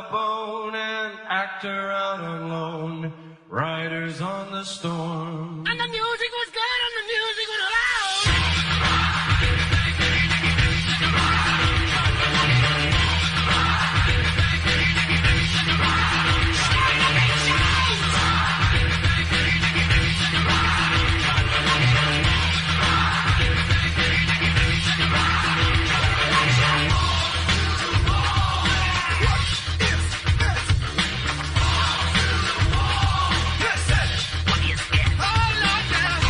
a bone and actor out alone. Riders on the storm. And the music was good and the music was loud. Oh, Lord, now.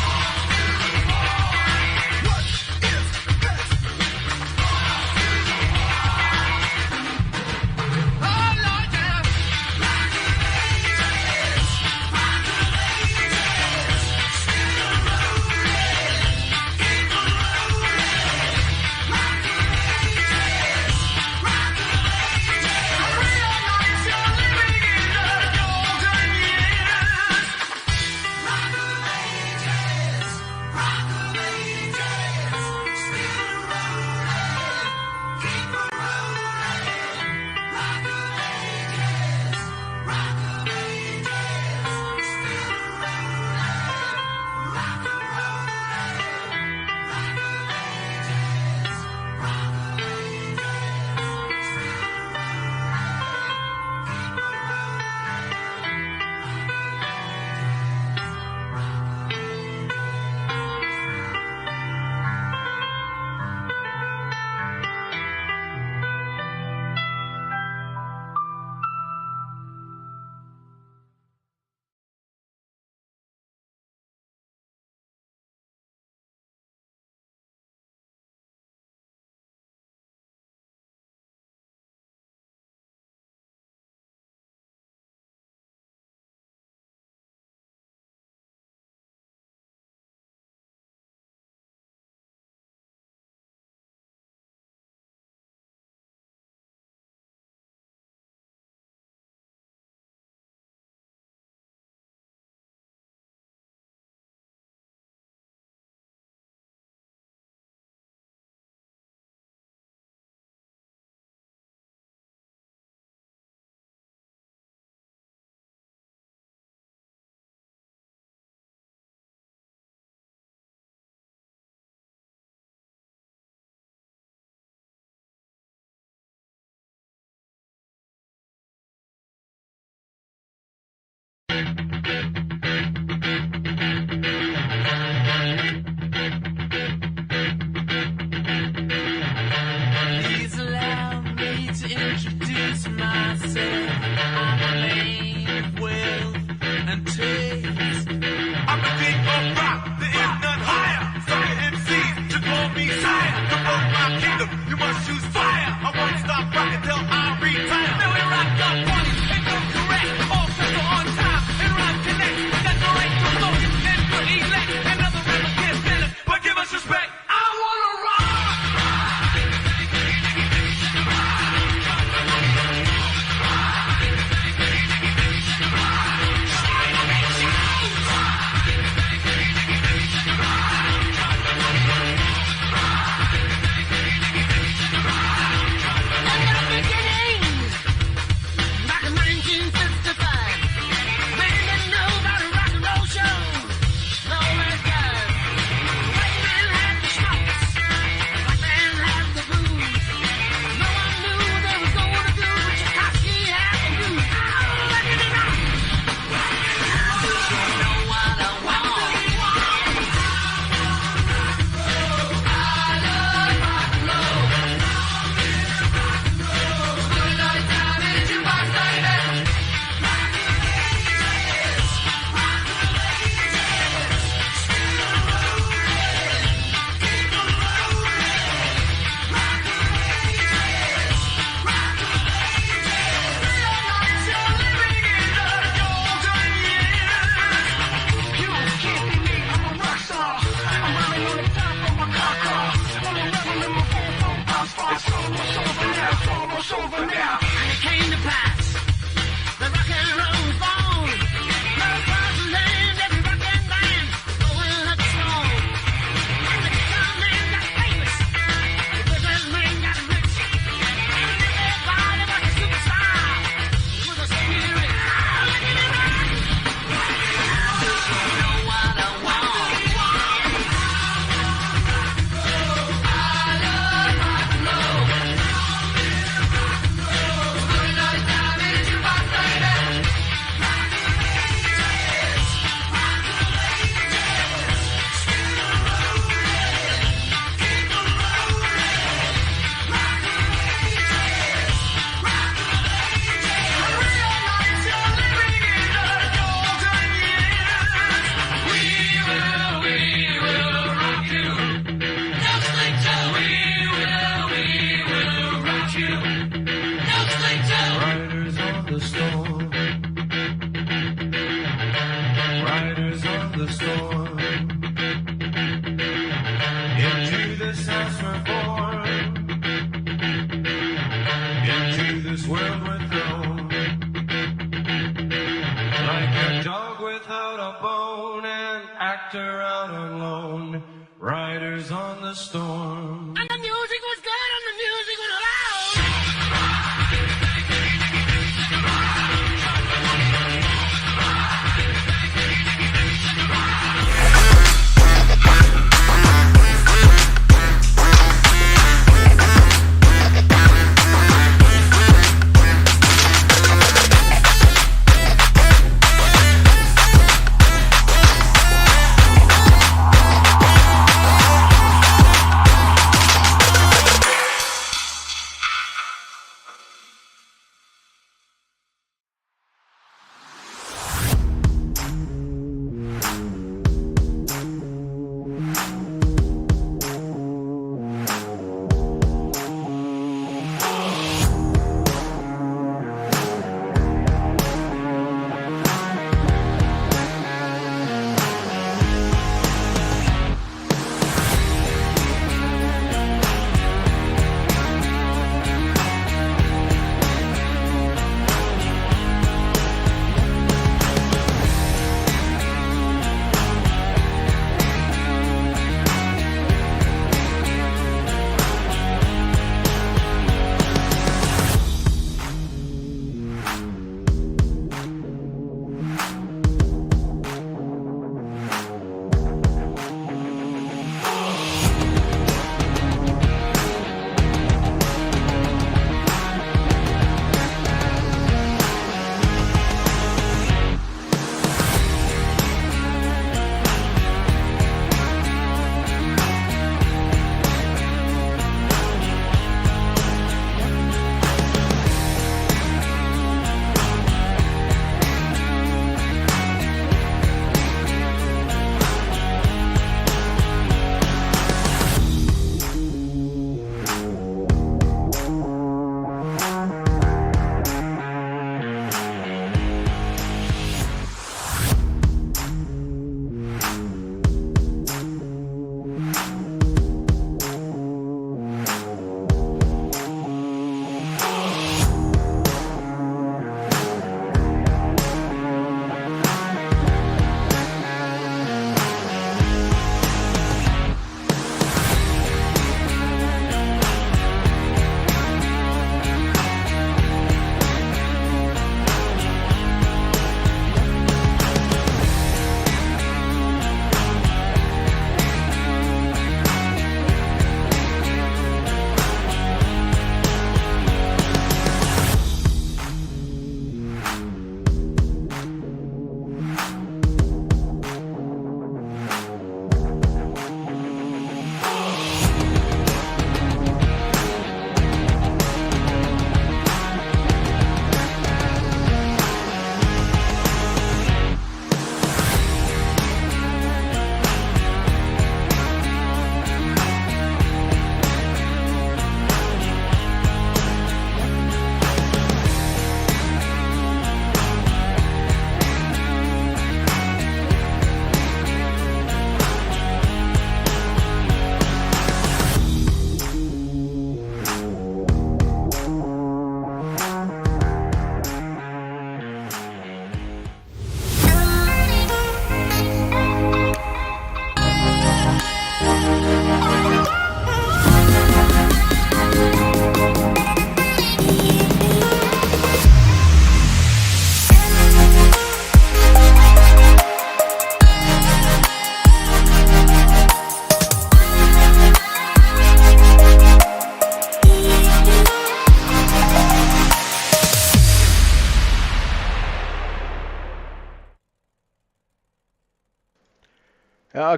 actor out alone, riders on the storm. And the music was good and the music was loud.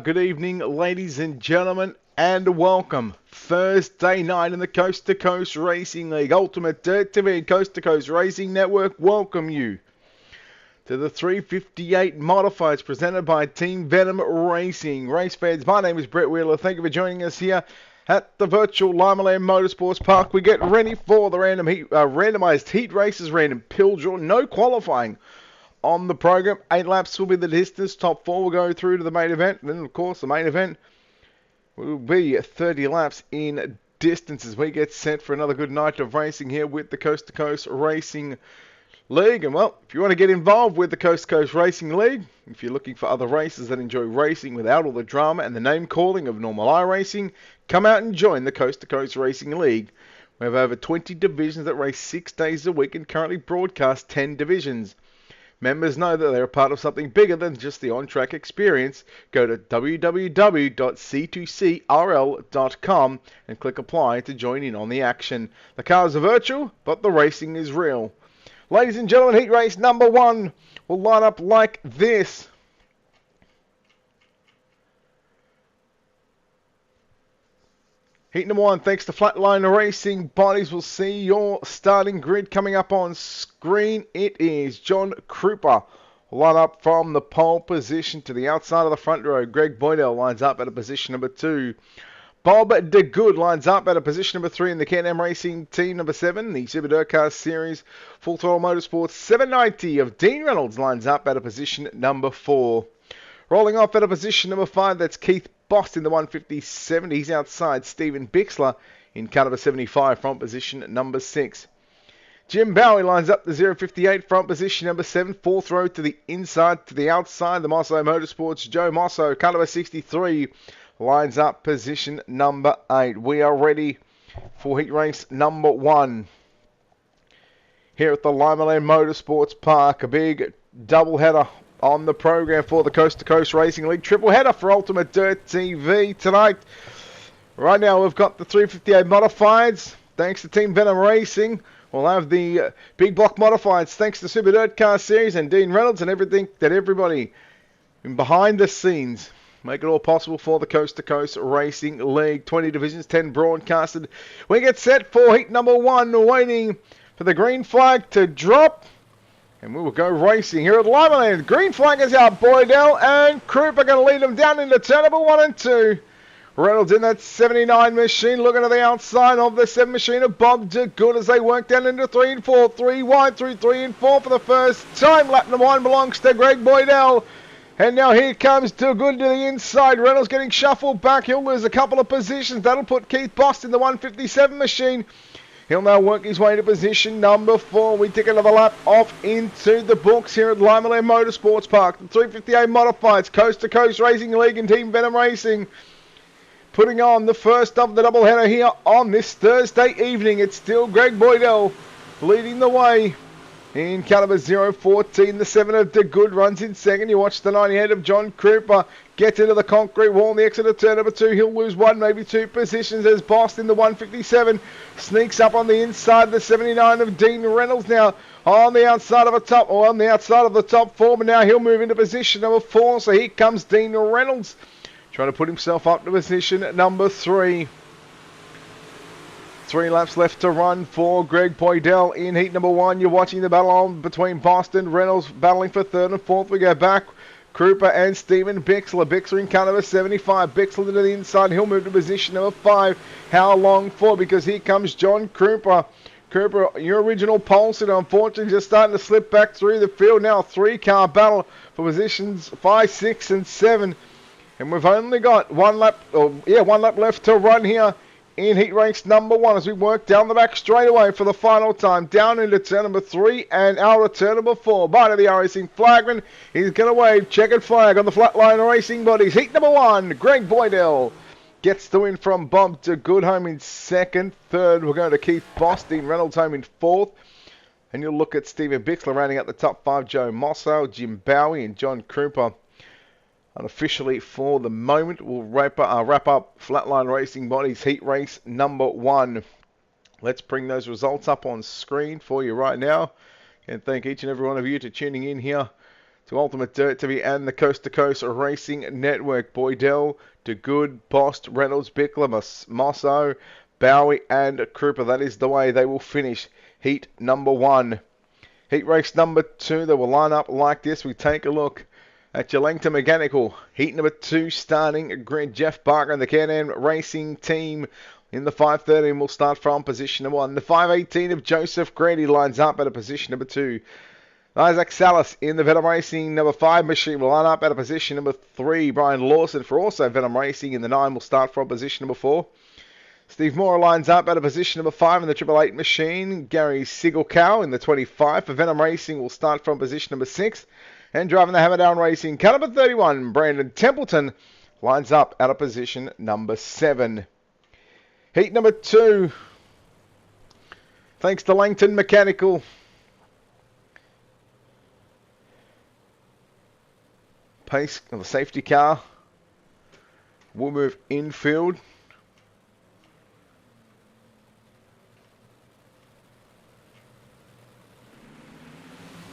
Good evening, ladies and gentlemen, and welcome. Thursday night in the Coast to Coast Racing League, Ultimate Dirt TV and Coast to Coast Racing Network welcome you to the 358 Modifieds presented by Team Venom Racing. Race fans, my name is Brett Wheeler. Thank you for joining us here at the virtual Limaland Motorsports Park. We get ready for the randomized heat races, random pill draw, no qualifying on the program. 8 laps will be the distance. Top 4 will go through to the main event. And then, of course, the main event will be 30 laps in distance as we get set for another good night of racing here with the Coast to Coast Racing League. And well, if you want to get involved with the Coast to Coast Racing League, if you're looking for other races that enjoy racing without all the drama and the name calling of normal iRacing, come out and join the Coast to Coast Racing League. We have over 20 divisions that race 6 days a week and currently broadcast 10 divisions. Members know that they are part of something bigger than just the on-track experience. Go to www.c2crl.com and click apply to join in on the action. The cars are virtual, but the racing is real. Ladies and gentlemen, heat race number 1 will line up like this. Heat number 1, thanks to Flatline Racing Bodies, we'll see your starting grid coming up on screen. It is John Krupa will line up from the pole position to the outside of the front row. Greg Boydell lines up at a position number 2. Bob DeGood lines up at a position number 3 in the Can-Am Racing Team number 7, the Super Dirt Car Series Full Throttle Motorsports 790 of Dean Reynolds lines up at a position number 4. Rolling off at a position number 5, that's Keith Bost in the 150-70. He's outside Stephen Bixler in car number 75, front position number 6. Jim Bowie lines up the 058, front position number 7, 4th row to the inside, to the outside. The Mosso Motorsports, Joe Mosso, car number 63, lines up position number 8. We are ready for heat race number 1 here at the Limaland Motorsports Park. A big doubleheader on the program for the Coast to Coast Racing League. Triple header for Ultimate Dirt TV tonight. Right now we've got the 358 modifieds. Thanks to Team Venom Racing. We'll have the big block modifieds thanks to Super Dirt Car Series and Dean Reynolds and everything that everybody in behind the scenes make it all possible for the Coast to Coast Racing League. 20 divisions, 10 broadcasted. We get set for heat number 1, waiting for the green flag to drop. And we will go racing here at Limaland. Green flag is out. Boydell and Krupp are going to lead them down into turn number 1 and 2. Reynolds in that 79 machine, looking to the outside of the 7 machine of Bob DeGood as they work down into 3 and 4. 3 wide through 3 and 4 for the first time. Lap number 1 belongs to Greg Boydell. And now here comes DeGood to the inside. Reynolds getting shuffled back. He'll lose a couple of positions. That'll put Keith Bost in the 157 machine. He'll now work his way to position number 4. We take another lap off into the books here at Limaland Motorsports Park. The 358 Modifieds, Coast to Coast Racing League and Team Venom Racing putting on the first of the doubleheader here on this Thursday evening. It's still Greg Boydell leading the way in caliber 014. The 7 of DeGood runs in second. You watch the 98 of John Krupa get into the concrete wall in the exit of turn number 2. He'll lose 1, maybe 2 positions as Bost in the 157 sneaks up on the inside. The 79 of Dean Reynolds now on the outside of the top 4, but now he'll move into position number 4. So here comes Dean Reynolds trying to put himself up to position number 3. 3 laps left to run for Greg Boydell in heat number 1. You're watching the battle on between Boston and Reynolds battling for 3rd and 4th. We go back. Krupa and Stephen Bixler. Bixler in car number 75. Bixler to the inside. He'll move to position number 5. How long for? Because here comes John Krupa. Krupa, your original pole sitter, unfortunately just starting to slip back through the field. Now a 3-car battle for positions 5, 6 and 7. And we've only got one lap left to run here in heat race number 1 as we work down the back straightaway for the final time. Down into turn number 3 and out of turn number 4. By to the racing flagman. He's going to wave checkered flag on the Flatline Racing Bodies. Heat number 1, Greg Boydell gets the win from Bob DeGood home in 2nd. 3rd, we're going to Keith Boston. Reynolds home in 4th. And you'll look at Stephen Bixler rounding out the top 5. Joe Mosso, Jim Bowie and John Krupa. Unofficially for the moment, we'll wrap up Flatline Racing Bodies heat race number 1. Let's bring those results up on screen for you right now. And thank each and every one of you for tuning in here to Ultimate Dirt TV and the Coast to Coast Racing Network. Boydell, DeGood, Bost, Reynolds, Bickler, Mosso, Bowie and Krupa. That is the way they will finish heat number 1. Heat race number 2, they will line up like this. We take a look at your Langton Mechanical. Heat number 2 starting Jeff Barker and the Can-Am Racing Team in the 513 will start from position number 1. The 518 of Joseph Grady lines up at a position number 2. Isaac Salas in the Venom Racing number 5 machine will line up at a position number 3. Brian Lawson for also Venom Racing in the 9 will start from position number 4. Steve Moore lines up at a position number 5 in the 888 machine. Gary Sigelkow in the 25 for Venom Racing will start from position number 6. And driving the Hammer Down Racing, car number 31, Brandon Templeton, lines up at a position number 7. Heat number 2, thanks to Langton Mechanical. Pace of the safety car will move infield.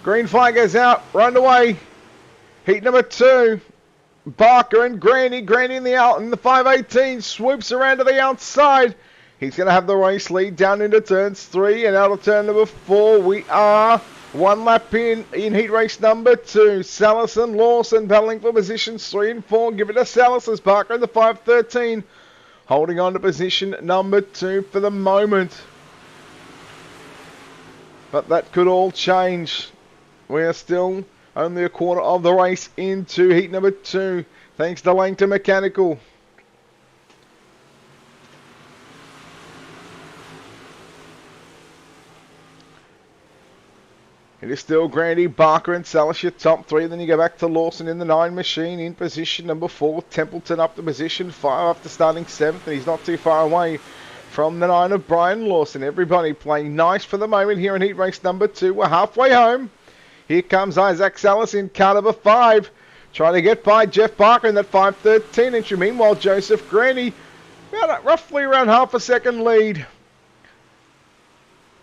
Green flag goes out, run away. Heat number 2, Barker and Granny. Granny in the 518 swoops around to the outside. He's going to have the race lead down into turns 3 and out of turn number 4. We are one lap in heat race number 2. Salas and Lawson battling for positions 3 and 4. Give it to Salas as Barker in the 513. Holding on to position number 2 for the moment. But that could all change. We are still only a quarter of the race into heat number 2, thanks to Langton Mechanical. It is still Grandy, Barker and Salas, your top 3. Then you go back to Lawson in the 9 machine in position number 4. Templeton up to position 5 after starting 7th, and he's not too far away from the 9 of Brian Lawson. Everybody playing nice for the moment here in heat race number 2. We're halfway home. Here comes Isaac Salas in car number 5. Trying to get by Jeff Barker in that 513 entry. Meanwhile, Joseph Granny roughly around half a second lead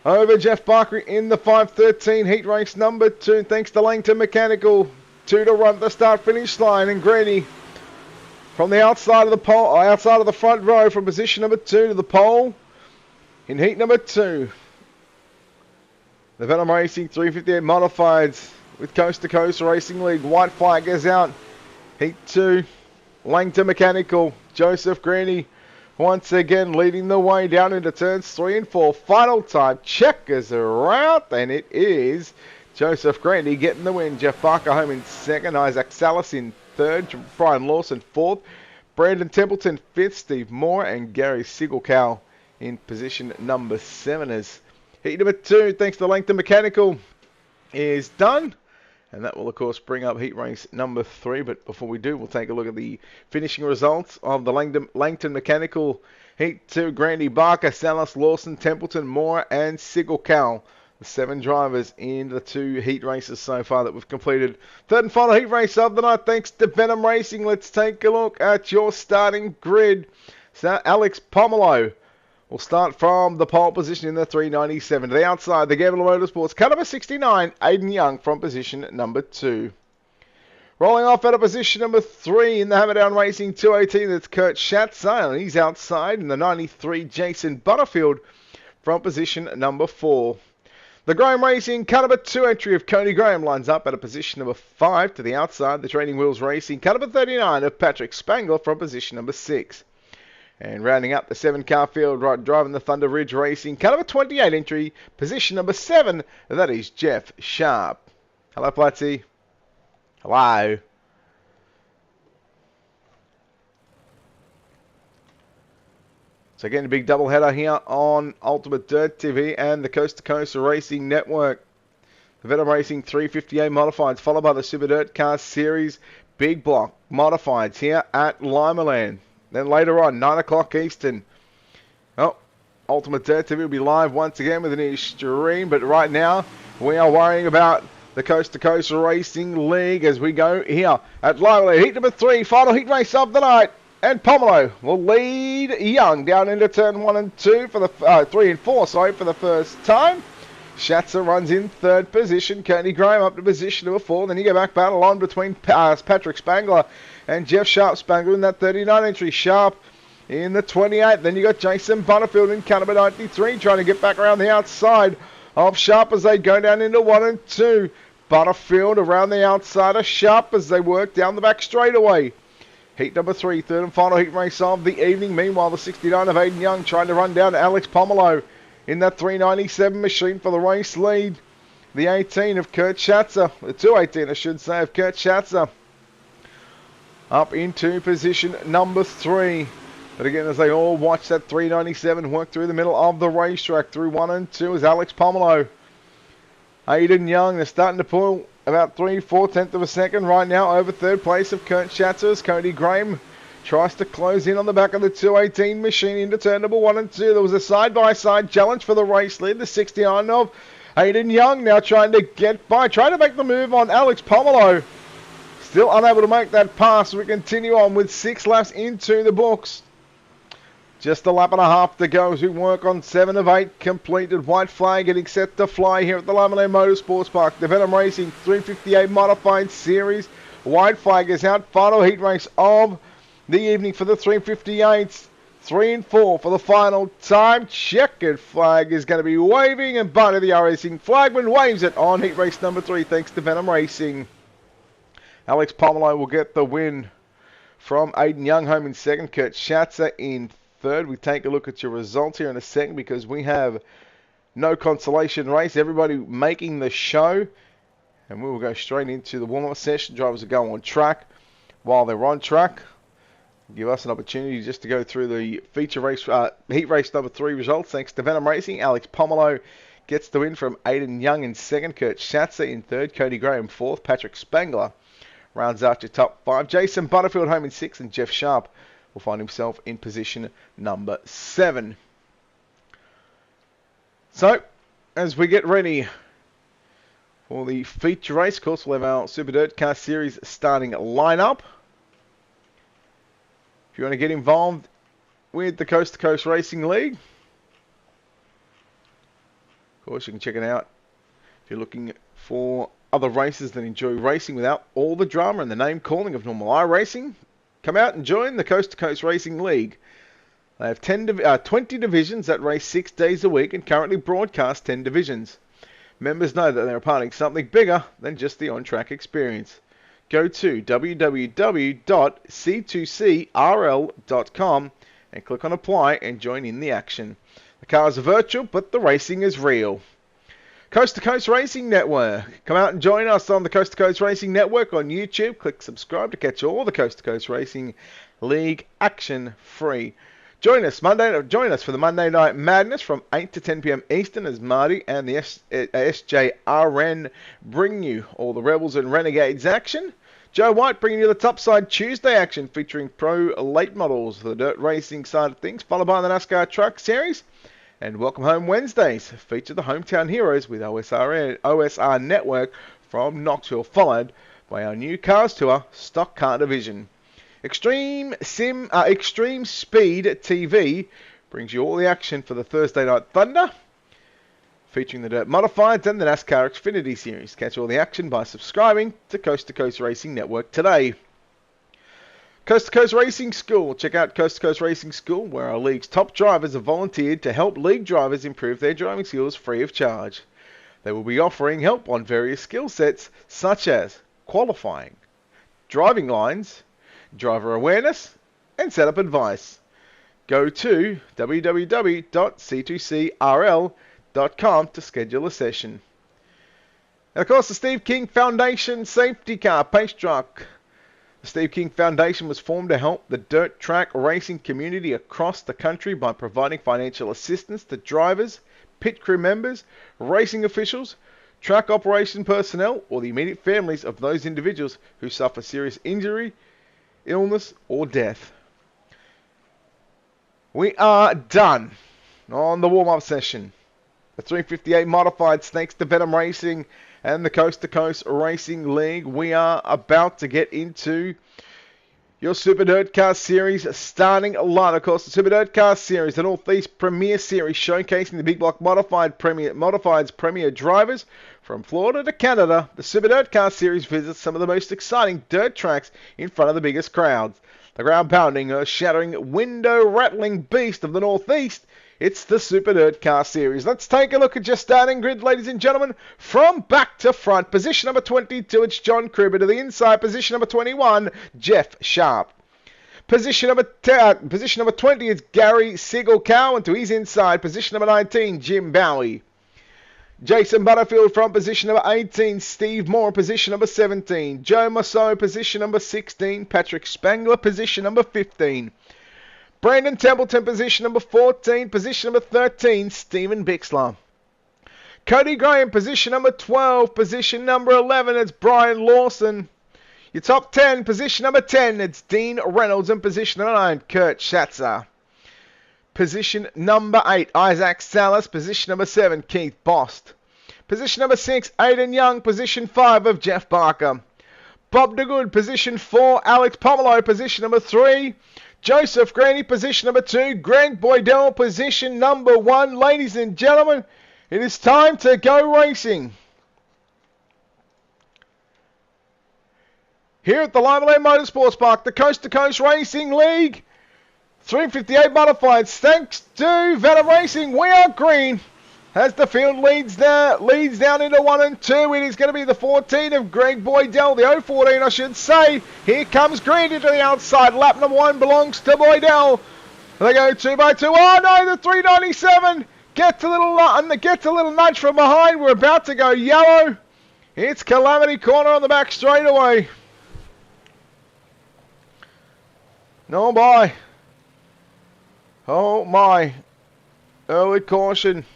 over Jeff Barker in the 513 heat race number 2. Thanks to Langton Mechanical. 2 to run the start-finish line. And Granny from the outside of the pole, outside of the front row from position number 2 to the pole in heat number 2. The Venom Racing 358 Modifieds with Coast to Coast Racing League. White flag goes out. Heat 2, Langton Mechanical. Joseph Granny once again leading the way down into turns 3 and 4. Final time checkers are out, and it is Joseph Granny getting the win. Jeff Barker home in 2nd. Isaac Salas in 3rd. Brian Lawson 4th. Brandon Templeton 5th. Steve Moore and Gary Sigelkow in position number 7 as heat number 2, thanks to Langton Mechanical, is done. And that will, of course, bring up heat race number 3. But before we do, we'll take a look at the finishing results of the Langton Mechanical heat 2. Grandy, Barker, Salas, Lawson, Templeton, Moore, and Sigelkow. The 7 drivers in the 2 heat races so far that we've completed. 3rd and final heat race of the night, thanks to Venom Racing. Let's take a look at your starting grid. So, Alex Pomelo will start from the pole position in the 397. To the outside, the Gable Motorsports, car number 69, Aidan Young from position number 2. Rolling off at a position number 3 in the Hammer Down Racing 218, that's Kurt Schatzer, and he's outside in the 93, Jason Butterfield from position number 4. The Graham Racing, car number 2 entry of Cody Graham lines up at a position number 5 to the outside. The Training Wheels Racing, car number 39 of Patrick Spangler from position number 6. And rounding up the 7-car field, right, driving the Thunder Ridge Racing, car number 28 entry, position number 7, and that is Jeff Sharp. Hello, Platzi. Hello. So again, a big doubleheader here on Ultimate Dirt TV and the Coast to Coast Racing Network. The Venom Racing 358 Modifieds, followed by the Super Dirt Car Series Big Block Modifieds here at Limaland. Then later on, 9 o'clock Eastern. Oh, Ultimate Dirt TV will be live once again with an Extreme. But right now, we are worrying about the Coast to Coast Racing League as we go here at Limaland. Heat number 3, final heat race of the night. And Pomelo will lead Young down into turn 1 and 2 for the 3 and 4, sorry, for the first time. Schatzer runs in 3rd position. Cody Graham up to position number 4. Then you go back battle on between Patrick Spangler and Jeff Sharp. Spangler in that 39 entry. Sharp in the 28. Then you got Jason Butterfield in car number 93 trying to get back around the outside of Sharp as they go down into 1 and 2. Butterfield around the outside of Sharp as they work down the back straightaway. Heat number 3, 3rd and final heat race of the evening. Meanwhile, the 69 of Aidan Young trying to run down Alex Pomelo in that 397 machine for the race lead. The 18 of Kurt Schatzer, the 218 I should say, of Kurt Schatzer, up into position number 3. But again, as they all watch that 397 work through the middle of the racetrack, through 1 and 2 is Alex Pomelo. Aidan Young, they're starting to pull about 3/4 of a second right now over third place of Kurt Schatzer as Cody Graham tries to close in on the back of the 218 machine into turn number 1 and 2. There was a side-by-side challenge for the race lead, the 69 of Aidan Young now trying to get by, trying to make the move on Alex Pomelo. Still unable to make that pass. We continue on with 6 laps into the books. Just a lap and a half to go as we work on 7 of 8 completed. White flag getting set to fly here at the Lamellar Motorsports Park. The Venom Racing 358 Modified Series. White flag is out. Final heat race of the evening for the 358s. 3 and 4 for the final time. Checkered flag is going to be waving, and Barney the R-Racing flagman waves it on heat race number 3 thanks to Venom Racing. Alex Pomelo will get the win from Aidan Young home in second. Kurt Schatzer in third. We take a look at your results here in a second because we have no consolation race. Everybody making the show. And we will go straight into the warm-up session. Drivers will go on track. While they're on track, give us an opportunity just to go through the feature race, heat race number 3 results. Thanks to Venom Racing, Alex Pomelo gets the win from Aidan Young in second. Kurt Schatzer in third. Cody Graham fourth. Patrick Spangler rounds out your top 5. Jason Butterfield home in 6th, and Jeff Sharp will find himself in position number 7. So, as we get ready for the feature race, of course, we'll have our Super Dirt Car Series starting lineup. If you want to get involved with the Coast to Coast Racing League, of course, you can check it out if you're looking for other races that enjoy racing without all the drama and the name calling of normal iRacing. Come out and join the Coast to Coast Racing League. They have 20 divisions that race 6 days a week and currently broadcast 10 divisions. Members know that they're part of something bigger than just the on-track experience. Go to www.c2crl.com and click on Apply and join in the action. The cars are virtual, but the racing is real. Coast to Coast Racing Network. Come out and join us on the Coast to Coast Racing Network on YouTube. Click subscribe to catch all the Coast to Coast Racing League action free. Join us for the Monday Night Madness from 8 to 10 p.m. Eastern as Marty and the SJRN bring you all the Rebels and Renegades action. Joe White bringing you the Topside Tuesday action featuring pro late models for the dirt racing side of things, followed by the NASCAR Truck Series. And Welcome Home Wednesdays feature the Hometown Heroes with OSR Network from Knoxville, followed by our new Cars Tour Stock Car Division. Extreme Speed TV brings you all the action for the Thursday Night Thunder, featuring the Dirt Modifieds and the NASCAR Xfinity Series. Catch all the action by subscribing to Coast Racing Network today. Coast to Coast Racing School. Check out Coast to Coast Racing School, where our league's top drivers have volunteered to help league drivers improve their driving skills free of charge. They will be offering help on various skill sets such as qualifying, driving lines, driver awareness, and setup advice. Go to www.c2crl.com to schedule a session. And of course, the Steve King Foundation Safety Car Pace Truck. The Steve King Foundation was formed to help the dirt track racing community across the country by providing financial assistance to drivers, pit crew members, racing officials, track operation personnel, or the immediate families of those individuals who suffer serious injury, illness, or death. We are done on the warm-up session. The 358 Modifieds, thanks to Venom Racing and the Coast to Coast Racing League. We are about to get into your Super Dirt Car Series starting line. Of course, the Super Dirt Car Series, the Northeast Premier Series, showcasing the big block Modifieds Premier drivers from Florida to Canada. The Super Dirt Car Series visits some of the most exciting dirt tracks in front of the biggest crowds. The ground-pounding, earth-shattering, window-rattling beast of the Northeast. It's the Super Dirt Car Series. Let's take a look at your starting grid, ladies and gentlemen. From back to front, position number 22, it's John Kruber. To the inside, position number 21, Jeff Sharp. Position number 20 is Gary Siegel-Cow, and to his inside, position number 19, Jim Bowie. Jason Butterfield from position number 18, Steve Moore, position number 17, Joe Masso, position number 16, Patrick Spangler, position number 15. Brandon Templeton, position number 14. Position number 13, Stephen Bixler. Cody Graham, position number 12. Position number 11, it's Brian Lawson. Your top 10, position number 10, it's Dean Reynolds. And position number 9, Kurt Schatzer. Position number 8, Isaac Salas. Position number 7, Keith Bost. Position number 6, Aidan Young. Position 5 of Jeff Barker. Bob DeGood, position 4, Alex Pomelo. Position number 3, Joseph Graney. Position number 2, Greg Boydell. Position number 1, ladies and gentlemen, it is time to go racing. Here at the Liverland Motorsports Park, the Coast to Coast Racing League, 358 modifieds. Thanks to Venom Racing, we are green. As the field leads down into 1 and 2, it is going to be the 14 of Greg Boydell, the 014 I should say. Here comes Green into the outside. Lap number 1 belongs to Boydell. They go 2 by 2. Oh no, the 397 gets a little nudge from behind. We're about to go yellow. It's Calamity Corner on the back straightaway. No bye. Oh my. Early caution.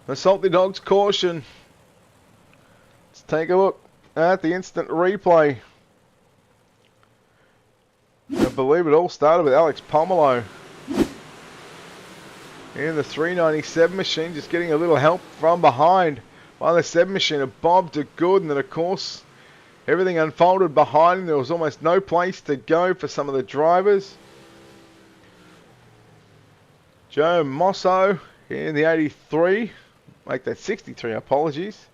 The Salty Dogs caution. Let's take a look at the instant replay. I believe it all started with Alex Pomelo in the 397 machine, just getting a little help from behind by the 7 machine of Bob DeGood, and then of course everything unfolded behind him. There was almost no place to go for some of the drivers. Joe Mosso in the 83. Make that 63, apologies.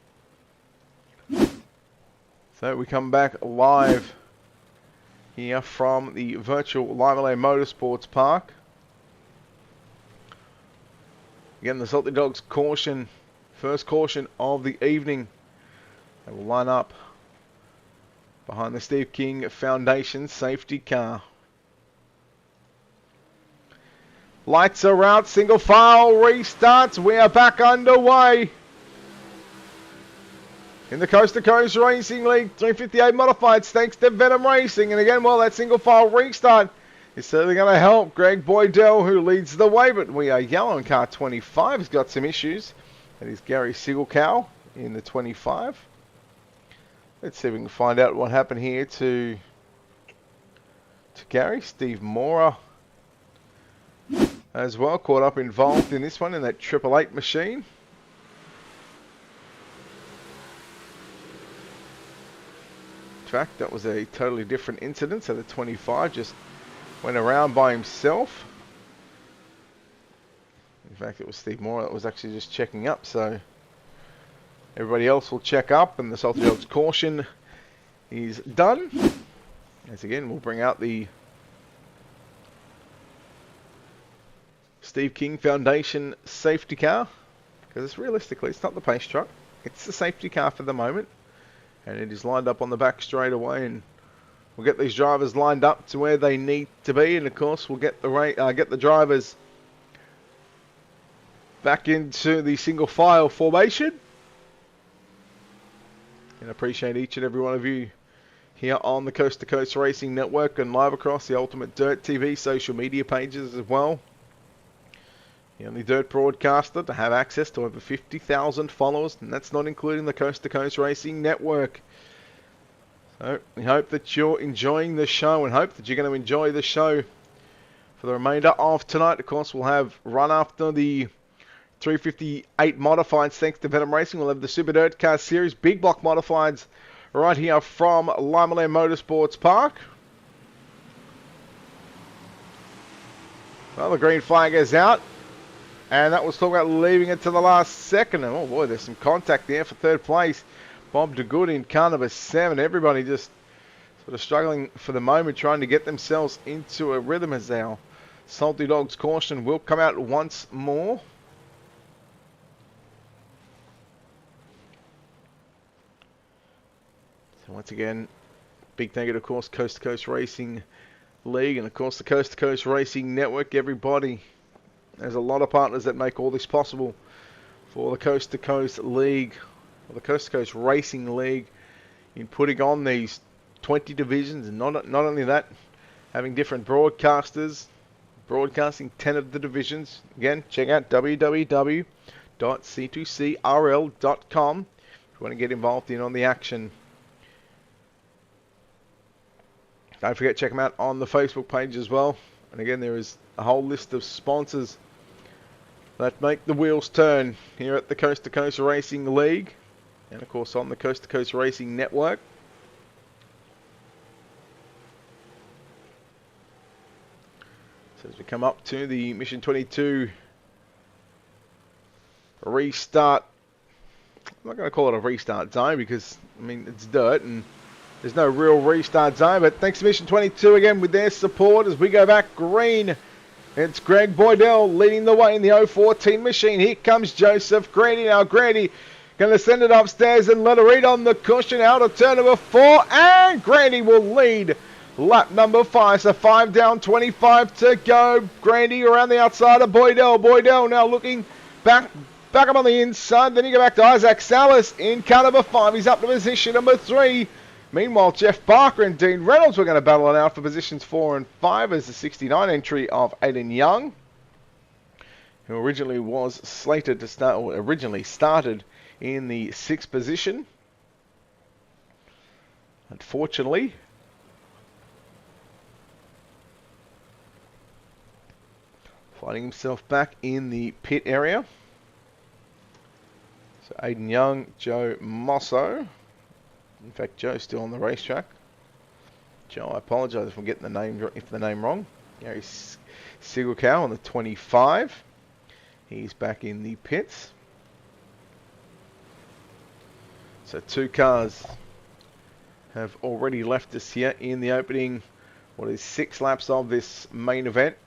So we come back live here from the virtual Liverland Motorsports Park. Again, the Salty Dogs caution, first caution of the evening. They will line up behind the Steve King Foundation safety car. Lights are out, single file restarts. We are back underway in the Coast to Coast Racing League 358 modifieds, thanks to Venom Racing. And again, well, that single file restart is certainly going to help Greg Boydell, who leads the way. But we are yellow in car 25. He's got some issues. That is Gary Sigelcow in the 25. Let's see if we can find out what happened here to Gary. Steve Mora as well, caught up involved in this one in that 888 machine. In fact, that was a totally different incident, so the 25 just went around by himself. In fact, it was Steve Moore that was actually just checking up, so everybody else will check up, and the Salty Dogs caution is done. As again, we'll bring out the Steve King Foundation safety car, because it's realistically, it's not the pace truck, it's the safety car for the moment, and it is lined up on the back straight away, and we'll get these drivers lined up to where they need to be, and of course we'll get the drivers back into the single file formation. And I appreciate each and every one of you here on the Coast to Coast Racing Network and live across the Ultimate Dirt TV social media pages as well. The only dirt broadcaster to have access to over 50,000 followers, and that's not including the Coast to Coast Racing Network. So we hope that you're enjoying the show, and hope that you're going to enjoy the show for the remainder of tonight. Of course, we'll have run after the 358 modifieds, thanks to Venom Racing. We'll have the Super Dirt Car Series Big Block modifieds right here from Liverland Motorsports Park. Well, the green flag is out. And that was talking about leaving it to the last second. And oh boy, there's some contact there for third place. Bob DeGood in car number 7. Everybody just sort of struggling for the moment, trying to get themselves into a rhythm as our Salty Dogs caution will come out once more. So once again, big thank you to, of course, Coast to Coast Racing League and, of course, the Coast to Coast Racing Network. Everybody, there's a lot of partners that make all this possible for the Coast to Coast League, or the Coast to Coast Racing League, in putting on these 20 divisions, and not only that, having different broadcasters, broadcasting 10 of the divisions. Again, check out www.c2crl.com if you want to get involved in on the action. Don't forget, check them out on the Facebook page as well. And again, there is a whole list of sponsors that make the wheels turn here at the Coast to Coast Racing League, and of course on the Coast to Coast Racing Network. So as we come up to the Mission 22 restart, I'm not going to call it a restart zone because, I mean, it's dirt and there's no real restart zone, but thanks to Mission 22 again with their support as we go back green. It's Greg Boydell leading the way in the 014 machine. Here comes Joseph Grady. Now Grady going to send it upstairs and let her read on the cushion out of turn number 4. And Grady will lead lap number 5. So 5 down, 25 to go. Grady around the outside of Boydell. Boydell now looking back up on the inside. Then you go back to Isaac Salas in car number 5. He's up to position number 3. Meanwhile, Jeff Barker and Dean Reynolds were going to battle it out for positions 4 and 5 as the 69 entry of Aiden Young, who originally was slated to start, or originally started in the 6th position. Unfortunately, finding himself back in the pit area. So Aiden Young, Joe Mosso. In fact, Joe's still on the racetrack. Joe, I apologise if I'm getting the name wrong. Gary Sigelcow on the 25. He's back in the pits. So 2 cars have already left us here in the opening, 6 laps of this main event.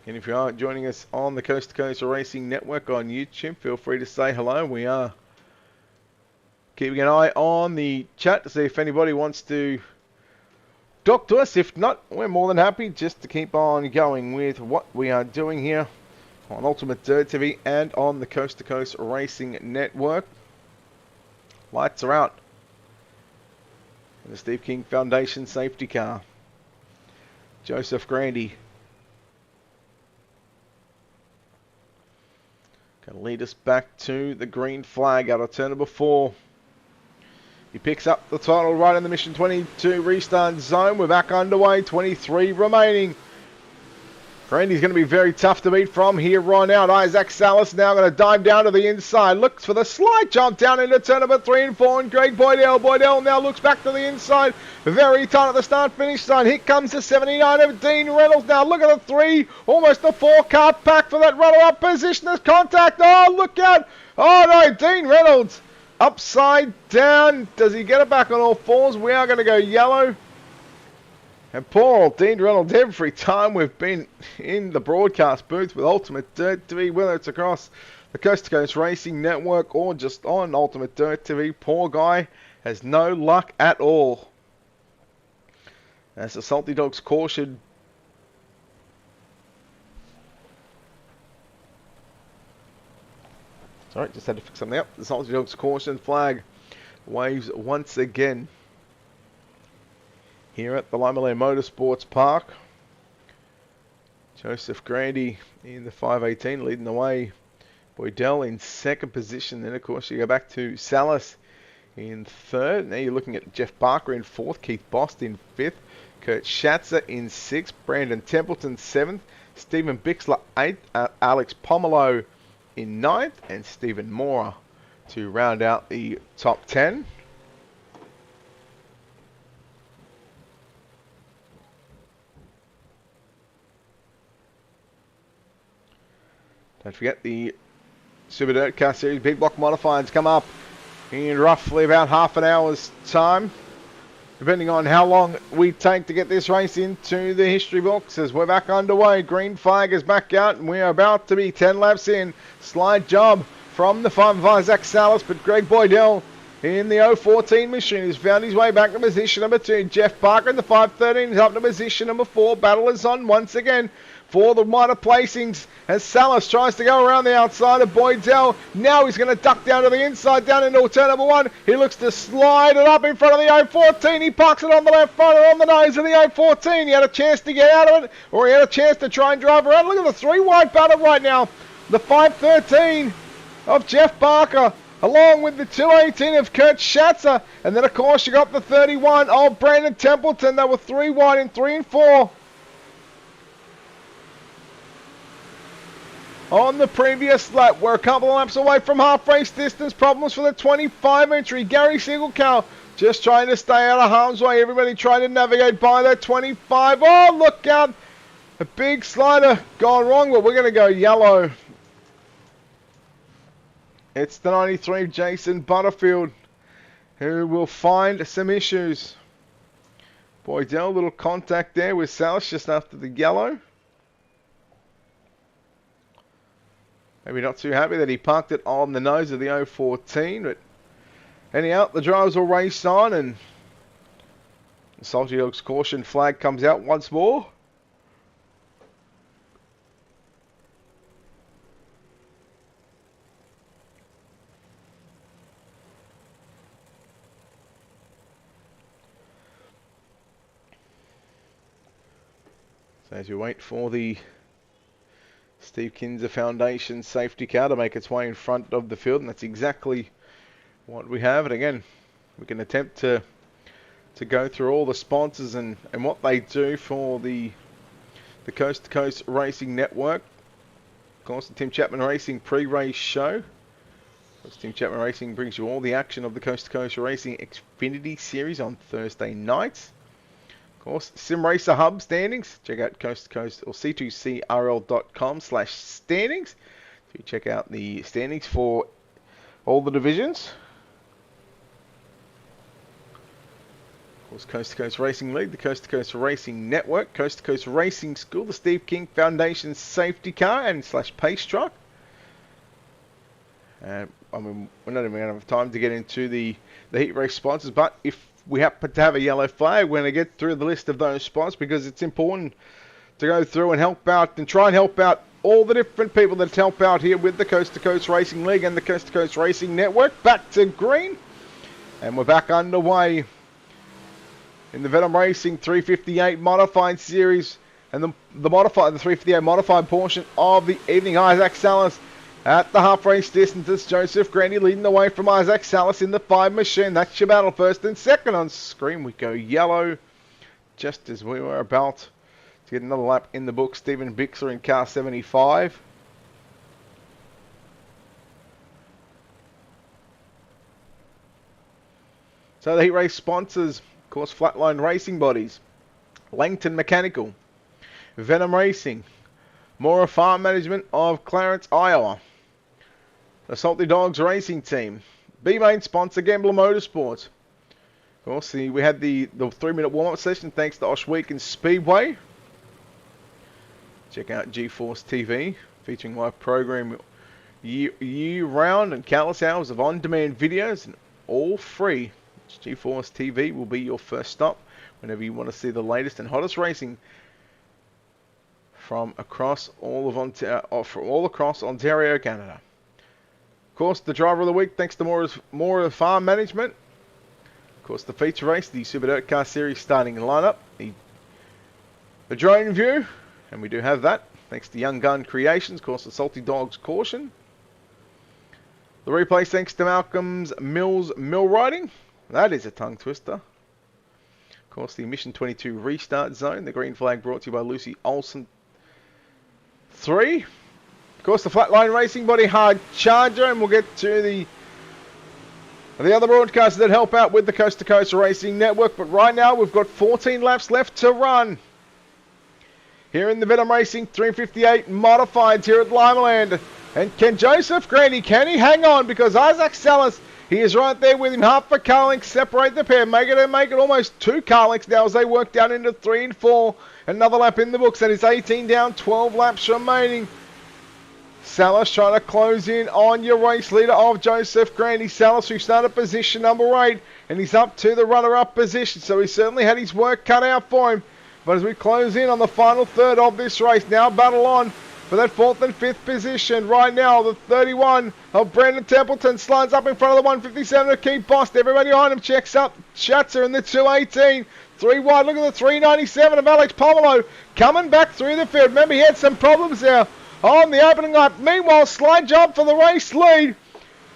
And if you are joining us on the Coast to Coast Racing Network on YouTube, feel free to say hello. We are keeping an eye on the chat to see if anybody wants to talk to us. If not, we're more than happy just to keep on going with what we are doing here on Ultimate Dirt TV and on the Coast to Coast Racing Network. Lights are out. And the Steve King Foundation safety car. Joseph Grandy going to lead us back to the green flag out of turn number 4. He picks up the title right in the Mission 22 restart zone. We're back underway, 23 remaining. Randy's going to be very tough to beat from here on out. Isaac Salas now going to dive down to the inside. Looks for the slight jump down into turn number 3 and 4. And Greg Boydell. Boydell now looks back to the inside. Very tight at the start-finish sign. Here comes the 79 of Dean Reynolds. Now look at the 3. Almost a 4-car pack for that runner-up position. There's contact. Oh, look out. Oh, no. Dean Reynolds upside down. Does he get it back on all 4s? We are going to go yellow. And poor old Dean Reynolds, every time we've been in the broadcast booth with Ultimate Dirt TV, whether it's across the Coast to Coast Racing Network or just on Ultimate Dirt TV, poor guy has no luck at all. As the Salty Dogs caution. Sorry, just had to fix something up. The Salty Dogs caution flag waves once again here at the Limelay Motorsports Park. Joseph Grandy in the 518 leading the way. Boydell in 2nd position. Then, of course, you go back to Salas in 3rd. Now you're looking at Jeff Barker in 4th. Keith Bost in 5th. Kurt Schatzer in 6th. Brandon Templeton 7th. Stephen Bixler 8th. Alex Pomelo in 9th. And Stephen Mora to round out the top 10. Don't forget the Super Dirt Car Series Big Block Modifieds come up in roughly about half an hour's time, depending on how long we take to get this race into the history books. As we're back underway, green flag is back out and we are about to be 10 laps in. Slight job from the 5 of Isaac Salas, but Greg Boydell in the 014 machine has found his way back to position number 2. Jeff Barker in the 513 is up to position number 4. Battle is on once again. for the minor placings as Salas tries to go around the outside of Boydell. Now he's going to duck down to the inside, down into turn number 1. He looks to slide it up in front of the 014. He parks it on the left front or on the nose of the 014. He had a chance to get out of it, or he had a chance to try and drive around. Look at the 3 wide battle right now. The 513 of Jeff Barker, along with the 218 of Kurt Schatzer. And then, of course, you got the 31 of Brandon Templeton. They were 3 wide in 3 and 4. On the previous lap, we're a couple of laps away from half race distance. Problems for the 25 entry. Gary Siegelkow just trying to stay out of harm's way. Everybody trying to navigate by that 25. Oh, look out. A big slider gone wrong, but we're going to go yellow. It's the 93 Jason Butterfield who will find some issues. Boydell, little contact there with Salas just after the yellow. Maybe not too happy that he parked it on the nose of the 014, but anyhow, the drivers will race on, and the Salty Dogs caution flag comes out once more. So as we wait for the Steve Kinzer Foundation safety car to make its way in front of the field, and that's exactly what we have. And again, we can attempt to go through all the sponsors and what they do for the Coast to Coast Racing Network. Of course, the Tim Chapman Racing pre-race show. Of course, Tim Chapman Racing brings you all the action of the Coast to Coast Racing Xfinity series on Thursday nights. Of course, Sim Racer Hub standings. Check out Coast to Coast or c2crl.com/standings to check out the standings for all the divisions. Of course, Coast to Coast Racing League, the Coast to Coast Racing Network, Coast to Coast Racing School, the Steve King Foundation safety car and / pace truck. I mean, we're not even going to have time to get into the heat race sponsors, but if we happen to have a yellow flag, we're going to get through the list of those spots because it's important to go through and help out and try and help out all the different people that help out here with the Coast to Coast Racing League and the Coast to Coast Racing Network. Back to green, and we're back underway in the Venom Racing 358 Modified Series, and the 358 Modified portion of the evening. Isaac Salas at the half race distance. It's Joseph Grandy leading the way from Isaac Salas in the 5 machine. That's your battle. First and second on screen. We go yellow just as we were about to get another lap in the book. Stephen Bixler in car 75. So the heat race sponsors, of course, Flatline Racing Bodies, Langton Mechanical, Venom Racing, Mora Farm Management of Clarence, Iowa, the Salty Dogs Racing Team, B-Main sponsor Gambler Motorsports. Of course, we had the 3-minute warm-up session thanks to Oshweekend Speedway. Check out GeForce TV, featuring live program year-round and countless hours of on-demand videos, and all free. GeForce TV will be your first stop whenever you want to see the latest and hottest racing from across all across Ontario, Canada. Of course, the driver of the week, thanks to Mora Farm Management. Of course, the feature race, the Super Dirt Car Series starting lineup, the drone view, and we do have that, thanks to Young Gun Creations. Of course, the Salty Dogs Caution. The replay, thanks to Malcolm's Mills Mill Riding. That is a tongue twister. Of course, the Mission 22 Restart Zone, the green flag brought to you by Lucy Olsen 3. Of course, the Flatline Racing Body Hard Charger, and we'll get to the other broadcasters that help out with the Coast to Coast Racing Network. But right now, we've got 14 laps left to run here in the Venom Racing 358 Modifieds here at Limaland. And can Joseph Grandy, can he hang on? Because Isaac Salas, he is right there with him. Half a car length separate the pair. Make it almost 2 car lengths now as they work down into 3 and 4. Another lap in the books. That is 18 down, 12 laps remaining. Salas trying to close in on your race leader of Joseph Grandy. Salas, who started position number 8, and he's up to the runner-up position. So he certainly had his work cut out for him. But as we close in on the final third of this race, now battle on for that 4th and 5th position. Right now, the 31 of Brandon Templeton slides up in front of the 157 of Keith Bost. Everybody behind him checks up. Schatzer in the 218. 3 wide. Look at the 397 of Alex Pomelo coming back through the field. Remember, he had some problems there on the opening lap. Meanwhile, slide job for the race lead.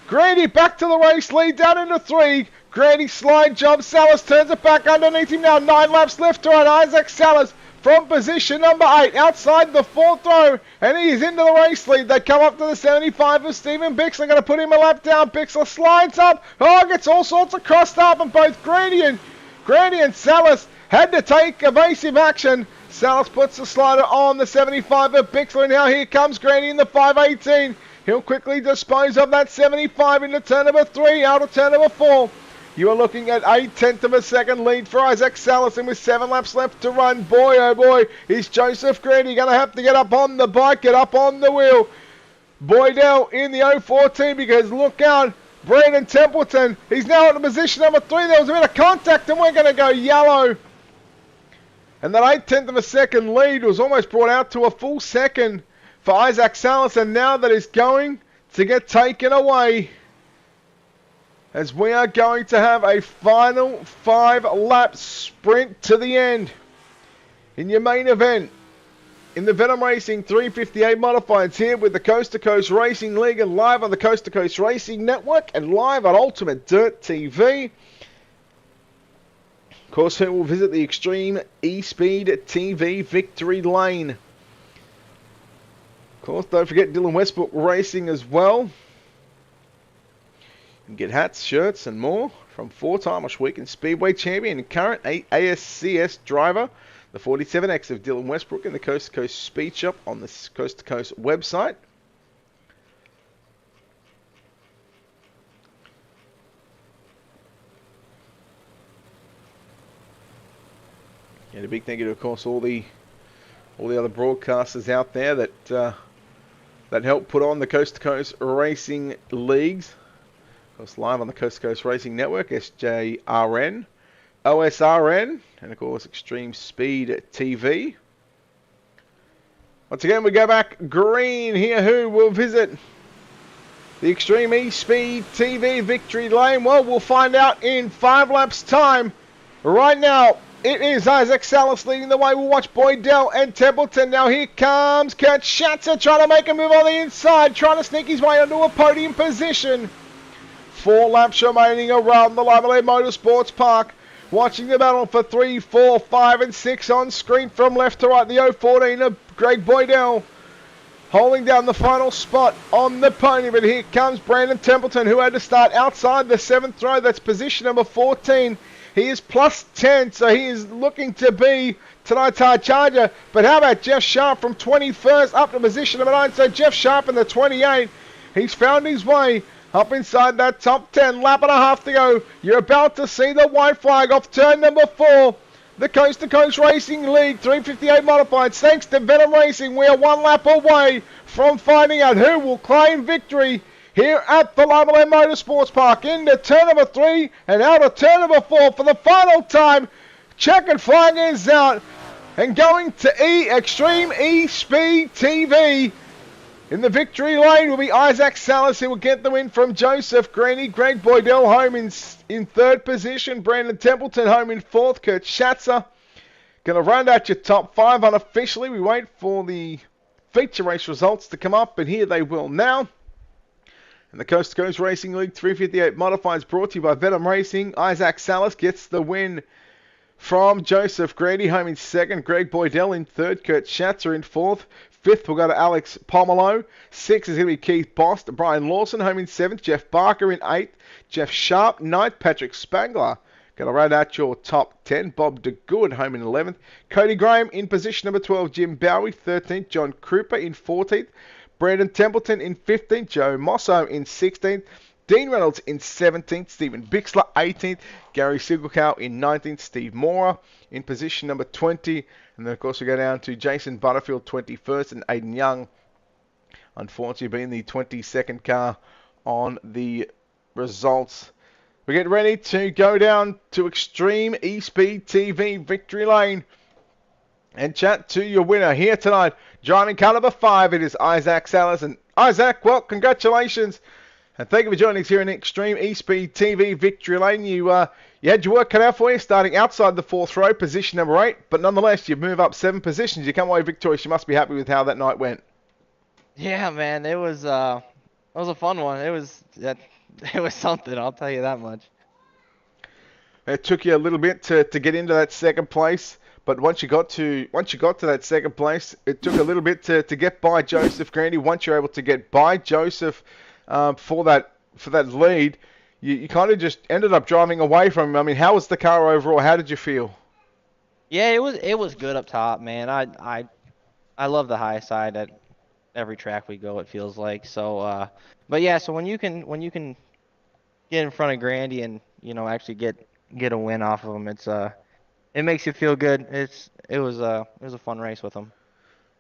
Grady back to the race lead down into 3. Grady slide job. Salas turns it back underneath him now. 9 laps left to run. Isaac Salas from position number 8 outside the 4th row, and he is into the race lead. They come up to the 75 of Stephen Bixler. Going to put him a lap down. Bixler slides up. Oh, gets all sorts of crossed up, and both Grady and Salas had to take evasive action. Salas puts the slider on the 75 of Bixler. Now here comes Grady in the 518. He'll quickly dispose of that 75 into turn number 3, out of turn number 4. You are looking at 1/8 of a second lead for Isaac Salas, and with 7 laps left to run. Boy, oh boy, is Joseph Grady going to have to get up on the bike, get up on the wheel. Boydell in the 014, because look out, Brandon Templeton, he's now in position number 3. There was a bit of contact, and we're going to go yellow. And that 1/8 of a second lead was almost brought out to a full second for Isaac Salas, and now that is going to get taken away, as we are going to have a final 5-lap sprint to the end in your main event in the Venom Racing 358 Modifieds, here with the Coast to Coast Racing League, and live on the Coast to Coast Racing Network and live on Ultimate Dirt TV. Of course, we will visit the Extreme E-Speed TV Victory Lane. Of course, don't forget Dylan Westbrook Racing as well. You can get hats, shirts, and more from 4-time Weekend Speedway champion and current ASCS driver, the 47X of Dylan Westbrook, in the Coast to Coast Speed Shop on the Coast to Coast website. And a big thank you to, of course, all the other broadcasters out there that help put on the Coast to Coast Racing Leagues. Of course, live on the Coast to Coast Racing Network, SJRN, OSRN, and of course Extreme Speed TV. Once again, we go back green here. Who will visit the Extreme E-Speed TV Victory Lane? Well, we'll find out in 5 laps time. Right now, it is Isaac Salas leading the way. We'll watch Boydell and Templeton. Now here comes Kurt Schatzer trying to make a move on the inside, trying to sneak his way onto a podium position. 4 laps remaining around the Lively Motorsports Park. Watching the battle for 3, 4, 5, and 6 on screen from left to right. The 014 of Greg Boydell holding down the final spot on the pony. But here comes Brandon Templeton, who had to start outside the 7th row. That's position number 14. He is plus 10, so he is looking to be tonight's hard charger. But how about Jeff Sharp from 21st up to position number 9? So Jeff Sharp in the 28. He's found his way up inside that top 10. Lap and a half to go. You're about to see the white flag off turn number 4. The Coast to Coast Racing League 358 Modified. Thanks to Venom Racing, we are 1 lap away from finding out who will claim victory here at the Lively Motorsports Park. Into turn number 3 and out of turn number 4 for the final time. Checkered flag is out. And going to Extreme E-Speed TV. In the victory lane will be Isaac Salas, who will get the win from Joseph Grady. Greg Boydell home in 3rd position. Brandon Templeton home in 4th. Kurt Schatzer going to round out your top 5 unofficially. We wait for the feature race results to come up, but here they will now. And the Coast to Coast Racing League 358 Modifieds brought to you by Venom Racing. Isaac Salas gets the win from Joseph Grady home in 2nd. Greg Boydell in 3rd. Kurt Schatzer in 4th. 5th will go to Alex Pomelo. 6th is going to be Keith Bost. Brian Lawson home in 7th. Jeff Barker in 8th. Jeff Sharp 9th. Patrick Spangler going to round out your top 10. Bob DeGood home in 11th. Cody Graham in position number 12. Jim Bowie 13th. John Krupa in 14th. Brandon Templeton in 15th. Joe Mosso in 16th. Dean Reynolds in 17th. Stephen Bixler 18th. Gary Sigelkow in 19th. Steve Mora in position number 20. And then, of course, we go down to Jason Butterfield 21st and Aiden Young, unfortunately, being the 22nd car on the results. We get ready to go down to Extreme E-Speed TV Victory Lane. and chat to your winner here tonight. Driving car number 5, it is Isaac Salas. And Isaac, well, congratulations. And thank you for joining us here in Extreme E-Speed TV Victory Lane. You had your work cut out for you, starting outside the 4th row, position number 8. But nonetheless, you move up 7 positions. You come away victorious. You must be happy with how that night went. Yeah, man, it was a fun one. It was something, I'll tell you that much. It took you a little bit to get into that 2nd place. But once you got to that 2nd place, it took a little bit to get by Joseph Grandy. Once you're able to get by Joseph for that lead, you kind of just ended up driving away from him. I mean, how was the car overall? How did you feel? Yeah, it was good up top, man. I love the high side at every track we go, it feels like. So but yeah, so when you can get in front of Grandy and, actually get a win off of him, it makes you feel good. It was a fun race with him.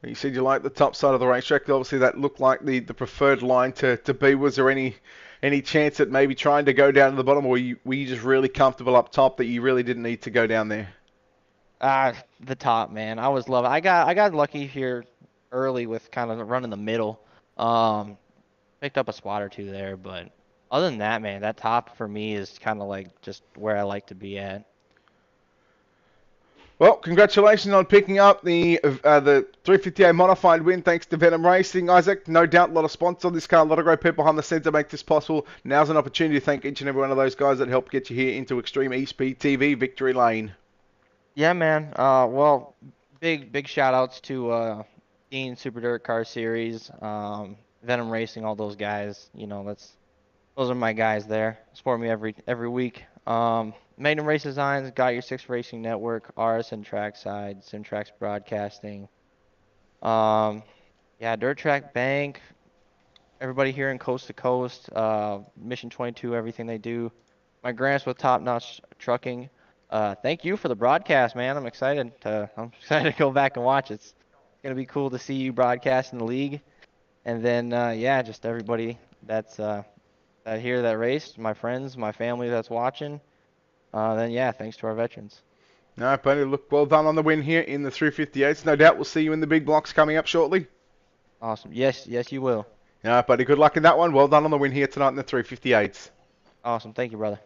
You said you liked the top side of the racetrack. Obviously, that looked like the preferred line to be. Was there any chance at maybe trying to go down to the bottom, or were you just really comfortable up top that you really didn't need to go down there? The top, man. I was loving. I got lucky here early with kind of running the middle. Picked up a spot or two there, but other than that, man, that top for me is kind of like just where I like to be at. Well, congratulations on picking up the 350A modified win thanks to Venom Racing. Isaac, no doubt a lot of sponsors on this car, a lot of great people behind the scenes to make this possible. Now's an opportunity to thank each and every one of those guys that helped get you here into Extreme E-Speed TV Victory Lane. Yeah, man. Well, big shout outs to Dean Super Dirt Car Series, Venom Racing, all those guys. Those are my guys there. Support me every week. Magnum Race Designs, Got Your Six Racing Network, RSN Trackside, Simtrax Broadcasting. Yeah, Dirt Track Bank. Everybody here in Coast to Coast, Mission 22, everything they do. My grants with Top Notch Trucking. Thank you for the broadcast, man. I'm excited to go back and watch. It's gonna be cool to see you broadcast in the league. And then yeah, just everybody that's here that raced, my friends, my family that's watching. Then yeah, thanks to our veterans. No, buddy, look, well done on the win here in the 358s. No doubt we'll see you in the big blocks coming up shortly. Awesome. Yes, you will. No, buddy, good luck in that one. Well done on the win here tonight in the 358s. Awesome. Thank you, brother.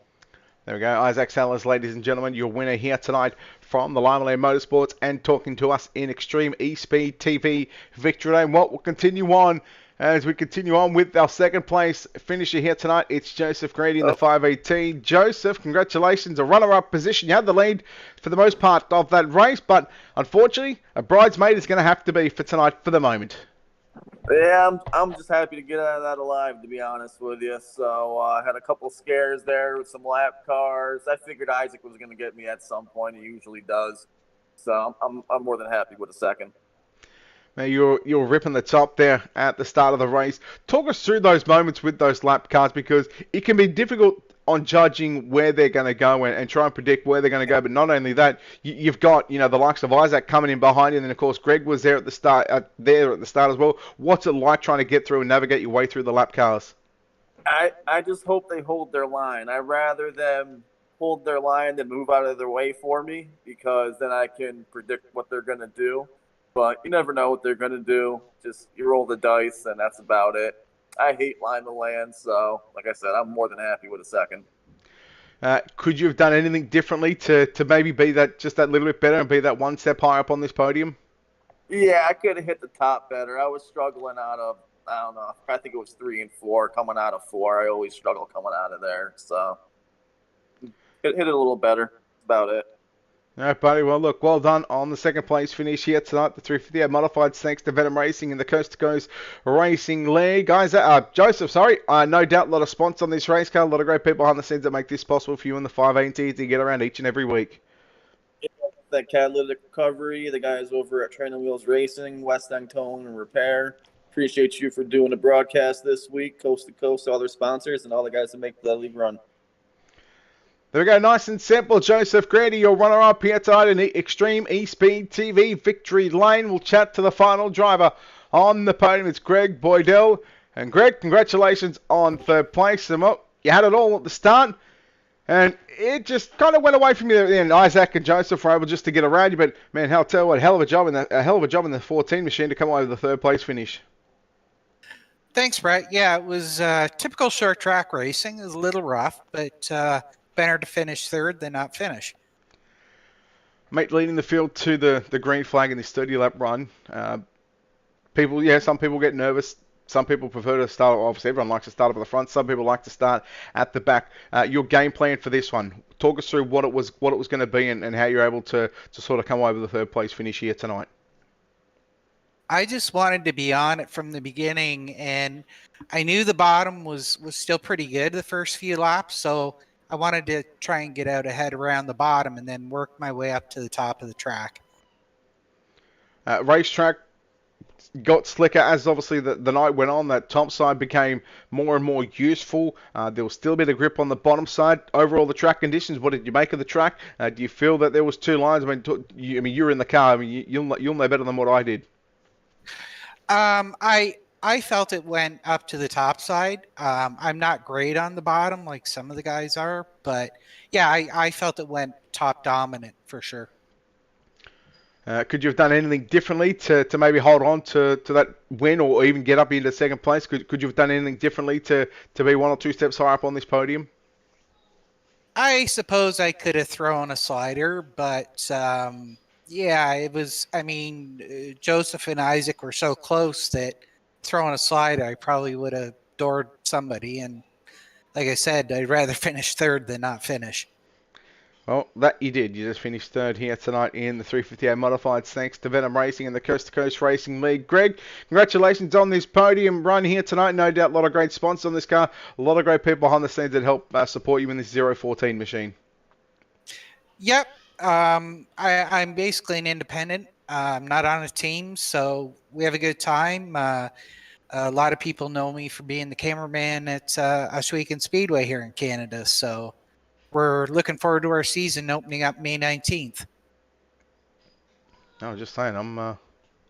There we go. Isaac Salas, ladies and gentlemen, your winner here tonight from the Limeland Motorsports and talking to us in Extreme E-Speed TV Victory Lane. Well, we'll continue on. As we continue on with our 2nd place finisher here tonight, it's Joseph Grady in the 518. Joseph, congratulations, a runner-up position. You had the lead for the most part of that race, but unfortunately, a bridesmaid is going to have to be for tonight for the moment. Yeah, I'm just happy to get out of that alive, to be honest with you. So I had a couple scares there with some lap cars. I figured Isaac was going to get me at some point. He usually does. So I'm more than happy with a 2nd. Now you're ripping the top there at the start of the race. Talk us through those moments with those lap cars, because it can be difficult on judging where they're going to go and try and predict where they're going to go. But not only that, you've got the likes of Isaac coming in behind you, and then of course Greg was there at the start as well. What's it like trying to get through and navigate your way through the lap cars? I just hope they hold their line. I'd rather them hold their line than move out of their way for me, because then I can predict what they're going to do. But you never know what they're going to do. Just you roll the dice, and that's about it. I hate line to land, so like I said, I'm more than happy with a 2nd. Could you have done anything differently to maybe be that little bit better and be that one step higher up on this podium? Yeah, I could have hit the top better. I was struggling out of, I don't know, I think it was 3 and 4, coming out of 4. I always struggle coming out of there, so hit it a little better. That's about it. All right, buddy. Well, look, well done on the 2nd place finish here tonight. The 350 modified thanks to Venom Racing in the Coast to Coast Racing League. Guys, Joseph, no doubt a lot of sponsors on this race car, a lot of great people behind the scenes that make this possible for you in the 518 to get around each and every week. Yeah, that Catalytic Recovery, the guys over at Training Wheels Racing, West End Towing and Repair. Appreciate you for doing the broadcast this week, Coast to Coast, all their sponsors, and all the guys that make the league run. There we go, nice and simple. Joseph Grady, your runner-up here tonight in the Extreme E-Speed TV Victory Lane. We'll chat to the final driver on the podium. It's Greg Boydell. And Greg, congratulations on 3rd place. And well, you had it all at the start. And it just kind of went away from you at the end. Isaac and Joseph were able just to get around you, but man, I'll tell you what, a hell of a job in the 14 machine to come away with the third place finish. Thanks, Brett. Yeah, it was typical short track racing. It was a little rough, but better to finish third than not finish. Mate, leading the field to the green flag in this 30-lap run. Some people get nervous. Some people prefer to start, obviously everyone likes to start up at the front. Some people like to start at the back. Your game plan for this one, talk us through what it was going to be and how you're able to sort of come away with the third place finish here tonight. I just wanted to be on it from the beginning, and I knew the bottom was still pretty good the first few laps, so I wanted to try and get out ahead around the bottom and then work my way up to the top of the track. Racetrack got slicker as obviously the night went on. That top side became more and more useful. There was still a bit of grip on the bottom side. Overall, the track conditions, what did you make of the track? Do you feel that there was two lines? You're in the car. I mean, you'll know better than what I did. I felt it went up to the top side. I'm not great on the bottom like some of the guys are, but yeah, I felt it went top dominant for sure. Could you have done anything differently to maybe hold on to that win or even get up into second place? Could you have done anything differently to be one or two steps higher up on this podium? I suppose I could have thrown a slider, but yeah, it was, Joseph and Isaac were so close that throwing a slider, I probably would have doored somebody. And like I said, I'd rather finish third than not finish. Well, that you did. You just finished third here tonight in the 358 Modifieds, thanks to Venom Racing and the Coast to Coast Racing League. Greg, congratulations on this podium run here tonight. No doubt a lot of great sponsors on this car. A lot of great people behind the scenes that help support you in this 014 machine. Yep. I'm basically an independent. I'm not on a team, so we have a good time. A lot of people know me for being the cameraman at Oswego Speedway here in Canada, so we're looking forward to our season opening up May 19th. I was just saying,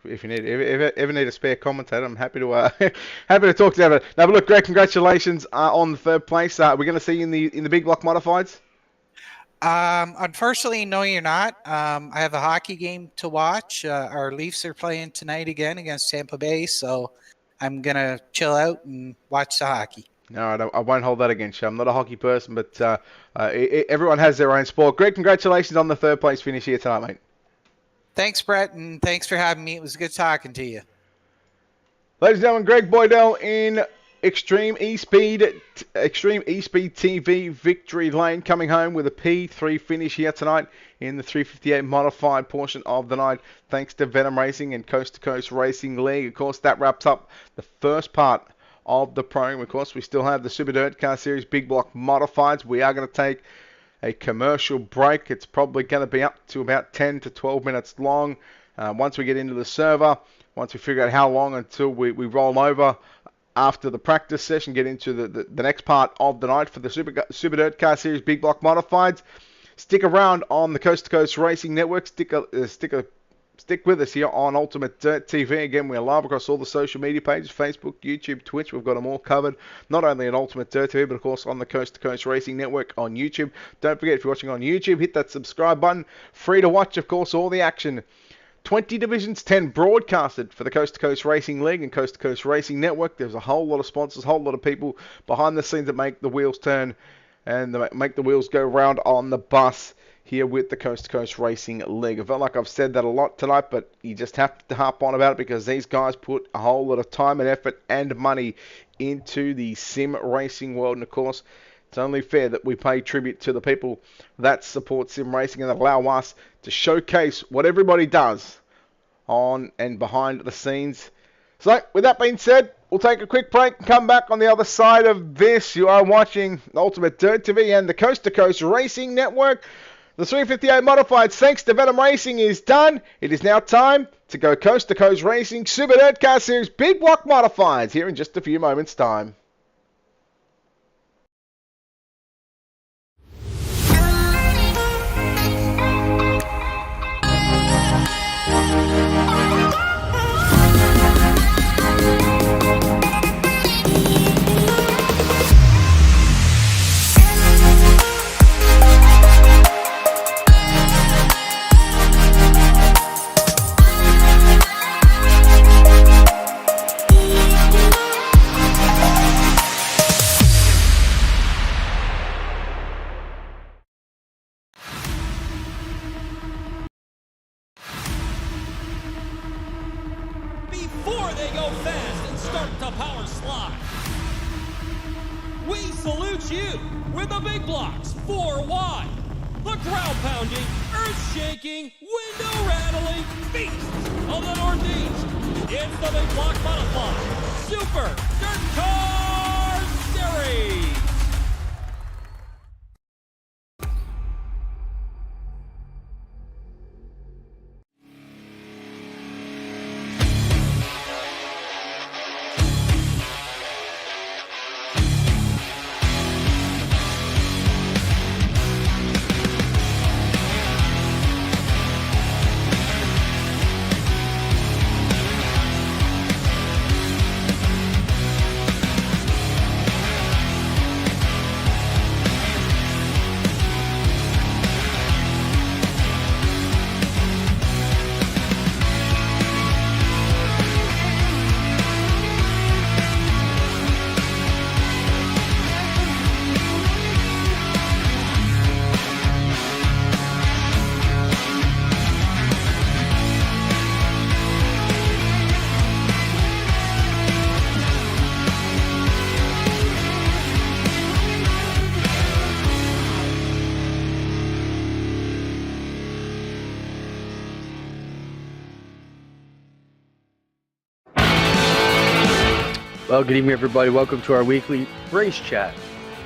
if you ever need a spare commentator, I'm happy to happy to talk to you about it. Now, but look, Greg, congratulations on the third place. We're going to see you in the big block modifieds. Unfortunately, no, you're not. I have a hockey game to watch. Our Leafs are playing tonight again against Tampa Bay, so I'm gonna chill out and watch the hockey. No, I won't hold that against you. I'm not a hockey person, but everyone has their own sport. Greg, congratulations on the third place finish here tonight, mate. Thanks, Brett, and thanks for having me. It was good talking to you. Ladies and gentlemen, Greg Boydell in Extreme E-Speed TV Victory Lane, coming home with a P3 finish here tonight in the 358 modified portion of the night, thanks to Venom Racing and Coast to Coast Racing League. Of course, that wraps up the first part of the program. Of course, we still have the Super Dirt Car Series Big Block Modifieds. We are going to take a commercial break. It's probably going to be up to about 10 to 12 minutes long. Once we get into the server, once we figure out how long until we roll over after the practice session, get into the next part of the night for the Super Dirt Car Series Big Block Modifieds. Stick around on the Coast to Coast Racing Network. Stick with us here on Ultimate Dirt TV. Again, we're live across all the social media pages, Facebook, YouTube, Twitch. We've got them all covered, not only on Ultimate Dirt TV, but of course on the Coast to Coast Racing Network on YouTube. Don't forget, if you're watching on YouTube, hit that subscribe button. Free to watch, of course, all the action. 20 divisions, 10 broadcasted for the Coast to Coast Racing League and Coast to Coast Racing Network. There's a whole lot of sponsors, a whole lot of people behind the scenes that make the wheels turn and make the wheels go round on the bus here with the Coast to Coast Racing League. I felt like I've said that a lot tonight, but you just have to harp on about it because these guys put a whole lot of time and effort and money into the sim racing world. And of course, it's only fair that we pay tribute to the people that support sim racing and that allow us to showcase what everybody does on and behind the scenes. So, with that being said, we'll take a quick break and come back on the other side of this. You are watching Ultimate Dirt TV and the Coast to Coast Racing Network. The 358 Modified, thanks to Venom Racing, is done. It is now time to go Coast to Coast Racing Super Dirt Car Series Big Block Modifieds here in just a few moments' time. recruits you with the big blocks, 4 wide. The crowd-pounding, earth-shaking, window-rattling beast of the Northeast. It's the Big Block Modified Super Dirt Car Series. Well, good evening, everybody. Welcome to our weekly race chat.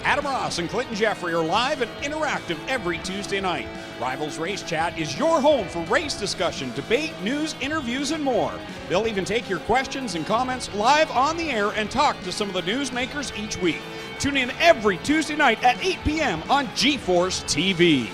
Adam Ross and Clinton Jeffrey are live and interactive every Tuesday night. Rivals Race Chat is your home for race discussion, debate, news, interviews, and more. They'll even take your questions and comments live on the air and talk to some of the newsmakers each week. Tune in every Tuesday night at 8 p.m. on GeForce TV.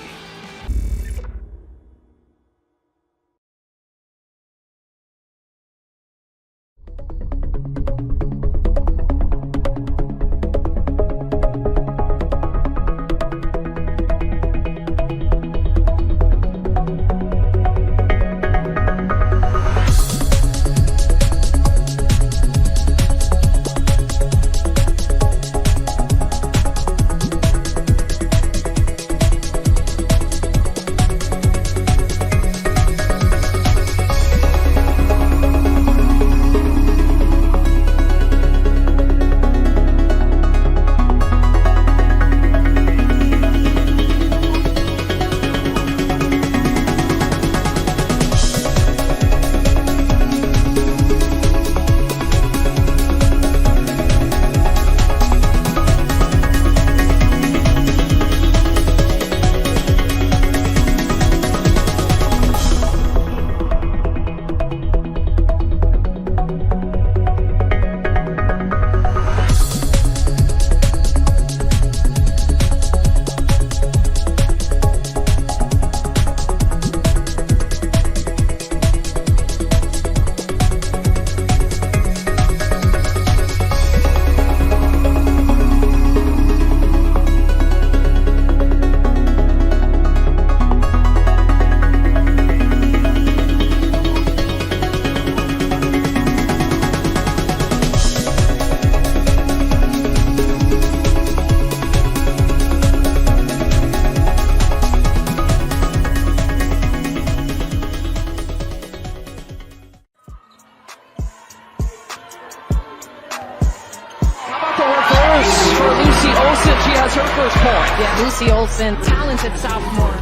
Lucy Olson, talented sophomore.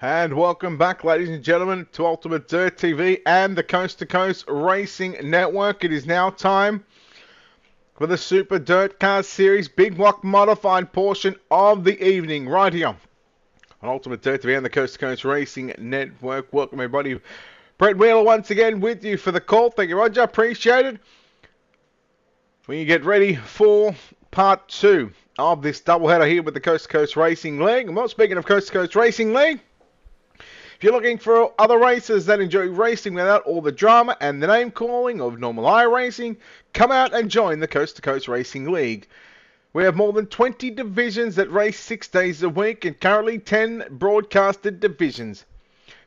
And welcome back, ladies and gentlemen, to Ultimate Dirt TV and the Coast to Coast Racing Network. It is now time for the Super Dirt Car Series Big Block Modified portion of the evening, right here on Ultimate Dirt TV and the Coast to Coast Racing Network. Welcome, everybody. Brett Wheeler once again with you for the call. Thank you, Roger. Appreciate it. When you get ready for part 2 of this doubleheader here with the Coast to Coast Racing League. And well, speaking of Coast to Coast Racing League, if you're looking for other racers that enjoy racing without all the drama and the name calling of normal iRacing, come out and join the Coast to Coast Racing League. We have more than 20 divisions that race 6 days a week and currently 10 broadcasted divisions.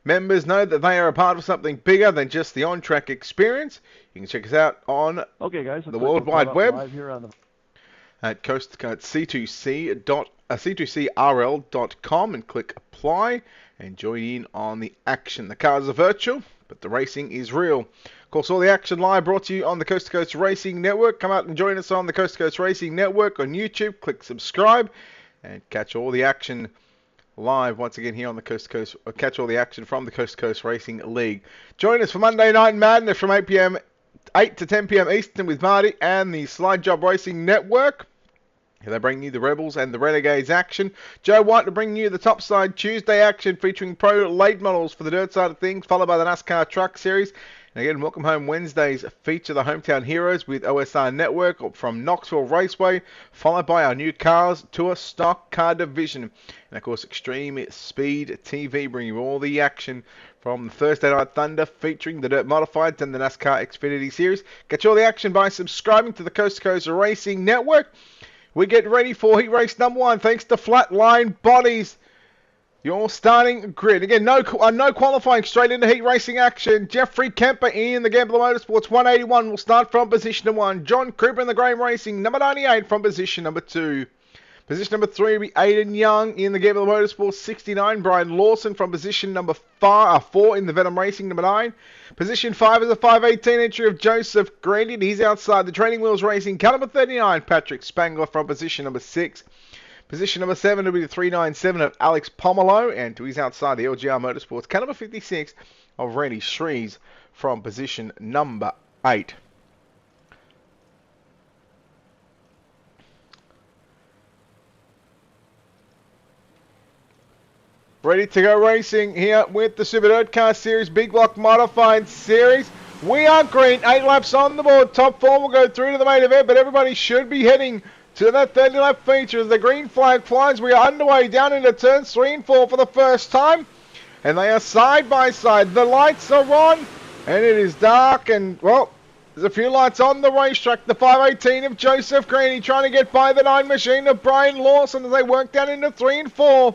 Members know that they are a part of something bigger than just the on-track experience. You can check us out on the World Wide Web at c2crl.com and click apply and join in on the action. The cars are virtual, but the racing is real. Of course, all the action live brought to you on the Coast to Coast Racing Network. Come out and join us on the Coast to Coast Racing Network on YouTube. Click subscribe and catch all the action live once again here on the Coast to Coast. Catch all the action from the Coast to Coast Racing League. Join us for Monday Night Madness from 8 to 10 p.m. Eastern with Marty and the Slide Job Racing Network. They bring you the Rebels and the Renegades action. Joe White to bring you the Topside Tuesday action featuring pro late models for the dirt side of things, followed by the NASCAR Truck Series. And again, Welcome Home Wednesdays feature the Hometown Heroes with OSR Network from Knoxville Raceway, followed by our new Cars Tour Stock Car Division. And of course, Extreme Speed TV bring you all the action from Thursday Night Thunder featuring the Dirt Modifieds and the NASCAR Xfinity Series. Catch all the action by subscribing to the Coast to Coast Racing Network. We get ready for heat race number 1 thanks to Flatline Bodies. Your starting grid. Again, no qualifying, straight into heat racing action. Jeffrey Kemper in the Gambler Motorsports 181 will start from position number 1. John Cooper in the Graham Racing number 98 from position number 2. Position number 3 will be Aiden Young in the Gambler Motorsports 69. Brian Lawson from position number 4 in the Venom Racing number 9. Position 5 is a 518 entry of Joseph Grandin. He's outside the Training Wheels Racing car number 39. Patrick Spangler from position number 6. Position number 7 will be the 397 of Alex Pomelo, and to his outside the LGR Motorsports car number 56 of Randy Shrees from position number 8. Ready to go racing here with the Super Dirt Car Series Big Block Modified Series. We are green, 8 laps on the board. Top 4 will go through to the main event, but everybody should be heading to that 30-lap feature as the green flag flies. We are underway down into turns 3 and 4 for the first time, and they are side by side. The lights are on, and it is dark, and well, there's a few lights on the racetrack. The 518 of Joseph Greeny trying to get by the 9 machine of Brian Lawson as they work down into 3 and 4.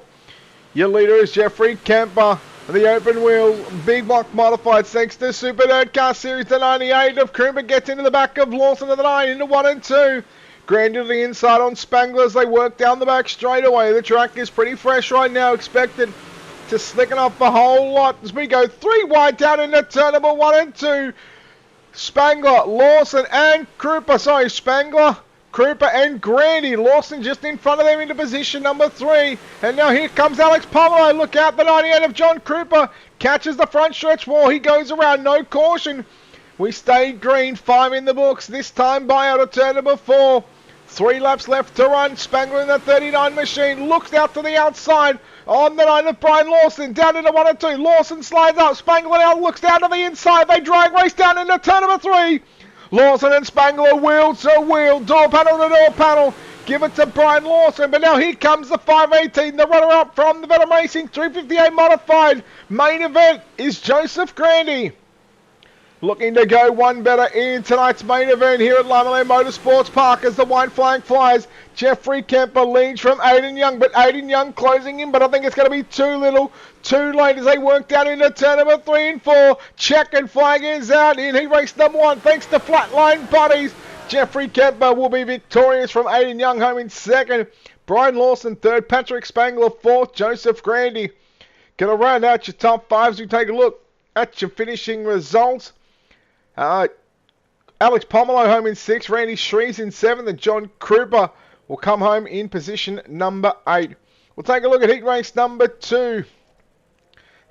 Your leader is Jeffrey Kemper. The open wheel, Big Block Modified, thanks to Super Dirt Car Series. The 98 of Cooper gets into the back of Lawson to the 9, into 1 and 2. Grand to the inside on Spangler as they work down the back straight away. The track is pretty fresh right now, expected to slicken off a whole lot as we go 3 wide down into turn number 1 and 2. Spangler, Lawson and Cooper. Spangler, Cooper and Grandy. Lawson just in front of them into position number 3. And now here comes Alex Pomelo. Look out, the 98 of John Cooper catches the front stretch wall. He goes around, no caution. We stayed green, 5 in the books. This time by out of turn number 4. 3 laps left to run. Spangler in the 39 machine looks out to the outside on the 9 of Brian Lawson. Down into 1 and 2. Lawson slides up. Spangler now looks down to the inside. They drag race down into turn number 3. Lawson and Spangler wheel to wheel, door panel to door panel. Give it to Brian Lawson, but now here comes the 518, the runner-up from the Venom Racing 358 Modified. Main event is Joseph Grandy. Looking to go one better in tonight's main event here at Lamaland Motorsports Park as the white flag flies. Jeffrey Kemper leads from Aiden Young, but Aiden Young closing in, but I think it's going to be too little, too late as they work down into turn number 3 and 4. Checkered flag is out in heat race number 1 thanks to Flatline Buddies. Jeffrey Kemper will be victorious from Aiden Young home in 2nd. Brian Lawson 3rd, Patrick Spangler 4th, Joseph Grandy. Going to round out your top 5s. We take a look at your finishing results. Alex Pomelo home in 6th, Randy Shrees in 7th, and John Cooper will come home in position number 8. We'll take a look at heat race number 2.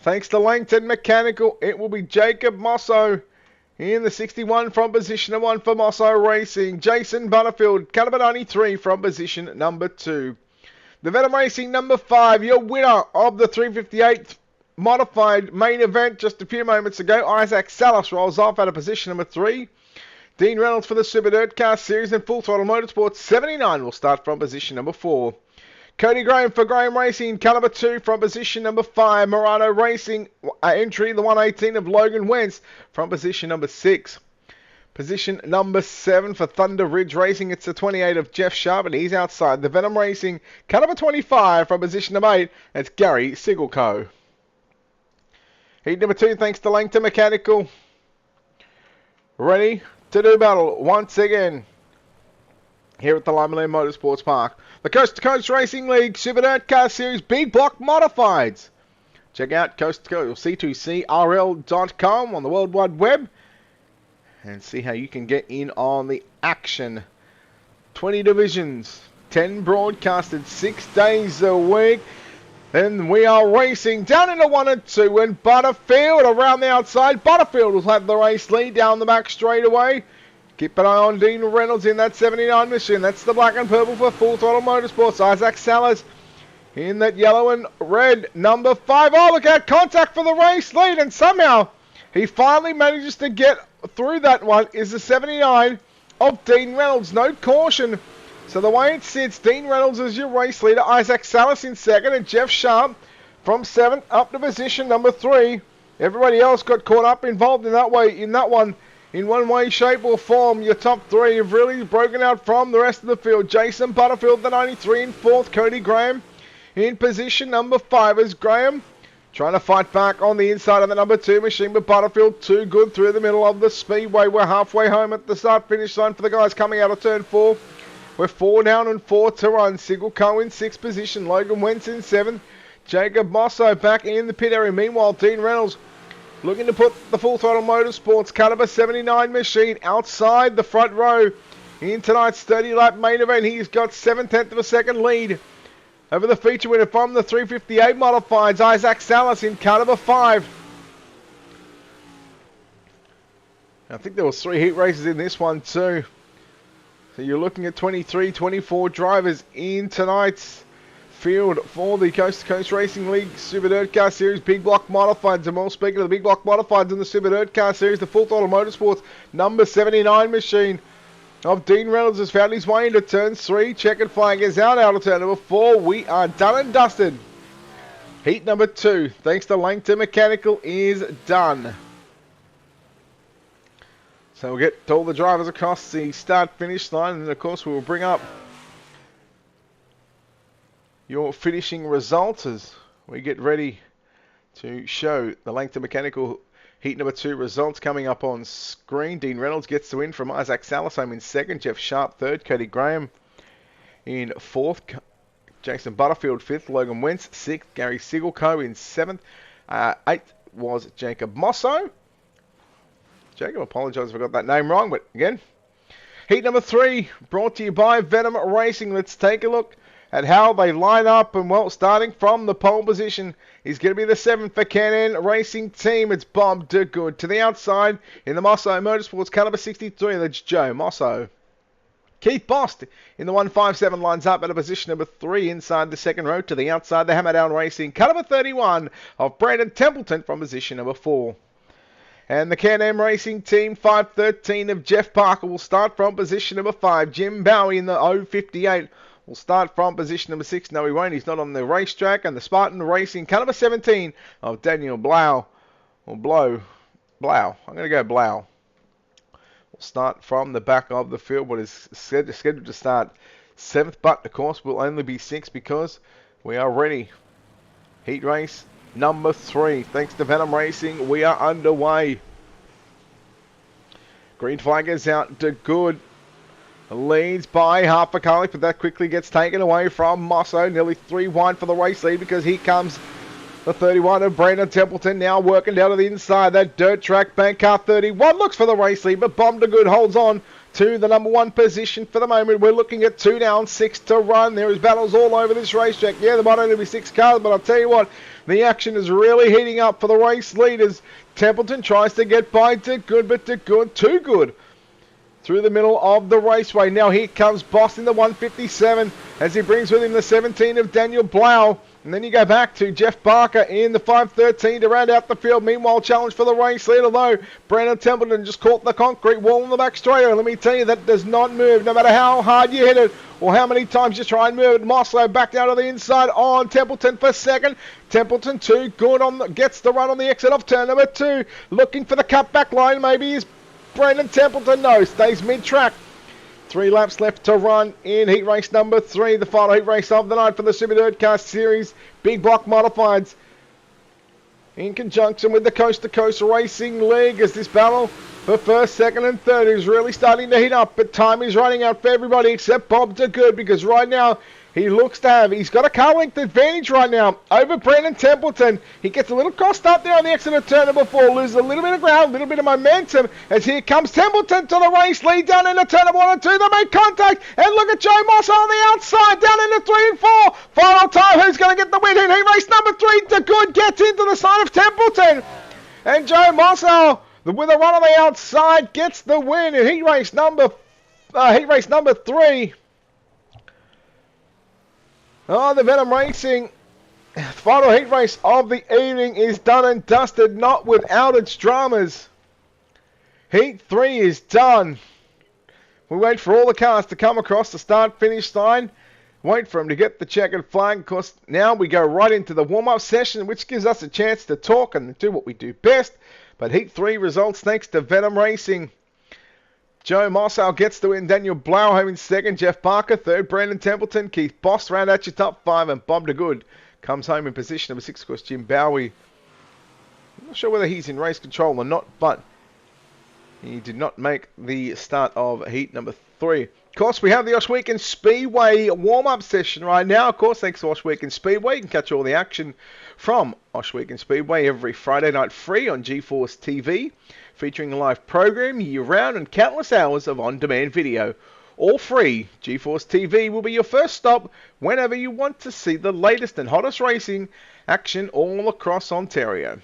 Thanks to Langton Mechanical, it will be Jacob Mosso in the 61 from position number 1 for Mosso Racing. Jason Butterfield, caliber 93 from position number 2. The Venom Racing number 5, your winner of the 358th modified main event just a few moments ago. Isaac Salas rolls off out of position number 3. Dean Reynolds for the Super Dirt Car Series and Full Throttle Motorsports 79 will start from position number 4. Cody Graham for Graham Racing, caliber 2 from position number 5. Murano Racing entry, the 118 of Logan Wentz from position number 6. Position number 7 for Thunder Ridge Racing, it's the 28 of Jeff Sharp, and he's outside. The Venom Racing, caliber 25 from position number 8, it's Gary Sigelco. Heat number 2, thanks to Langton Mechanical. Ready to do battle once again here at the Lima Motorsports Park. The Coast to Coast Racing League Super Dirt Car Series Big Block Modifieds. Check out Coast to Coast C2CRL.com on the World Wide Web and see how you can get in on the action. 20 divisions, 10 broadcasted, 6 days a week. Then we are racing down into 1 and 2, and Butterfield around the outside. Butterfield will have the race lead down the back straightaway. Keep an eye on Dean Reynolds in that 79 machine. That's the black and purple for Full Throttle Motorsports. Isaac Salas in that yellow and red number 5. Oh, look out, contact for the race lead, and somehow he finally manages to get through that one. Is the 79 of Dean Reynolds. No caution. So the way it sits, Dean Reynolds is your race leader, Isaac Salas in 2nd, and Jeff Sharp from 7th up to position number 3. Everybody else got caught up involved in that one. In one way, shape or form, your top 3 have really broken out from the rest of the field. Jason Butterfield, the 93 in 4th. Cody Graham in position number 5 as Graham trying to fight back on the inside of the number 2 machine, but Butterfield too good through the middle of the speedway. We're halfway home at the start-finish line for the guys coming out of turn 4. We're 4 down and 4 to run. Sigelco in 6th position. Logan Wentz in 7th. Jacob Mosso back in the pit area. Meanwhile, Dean Reynolds looking to put the Full Throttle Motorsports caliber 79 machine outside the front row in tonight's 30-lap main event. He's got 7/10 of a second lead over the feature winner from the 358 modifieds, Isaac Salas in caliber 5. I think there was 3 heat races in this one too. So you're looking at 23, 24 drivers in tonight's field for the Coast to Coast Racing League Super Dirt Car Series Big Block Modifieds. And more speaking of the Big Block Modifieds in the Super Dirt Car Series, the Full Throttle Motorsports number 79 machine of Dean Reynolds has found his way into turn 3. Checkered flag is out of turn number 4. We are done and dusted. Heat number 2, thanks to Langton Mechanical, is done. So we'll get all the drivers across the start-finish line, and of course we will bring up your finishing results as we get ready to show the Langton Mechanical Heat number 2 results coming up on screen. Dean Reynolds gets the win from Isaac Salas in 2nd, Jeff Sharp 3rd, Cody Graham in 4th, Jason Butterfield 5th, Logan Wentz 6th, Gary Sigelco in 7th, 8th was Jacob Mosso. Jacob, I apologise if I got that name wrong, but again. Heat number 3 brought to you by Venom Racing. Let's take a look at how they line up. And well, starting from the pole position is going to be the 7th for Can-Am Racing Team. It's Bob DeGood. To the outside in the Mosso Motorsports caliber 63, that's Joe Mosso. Keith Bost in the 157 lines up at a position number 3 inside the 2nd row. To the outside, the Hammerdown Racing caliber 31 of Brandon Templeton from position number 4. And the Can-Am Racing Team 513 of Jeff Parker will start from position number 5. Jim Bowie in the 058 will start from position number 6. No, he won't. He's not on the racetrack. And the Spartan Racing caliber 17 of Daniel Blau. Or Blow. Blau. I'm going to go Blau. We'll start from the back of the field. What is scheduled to start 7th. But, of course, will only be 6th because we are ready. Heat race number 3. Thanks to Venom Racing, we are underway. Green flag is out. DeGood leads by half a car, but that quickly gets taken away from Mosso. Nearly 3 wide for the race lead because here comes the 31 of Brandon Templeton now working down to the inside. That dirt track bank car 31 looks for the race lead, but Bob DeGood holds on to the number 1 position for the moment. We're looking at 2 down, 6 to run. There is battles all over this racetrack. Yeah, there might only be 6 cars, but I'll tell you what, the action is really heating up for the race leaders. Templeton tries to get by to good, but to good, too good. Through the middle of the raceway. Now here comes Boss in the 157 as he brings with him the 17 of Daniel Blau. And then you go back to Jeff Barker in the 513 to round out the field. Meanwhile, challenge for the race leader though. Brandon Templeton just caught the concrete wall in the back straight. Let me tell you, that does not move no matter how hard you hit it or how many times you try and move it. Mosslow back down to the inside on Templeton for second. Templeton too good gets the run on the exit of turn number 2. Looking for the cutback line maybe is Brandon Templeton. No, stays mid-track. 3 laps left to run in heat race number 3, the final heat race of the night for the Super Dirt Car Series Big Block Modifieds. In conjunction with the Coast to Coast Racing League, as this battle for first, second and third is really starting to heat up, but time is running out for everybody except Bob DeGood, because right now he looks to have, he's got a car length advantage right now over Brandon Templeton. He gets a little crossed up there on the exit of turn number 4, loses a little bit of ground, a little bit of momentum, as here comes Templeton to the race lead down into turn number 1 and 2. They make contact, and look at Joe Moss on the outside, down into 3 and 4. Final time, who's going to get the win in heat race number 3? DeGood gets into the side of Templeton, and Joe Moss, with a run on the outside, gets the win in heat race number 3. Oh, the Venom Racing final heat race of the evening is done and dusted, not without its dramas. Heat 3 is done. We wait for all the cars to come across the start-finish line. Wait for them to get the checkered flag. Of course, now we go right into the warm-up session, which gives us a chance to talk and do what we do best. But Heat 3 results thanks to Venom Racing. Joe Mossau gets the win. Daniel Blau home in second. Jeff Barker third. Brandon Templeton. Keith Boss round out your top 5. And Bob DeGood comes home in position number 6. Of course, Jim Bowie. I'm not sure whether he's in race control or not, but he did not make the start of heat number 3. Of course, we have the Oshweekend Speedway warm-up session right now. Of course, thanks to Oshweekend Speedway. You can catch all the action from Oshweekend Speedway every Friday night free on GeForce TV, featuring a live program year-round and countless hours of on-demand video. All free. GeForce TV will be your first stop whenever you want to see the latest and hottest racing action all across Ontario.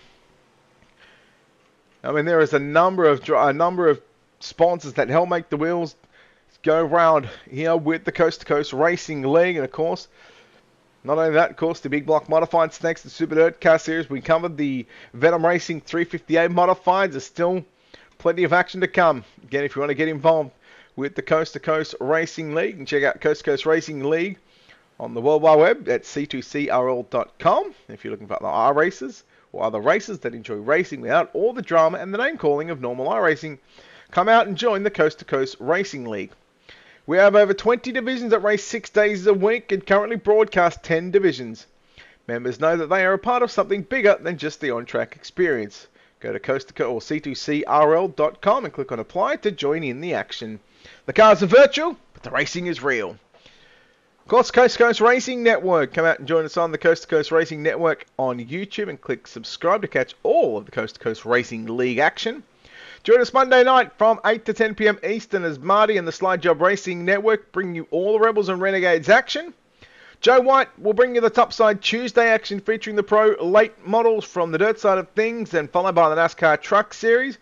I mean, there is a number of sponsors that help make the wheels go round here with the Coast to Coast Racing League, and of course, not only that, of course, the Big Block Modifieds thanks to the Super Dirt Car Series. We covered the Venom Racing 358 Modifieds. There's still plenty of action to come. Again, if you want to get involved with the Coast to Coast Racing League, you can check out Coast to Coast Racing League on the World Wide Web at c2crl.com. If you're looking for the R races or other racers that enjoy racing without all the drama and the name calling of normal iRacing, come out and join the Coast to Coast Racing League. We have over 20 divisions that race 6 days a week and currently broadcast 10 divisions. Members know that they are a part of something bigger than just the on-track experience. Go to Coast to Coast or c2crl.com and click on Apply to join in the action. The cars are virtual, but the racing is real. Of course, Coast to Coast Racing Network. Come out and join us on the Coast to Coast Racing Network on YouTube and click subscribe to catch all of the Coast to Coast Racing League action. Join us Monday night from 8 to 10 p.m. Eastern as Marty and the Slide Job Racing Network bring you all the Rebels and Renegades action. Joe White will bring you the Topside Tuesday action featuring the Pro late models from the dirt side of things, and followed by the NASCAR Truck Series.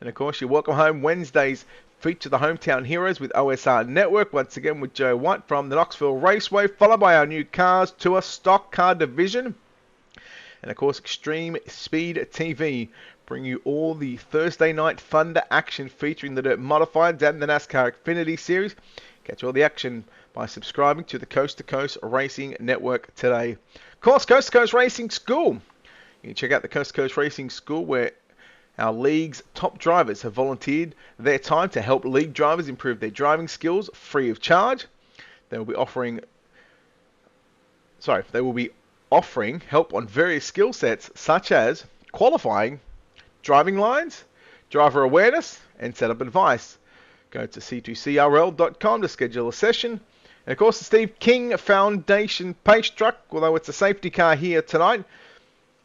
And of course, your Welcome Home Wednesdays feature the Hometown Heroes with OSR Network, once again with Joe White from the Knoxville Raceway, followed by our new Cars Tour Stock Car Division. And of course, Extreme Speed TV bring you all the Thursday night Thunder action featuring the Dirt Modifieds and the NASCAR Xfinity Series. Catch all the action by subscribing to the Coast to Coast Racing Network today. Of course, Coast to Coast Racing School. You can check out the Coast to Coast Racing School, where our league's top drivers have volunteered their time to help league drivers improve their driving skills free of charge. They will be offering help on various skill sets such as qualifying, driving lines, driver awareness, and setup advice. Go to c2crl.com to schedule a session. And of course, the Steve King Foundation Pace Truck, although it's a safety car here tonight,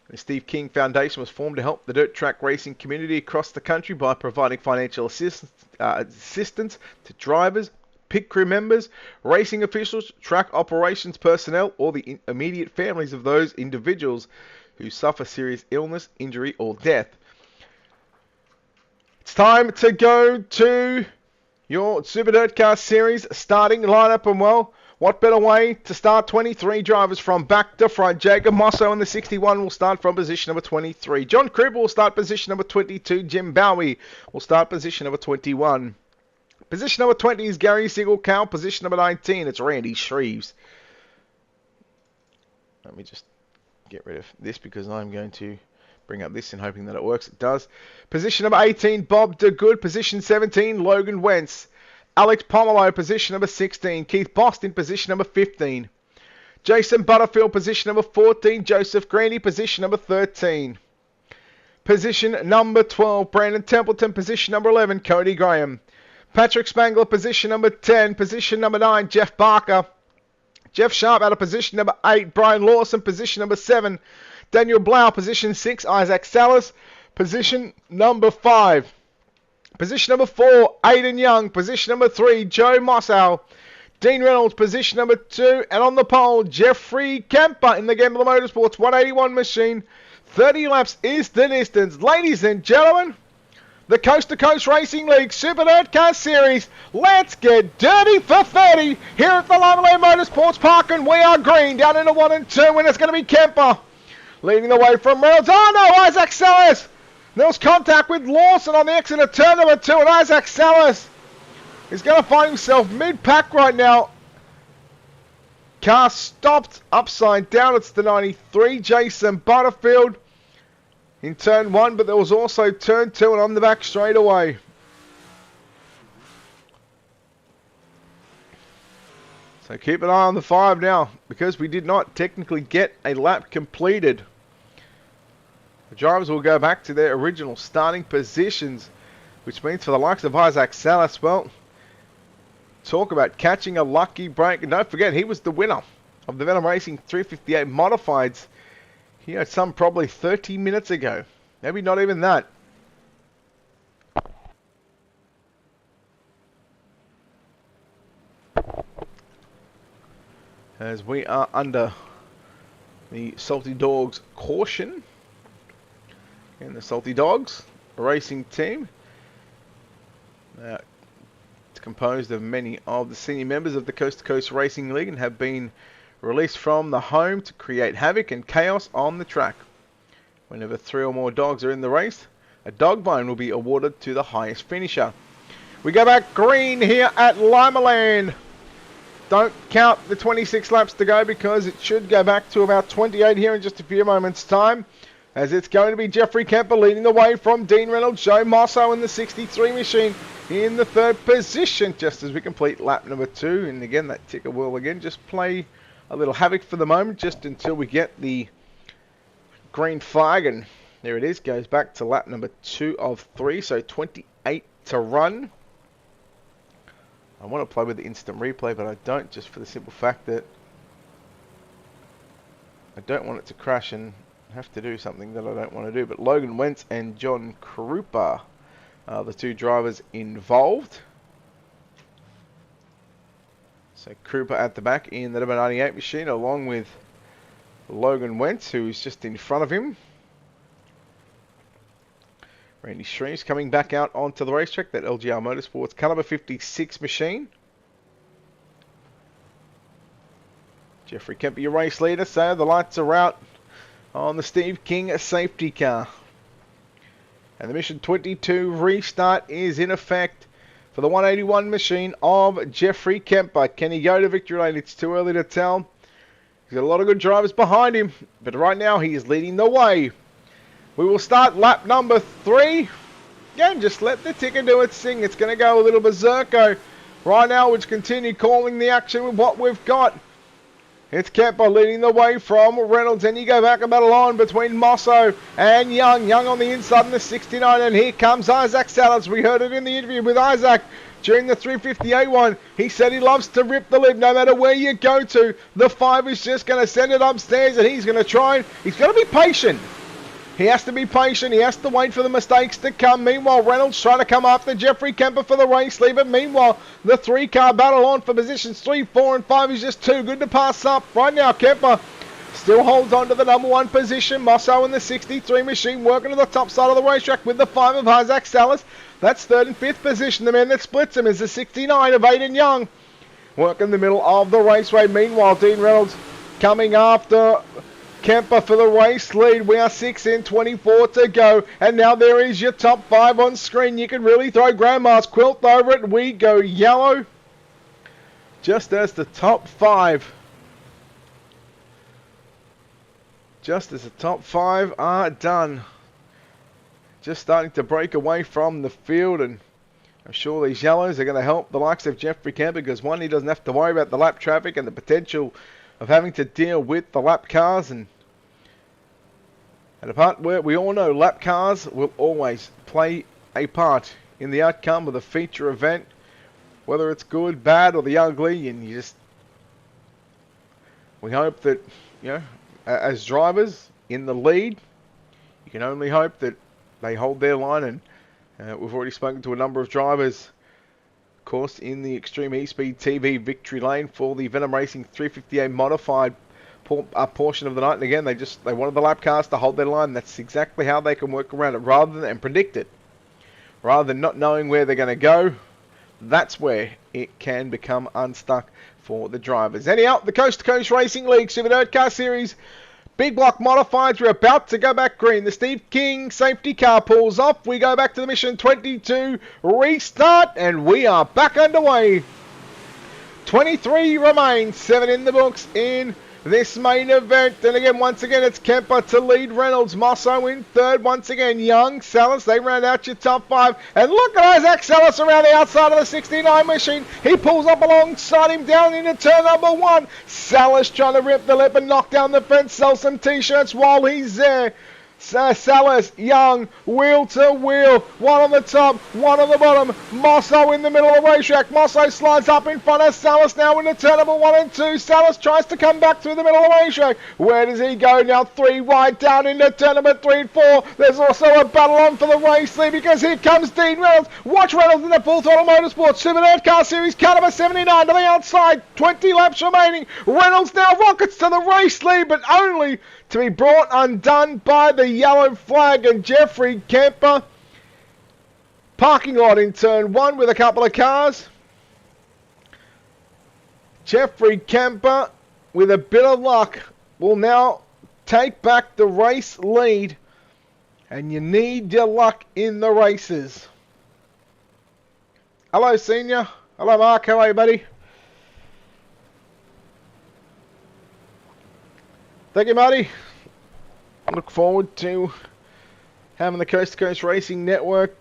The Steve King Foundation was formed to help the dirt track racing community across the country by providing financial assistance to drivers, pit crew members, racing officials, track operations personnel, or the immediate families of those individuals who suffer serious illness, injury, or death. It's time to go to your Super Dirt Car Series starting lineup, and well, what better way to start 23 drivers from back to front? Jacob Mosso in the 61 will start from position number 23. John Krupa will start position number 22. Jim Bowie will start position number 21. Position number 20 is Gary Siegel-Cow. Position number 19, it's Randy Shreves. Let me just get rid of this because I'm going to bring up this and hoping that it works. It does. Position number 18, Bob DeGood. Position 17, Logan Wentz. Alex Pomelo, position number 16. Keith Boston, position number 15. Jason Butterfield, position number 14. Joseph Grandy, position number 13. Position number 12, Brandon Templeton. Position number 11, Cody Graham. Patrick Spangler, position number 10. Position number 9, Jeff Barker. Jeff Sharp out of position number 8. Brian Lawson, position number 7. Daniel Blau, position 6. Isaac Salas, position number 5. Position number 4, Aiden Young. Position number 3, Joe Mossow. Dean Reynolds, position number 2. And on the pole, Jeffrey Kemper in the Gamble Motorsports 181 machine. 30 laps is the distance. Ladies and gentlemen, the Coast to Coast Racing League Super Dirt Car Series. Let's get dirty for 30 here at the Lovely Motorsports Park. And we are green down into 1 and 2. And it's going to be Kemper leading the way from Reynolds. Oh no, Isaac Salas. There was contact with Lawson on the exit of turn number 2, and Isaac Salas is going to find himself mid-pack right now. Car stopped upside down. It's the 93, Jason Butterfield in turn 1, but there was also turn 2 and on the back straight away. So keep an eye on the 5 now, because we did not technically get a lap completed. The drivers will go back to their original starting positions, which means for the likes of Isaac Salas, well, talk about catching a lucky break. And don't forget, he was the winner of the Venom Racing 358 Modifieds. He had some probably 30 minutes ago. Maybe not even that. As we are under the Salty Dogs caution. And the Salty Dogs racing team. It's composed of many of the senior members of the Coast to Coast Racing League and have been released from the home to create havoc and chaos on the track. Whenever 3 or more dogs are in the race, a dog bone will be awarded to the highest finisher. We go back green here at Limaland. Don't count the 26 laps to go because it should go back to about 28 here in just a few moments' time. As it's going to be Jeffrey Kemper leading the way from Dean Reynolds. Joe Mosso in the 63 machine in the 3rd position just as we complete lap number 2. And again, that ticker will again just play a little havoc for the moment just until we get the green flag. And there it is, goes back to lap number 2 of 3. So 28 to run. I want to play with the instant replay, but I don't, just for the simple fact that I don't want it to crash and have to do something that I don't want to do. But Logan Wentz and John Krupa are the 2 drivers involved. So Krupa at the back in the number 98 machine along with Logan Wentz, who is just in front of him. Randy Shreves coming back out onto the racetrack, that LGR Motorsports car number 56 machine. Jeffrey Kemper, your race leader, so the lights are out on the Steve King safety car. And the Mission 22 restart is in effect for the 181 machine of Jeffrey Kemper. Can he go to victory lane? It's too early to tell. He's got a lot of good drivers behind him, but right now he is leading the way. We will start lap number 3. Again, just let the ticker do its thing. It's going to go a little berserko. Right now, we'll continue calling the action with what we've got. It's Kemper leading the way from Reynolds. And you go back about a line between Mosso and Young. Young on the inside in the 69. And here comes Isaac Salas. We heard it in the interview with Isaac. during the 358 one. He said he loves to rip the lip no matter where you go to. The 5 is just going to send it upstairs, and he's going to try. He's going to be patient. He has to be patient. He has to wait for the mistakes to come. Meanwhile, Reynolds trying to come after Jeffrey Kemper for the race lead. But meanwhile, the 3-car battle on for positions 3, 4, and 5 is just too good to pass up. Right now, Kemper still holds on to the number 1 position. Mosso in the 63 machine working to the top side of the racetrack with the 5 of Isaac Salas. That's 3rd and 5th position. The man that splits him is the 69 of Aiden Young. Working the middle of the raceway. Meanwhile, Dean Reynolds coming after Kemper for the race lead. We are 6 in, 24 to go. And now there is your top 5 on screen. You can really throw Grandma's quilt over it. We go yellow. Just as the top 5. Just as the top 5 are done. Just starting to break away from the field. And I'm sure these yellows are going to help the likes of Jeffrey Kemper. Because one, he doesn't have to worry about the lap traffic and the potential of having to deal with the lap cars, and a part where we all know lap cars will always play a part in the outcome of the feature event, whether it's good, bad, or the ugly. And we hope that, you know, as drivers in the lead, you can only hope that they hold their line. And we've already spoken to a number of drivers, course, in the Extreme E-Speed TV victory lane for the Venom Racing 358 modified portion of the night. And again, they wanted the lap cars to hold their line. That's exactly how they can work around it, and predict it, rather than not knowing where they're going to go. That's where it can become unstuck for the drivers. Anyhow, the Coast to Coast Racing League Super Dirt Car Series Big Block Modifieds, we're about to go back green. The Steve King safety car pulls off. We go back to the Mission 22 restart, and we are back underway. 23 remain, 7 in the books in this main event. And again, once again, it's Kemper to lead Reynolds. Mosso in 3rd. Once again, Young, Salas, they round out your top 5. And look at Isaac Salas around the outside of the 69 machine. He pulls up alongside him down into turn number 1. Salas trying to rip the lip and knock down the fence, sell some t-shirts while he's there. Salas, Young, wheel to wheel, one on the top, one on the bottom. Mosso in the middle of the racetrack. Mosso slides up in front of Salas now into turn number 1 and 2. Salas tries to come back through the middle of the racetrack. Where does he go now? 3 wide down into turn number 3 and 4. There's also a battle on for the race lead because here comes Dean Reynolds. Watch Reynolds in the Full Throttle Motorsports Super Dirt Car Series car number 79 to the outside. 20 laps remaining. Reynolds now rockets to the race lead, but only to be brought undone by the yellow flag, and Jeffrey Kemper. Parking lot in turn 1 with a couple of cars. Jeffrey Kemper, with a bit of luck, will now take back the race lead, and you need your luck in the races. Hello, Senior. Hello, Mark. How are you, buddy? Thank you, Marty. I look forward to having the Coast to Coast Racing Network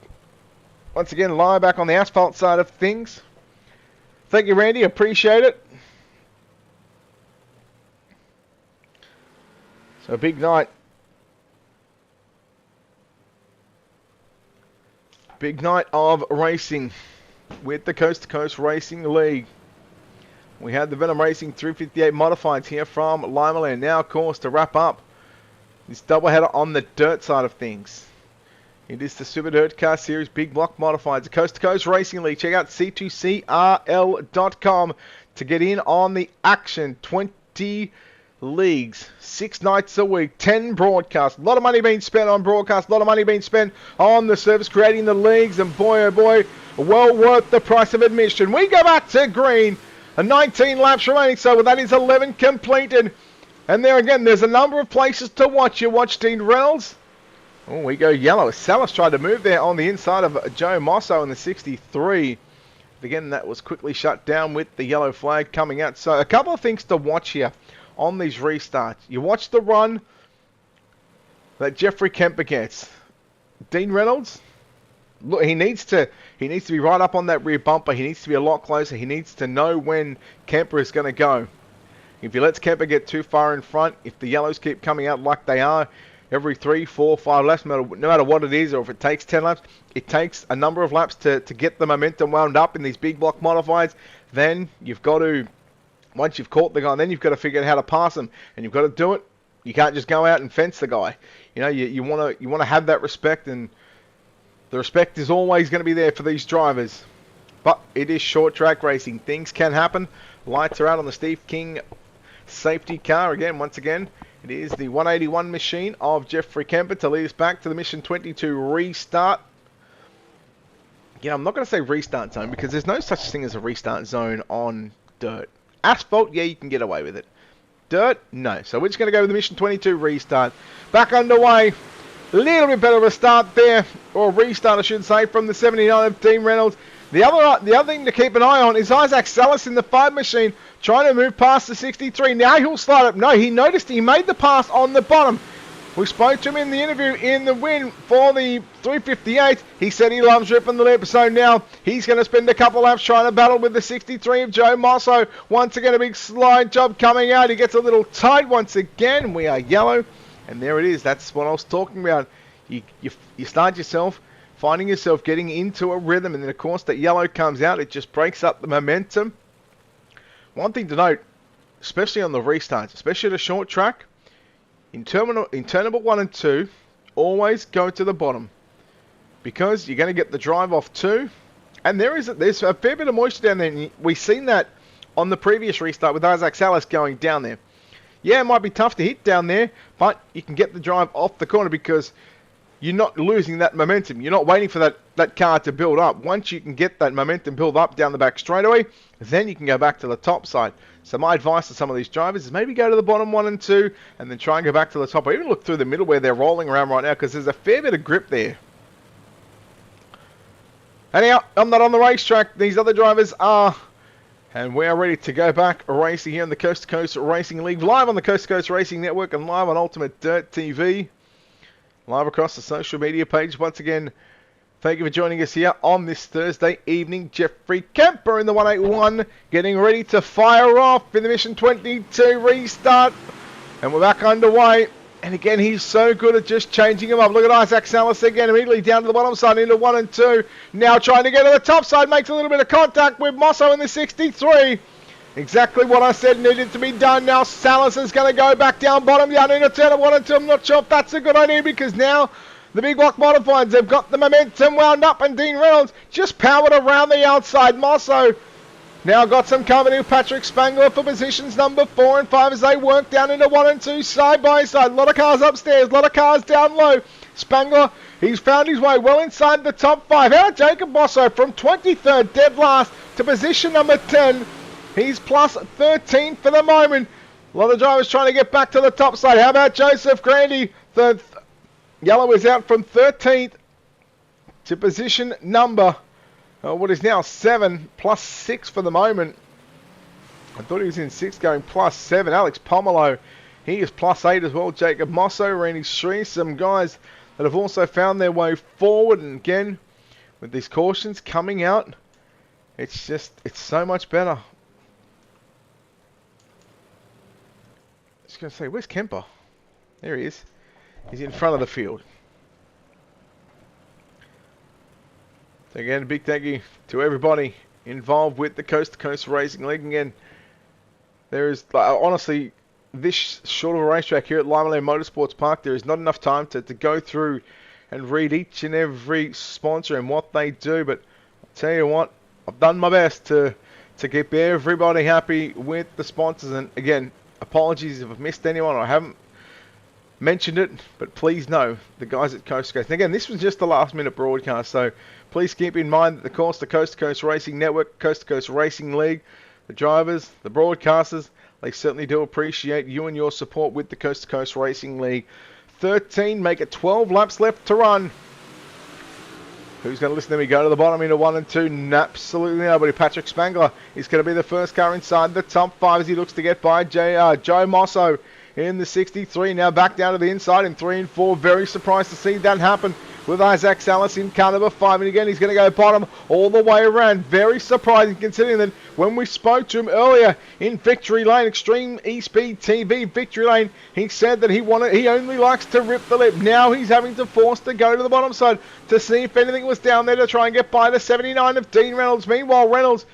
once again live back on the asphalt side of things. Thank you, Randy. Appreciate it. So a big night. Big night of racing with the Coast to Coast Racing League. We had the Venom Racing 358 Modifieds here from Limaland. Now, of course, to wrap up this doubleheader on the dirt side of things. It is the Super Dirt Car Series Big Block Modifieds, the Coast to Coast Racing League. Check out c2crl.com to get in on the action. 20 leagues, 6 nights a week, 10 broadcasts. A lot of money being spent on broadcasts, a lot of money being spent on the service, creating the leagues, and boy, oh boy, well worth the price of admission. We go back to green. 19 laps remaining, so that is 11 completed. And there again, there's a number of places to watch. You watch Dean Reynolds. Oh, we go yellow. Salas tried to move there on the inside of Joe Mosso in the 63. Again, that was quickly shut down with the yellow flag coming out. So a couple of things to watch here on these restarts. You watch the run that Jeffrey Kemper gets. Dean Reynolds, look, he needs to be right up on that rear bumper. He needs to be a lot closer. He needs to know when Kemper is going to go. If he lets Kemper get too far in front, if the yellows keep coming out like they are, every 3, 4, 5 laps, no matter what it is, or if it takes 10 laps, it takes a number of laps to get the momentum wound up in these big block modifieds. Then you've got to, once you've caught the guy, then you've got to figure out how to pass him, and you've got to do it. You can't just go out and fence the guy. You know, you want to have that respect, and the respect is always going to be there for these drivers. But it is short track racing. Things can happen. Lights are out on the Steve King safety car again. Once again, it is the 181 machine of Jeffrey Kemper to lead us back to the Mission 22 restart. Yeah, I'm not going to say restart zone because there's no such thing as a restart zone on dirt. Asphalt, yeah, you can get away with it. Dirt, no. So we're just going to go with the Mission 22 restart. Back underway. A little bit better of a start there, or restart I should say, from the 79 of Team Reynolds. The other thing to keep an eye on is Isaac Salas in the 5 machine trying to move past the 63. Now he'll slide up. No, he noticed he made the pass on the bottom. We spoke to him in the interview in the win for the 358. He said he loves ripping the lip, so now he's going to spend a couple laps trying to battle with the 63 of Joe Mosso. Once again, a big slide job coming out. He gets a little tight once again. We are yellow, and there it is. That's what I was talking about. You start yourself, finding yourself getting into a rhythm, and then of course that yellow comes out. It just breaks up the momentum. One thing to note, especially on the restarts, especially at a short track, in Turnable 1 and 2, always go to the bottom, because you're going to get the drive off too, and there's a fair bit of moisture down there, and we've seen that on the previous restart with Isaac Salas going down there. Yeah, it might be tough to hit down there, but you can get the drive off the corner because you're not losing that momentum. You're not waiting for that car to build up. Once you can get that momentum build up down the back straightaway, then you can go back to the top side. So my advice to some of these drivers is maybe go to the bottom 1 and 2 and then try and go back to the top. Or even look through the middle where they're rolling around right now, because there's a fair bit of grip there. Anyhow, I'm not on the racetrack. These other drivers are. And we are ready to go back racing here in the Coast to Coast Racing League. Live on the Coast to Coast Racing Network and live on Ultimate Dirt TV. Live across the social media page. Once again, thank you for joining us here on this Thursday evening. Jeffrey Kemper in the 181, getting ready to fire off in the Mission 22 restart. And we're back underway. And again, he's so good at just changing him up. Look at Isaac Salas again, immediately down to the bottom side into 1 and 2. Now trying to get to the top side, makes a little bit of contact with Mosso in the 63. Exactly what I said needed to be done. Now Salas is going to go back down bottom, down into turn of 1 and 2. I'm not sure if that's a good idea, because now the big block modifieds have got the momentum wound up, and Dean Reynolds just powered around the outside. Mosso now got some company with Patrick Spangler for positions number 4 and 5 as they work down into 1 and 2 side by side. A lot of cars upstairs, a lot of cars down low. Spangler, he's found his way well inside the top 5. How about Jacob Mosso from 23rd, dead last, to position number 10. He's plus 13 for the moment. A lot of drivers trying to get back to the top side. How about Joseph Grandy? The yellow is out from 13th to position number, what is now 7, plus 6 for the moment. I thought he was in 6 going plus 7. Alex Pomelo, he is plus 8 as well. Jacob Mosso, Randy Shree, some guys that have also found their way forward. And again, with these cautions coming out, it's so much better. I was going to say, where's Kemper? There he is. He's in front of the field. So again, a big thank you to everybody involved with the Coast to Coast Racing League. Again, there is, honestly, this short of a racetrack here at Lima Lane Motorsports Park, there is not enough time to go through and read each and every sponsor and what they do. But I'll tell you what, I've done my best to keep everybody happy with the sponsors. And again, apologies if I've missed anyone or I haven't mentioned it, but please know the guys at Coast to Coast. And again, this was just the last minute broadcast, so please keep in mind that the Coast to Coast Racing Network, Coast to Coast Racing League, the drivers, the broadcasters, they certainly do appreciate you and your support with the Coast to Coast Racing League. 13, make it 12 laps left to run. Who's going to listen to me go to the bottom into 1 and 2? Absolutely nobody. Patrick Spangler is going to be the first car inside the top 5 as he looks to get by Joe Mosso in the 63. Now back down to the inside in 3 and 4. Very surprised to see that happen. with Isaac Salas in car number 5. And again, he's going to go bottom all the way around. Very surprising considering that when we spoke to him earlier in Victory Lane, Extreme eSpeed TV Victory Lane, he said that he only likes to rip the lip. Now he's having to force to go to the bottom side to see if anything was down there to try and get by the 79 of Dean Reynolds. Meanwhile, Reynolds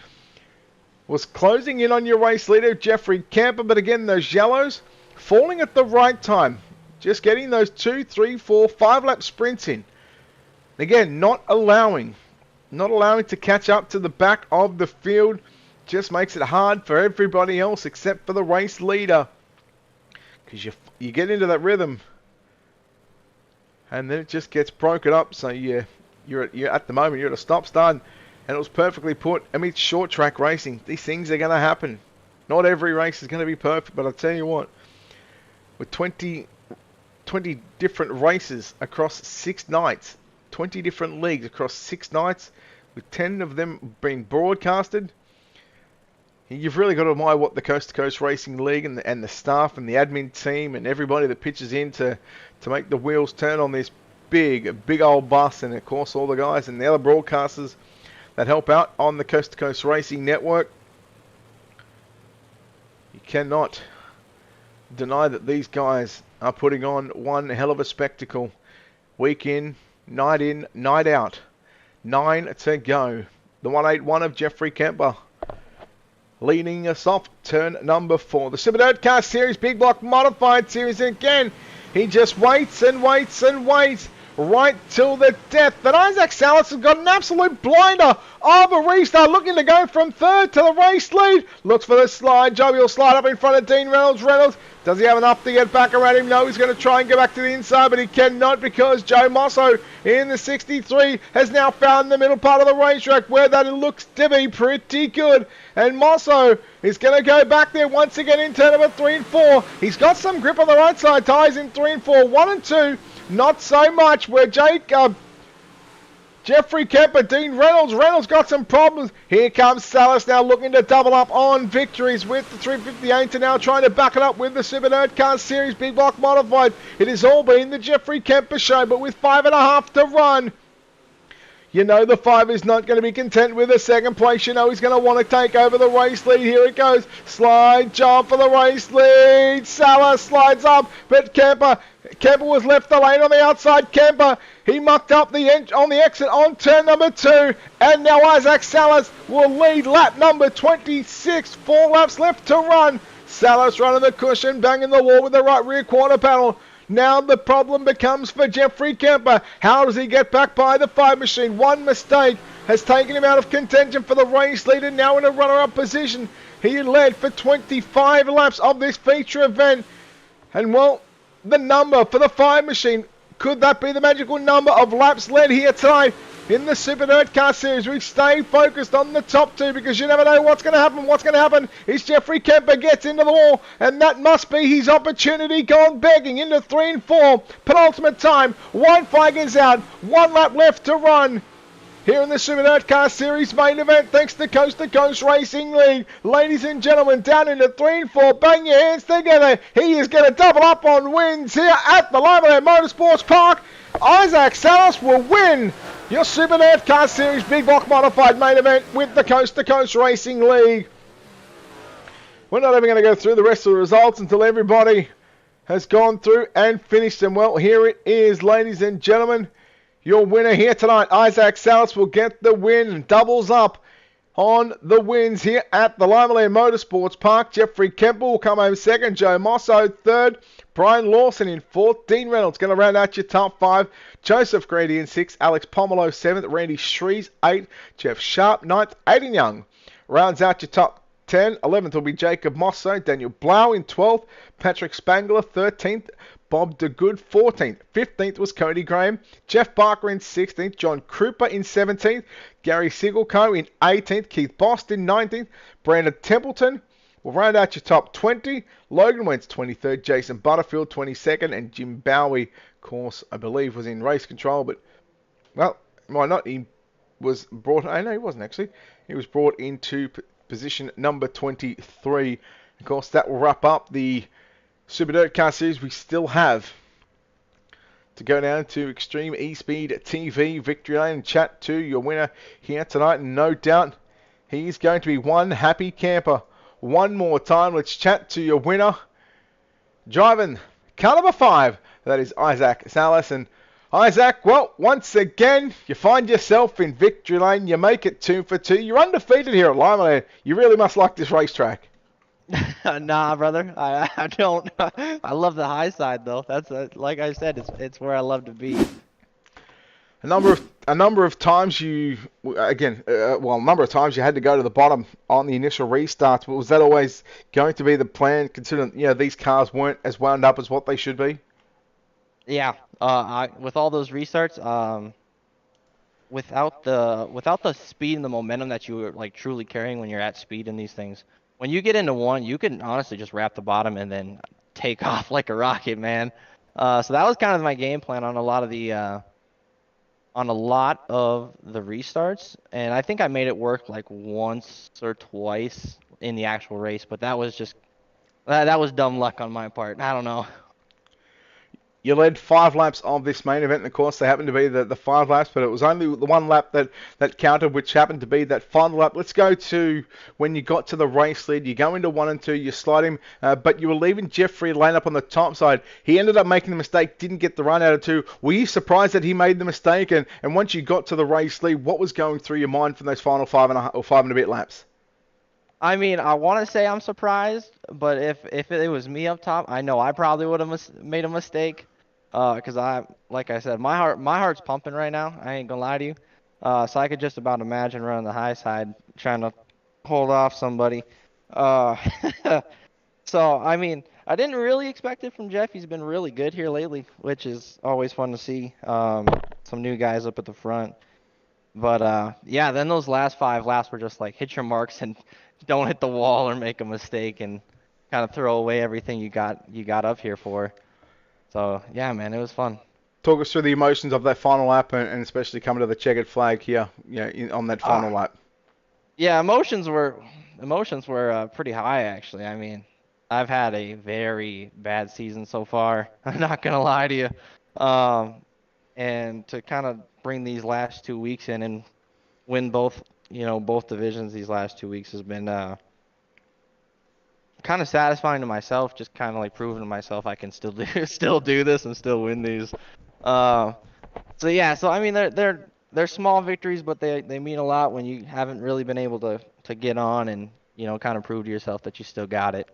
was closing in on your race leader, Jeffrey Camper. But again, those yellows falling at the right time. Just getting those 2, 3, 4, 5 lap sprints in. Again, not allowing to catch up to the back of the field. Just makes it hard for everybody else except for the race leader. Because you get into that rhythm. And then it just gets broken up. So you're at the moment, you're at a stop start. And it was perfectly put. I mean, it's short track racing. These things are going to happen. Not every race is going to be perfect. But I'll tell you what. With 20 different races across 6 nights. 20 different leagues across 6 nights, with 10 of them being broadcasted. You've really got to admire what the Coast to Coast Racing League and the staff and the admin team and everybody that pitches in to make the wheels turn on this big old bus, and of course all the guys and the other broadcasters that help out on the Coast to Coast Racing Network. You cannot deny that these guys are putting on one hell of a spectacle. Week in, night out. 9 to go. The 181 of Jeffrey Kemper leading us off turn number 4. The Super Dirt Car Series Big Block Modified Series. And again, he just waits and waits and waits right till the death. But Isaac Salas has got an absolute blinder of a restart, looking to go from 3rd to the race lead. Looks for the slide. Joey will slide up in front of Dean Reynolds. Reynolds, does he have enough to get back around him? No, he's going to try and go back to the inside, but he cannot because Joe Mosso in the 63 has now found the middle part of the racetrack where that looks to be pretty good. And Mosso is going to go back there once again in turn number 3 and 4. He's got some grip on the right side. Ties in 3 and 4. 1 and 2, not so much where Jeffrey Kemper, Dean Reynolds. Reynolds got some problems. Here comes Salas now looking to double up on victories with the 358 and now trying to back it up with the Super Nerd Car Series Big Block Modified. It has all been the Jeffrey Kemper show, but with 5.5 to run. You know the 5 is not going to be content with the second place. You know he's going to want to take over the race lead. Here it goes. Slide jump for the race lead. Salas slides up, but Kemper was left the lane on the outside. Kemper, he mucked up on the exit on turn number 2. And now Isaac Salas will lead lap number 26. 4 laps left to run. Salas running the cushion, banging the wall with the right rear quarter panel. Now the problem becomes for Jeffrey Kemper. How does he get back by the 5 machine? One mistake has taken him out of contention for the race leader. Now in a runner-up position. He led for 25 laps of this feature event. And well, the number for the 5 machine, could that be the magical number of laps led here tonight in the Super Nerd Car Series? We stay focused on the top 2 because you never know what's going to happen. What's going to happen is Jeffrey Kemper gets into the wall, and that must be his opportunity gone begging into 3 and 4. Penultimate time. White flag is out. 1 lap left to run. Here in the Super Nerd Car Series main event, thanks to Coast Racing League. Ladies and gentlemen, down into 3 and 4. Bang your hands together. He is going to double up on wins here at the Limeland Motorsports Park. Isaac Salas will win your Super Nerd Car Series Big Block Modified main event with the Coast Racing League. We're not even going to go through the rest of the results until everybody has gone through and finished them. Well, here it is, ladies and gentlemen. Your winner here tonight, Isaac Salas, will get the win and doubles up on the wins here at the Limeland Motorsports Park. Jeffrey Kemper will come home 2nd. Joe Mosso 3rd. Brian Lawson in 4th. Dean Reynolds going to round out your top 5. Joseph Grady in 6th. Alex Pomelo 7th. Randy Shrees 8th. Jeff Sharp 9th. Aiden Young rounds out your top 10. 11th will be Jacob Mosso. Daniel Blau in 12th. Patrick Spangler 13th. Bob DeGood 14th. 15th was Cody Graham. Jeff Barker in 16th. John Krupa in 17th. Gary Sigelco in 18th. Keith Boston 19th. Brandon Templeton will round out your top 20. Logan Wentz 23rd. Jason Butterfield 22nd. And Jim Bowie, of course, I believe was in race control. But, well, why not? He was brought... Oh, no, he wasn't actually. He was brought into position number 23. Of course, that will wrap up the Super Dirt Car Series. We still have to go down to Extreme E-Speed TV Victory Lane and chat to your winner here tonight. And no doubt he's going to be one happy camper. One more time, let's chat to your winner. Driving car number 5, that is Isaac Salas. And Isaac, well, once again, you find yourself in Victory Lane. You make it 2 for 2. You're undefeated here at Limeland. You really must like this racetrack. Nah, brother, I don't. I love the high side though. That's like I said, it's where I love to be. A number of times you had to go to the bottom on the initial restarts. But was that always going to be the plan, considering these cars weren't as wound up as what they should be? Yeah, with all those restarts, without the speed and the momentum that you were like truly carrying when you're at speed in these things, when you get into one, you can honestly just wrap the bottom and then take off like a rocket, man. So that was kind of my game plan on a lot of the restarts, and I think I made it work like once or twice in the actual race, but that was just that was dumb luck on my part. I don't know. You led 5 laps of this main event, and of course they happened to be the 5 laps, but it was only the 1 lap that counted, which happened to be that final lap. Let's go to when you got to the race lead. You go into 1 and 2, you slide him, but you were leaving Jeffrey Lane up on the top side. He ended up making the mistake, didn't get the run out of 2. Were you surprised that he made the mistake? And once you got to the race lead, what was going through your mind from those final 5 and a bit laps? I mean, I want to say I'm surprised, but if it was me up top, I know I probably would have made a mistake. Because like I said, my heart's pumping right now. I ain't gonna lie to you. So I could just about imagine running the high side, trying to hold off somebody. So I mean, I didn't really expect it from Jeff. He's been really good here lately, which is always fun to see. Some new guys up at the front. But yeah, then those last 5 laps were just like hit your marks and don't hit the wall or make a mistake and kind of throw away everything you got up here for. So, yeah, man, it was fun. Talk us through the emotions of that final lap and especially coming to the checkered flag here on that final lap. Yeah, emotions were pretty high, actually. I mean, I've had a very bad season so far. I'm not going to lie to you. And to kind of bring these last 2 weeks in and win both divisions these last 2 weeks has been kind of satisfying to myself, just kind of like proving to myself I can still do this and still win these. So yeah, so I mean they're small victories, but they mean a lot when you haven't really been able to get on and kind of prove to yourself that you still got it.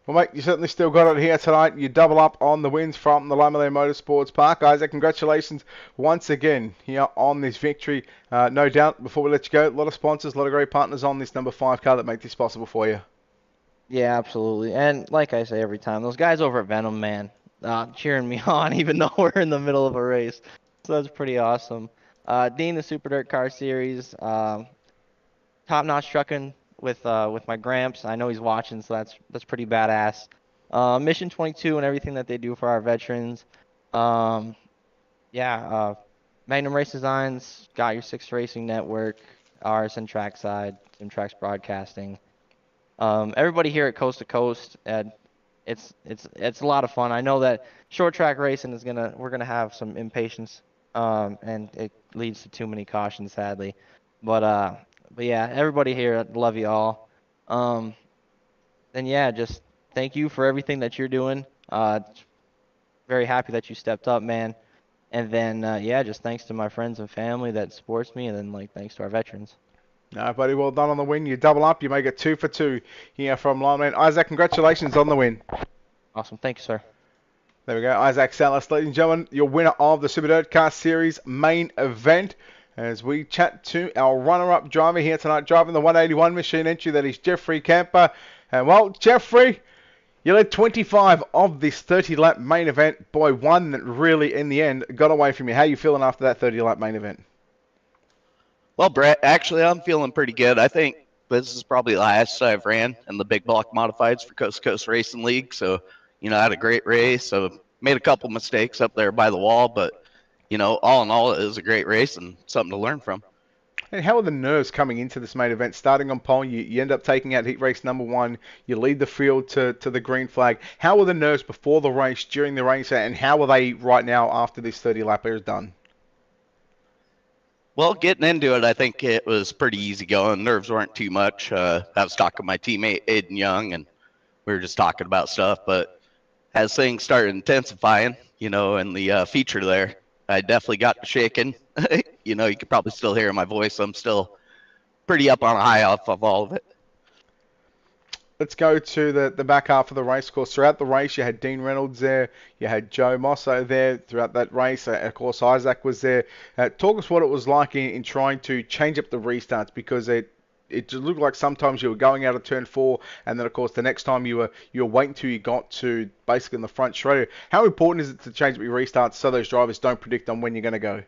Well, mate, you certainly still got it here tonight. You double up on the wins from the Lime Motorsports Park. Isaac, congratulations once again here on this victory. No doubt, before we let you go, a lot of sponsors, a lot of great partners on this number 5 car that make this possible for you. Yeah, absolutely. And like I say every time, those guys over at Venom, man, cheering me on even though we're in the middle of a race. So that's pretty awesome. Dean, the Super Dirt Car Series, Top Notch Trucking with my Gramps. I know he's watching, so that's pretty badass. Mission 22 and everything that they do for our veterans. Magnum Race Designs, Got Your Six Racing Network, RSN Trackside, Sim Tracks Broadcasting. Everybody here at Coast to Coast, it's a lot of fun. I know that short track racing we're gonna have some impatience, and it leads to too many cautions, sadly. But yeah, everybody here, love you all. And yeah, just thank you for everything that you're doing. Very happy that you stepped up, man. And then just thanks to my friends and family that supports me, and then thanks to our veterans. No, buddy, well done on the win. You double up, you make it 2 for 2 here from Limeland. Isaac, congratulations on the win. Awesome, thank you, sir. There we go, Isaac Salas, ladies and gentlemen, your winner of the Super Dirt Car Series main event. As we chat to our runner-up driver here tonight, driving the 181 machine entry, that is Jeffrey Camper. And well, Jeffrey, you led 25 of this 30-lap main event. Boy, one that really, in the end, got away from you. How are you feeling after that 30-lap main event? Well, Brett, actually, I'm feeling pretty good. I think this is probably the highest I've ran in the big block modifieds for Coast to Coast Racing League. So, I had a great race. So, made a couple mistakes up there by the wall, but, all in all, it was a great race and something to learn from. And how are the nerves coming into this main event? Starting on pole, you end up taking out heat race number 1. You lead the field to the green flag. How were the nerves before the race, during the race, and how are they right now after this 30-lapper is done? Well, getting into it, I think it was pretty easy going. Nerves weren't too much. I was talking to my teammate Aiden Young, and we were just talking about stuff. But as things started intensifying, in the feature there, I definitely got to shaking. You could probably still hear my voice. I'm still pretty up on a high off of all of it. Let's go to the back half of the race course. Throughout the race, you had Dean Reynolds there, you had Joe Mosso there throughout that race. Of course, Isaac was there. Talk us what it was like in trying to change up the restarts, because it just looked like sometimes you were going out of turn 4, and then of course the next time you were waiting till you got to basically in the front shredder. How important is it to change up your restarts so those drivers don't predict on when you're going to go?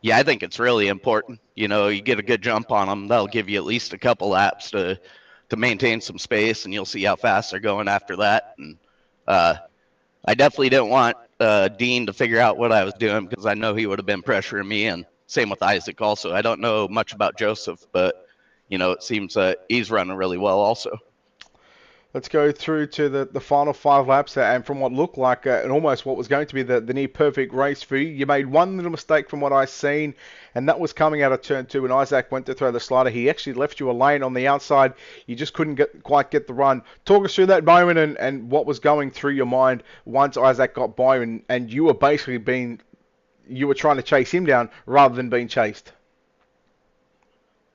Yeah, I think it's really important. You get a good jump on them, that'll give you at least a couple laps to maintain some space, and you'll see how fast they're going after that. And I definitely didn't want Dean to figure out what I was doing, because I know he would have been pressuring me, and same with Isaac also. I don't know much about Joseph, but it seems he's running really well also. Let's go through to the final 5 laps, and from what looked like and almost what was going to be the near perfect race for you, you made one little mistake from what I seen, and that was coming out of turn 2 when Isaac went to throw the slider. He actually left you a lane on the outside. You just couldn't quite get the run. Talk us through that moment and what was going through your mind once Isaac got by, and you were basically you were trying to chase him down rather than being chased.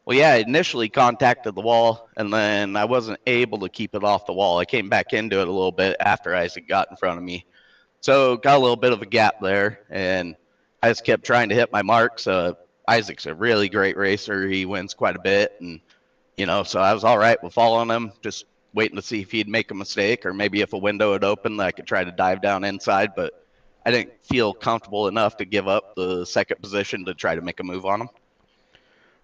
Well, yeah, I initially contacted the wall, and then I wasn't able to keep it off the wall. I came back into it a little bit after Isaac got in front of me. So got a little bit of a gap there, and I just kept trying to hit my marks. Isaac's a really great racer. He wins quite a bit, and, so I was all right with following him, just waiting to see if he'd make a mistake, or maybe if a window had opened, I could try to dive down inside, but I didn't feel comfortable enough to give up the second position to try to make a move on him.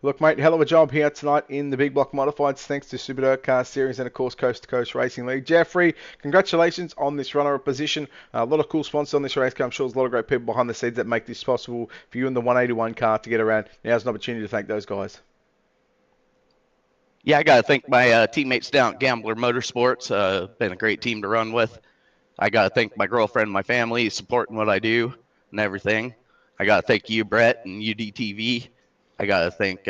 Look, mate, hell of a job here tonight in the Big Block Modifieds, thanks to Super Dirt Car Series and, of course, Coast to Coast Racing League. Jeffrey, congratulations on this runner-up position. A lot of cool sponsors on this race car. I'm sure there's a lot of great people behind the scenes that make this possible for you in the 181 car to get around. Now's an opportunity to thank those guys. Yeah, I got to thank my teammates down at Gambler Motorsports. Been a great team to run with. I got to thank my girlfriend and my family supporting what I do and everything. I got to thank you, Brett, and UDTV. I got to thank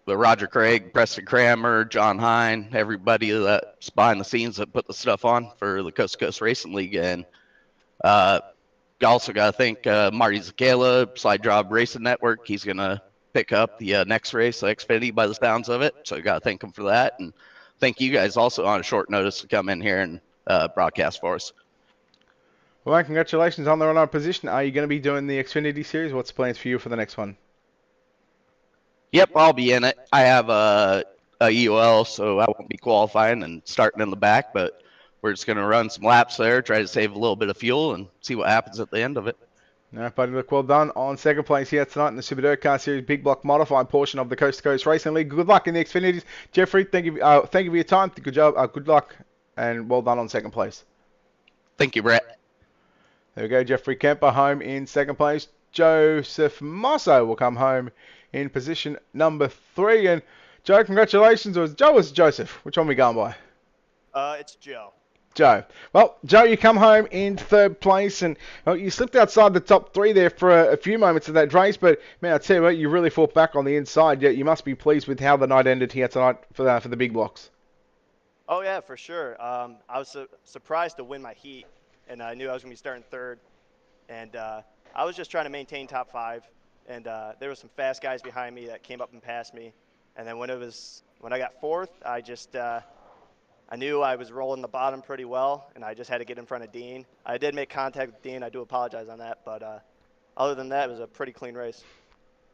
Roger Craig, Preston Kramer, John Hine, everybody that's behind the scenes that put the stuff on for the Coast to Coast Racing League. And also got to thank Marty Zakela, Slide Job Racing Network. He's going to pick up the next race, the Xfinity, by the sounds of it. So I got to thank him for that. And thank you guys also on a short notice to come in here and broadcast for us. Well, congratulations on the run-up position. Are you going to be doing the Xfinity Series? What's the plans for you for the next one? Yep, I'll be in it. I have a EOL, so I won't be qualifying and starting in the back, but we're just going to run some laps there, try to save a little bit of fuel, and see what happens at the end of it. No, buddy, look, well done on second place here tonight in the Super Dirt Car Series Big Block Modified portion of the Coast to Coast Racing League. Good luck in the Xfinities. Jeffrey, thank you for your time. Good job. Good luck, and well done on second place. Thank you, Brett. There we go, Jeffrey Kemper home in second place. Joseph Mosso will come home in position number 3. And Joe, congratulations. Or Joe or Joseph? Which one are we going by? It's Joe. Joe. Well, Joe, you come home in third place, and you slipped outside the top 3 there for a few moments of that race, but man, I tell you what, you really fought back on the inside. Yet you must be pleased with how the night ended here tonight for the big blocks. Oh yeah, for sure. I was surprised to win my heat, and I knew I was going to be starting third, and I was just trying to maintain top 5, and there were some fast guys behind me that came up and passed me, and then when I got 4th, I knew I was rolling the bottom pretty well, and I just had to get in front of Dean. I did make contact with Dean. I do apologize on that, but other than that, it was a pretty clean race.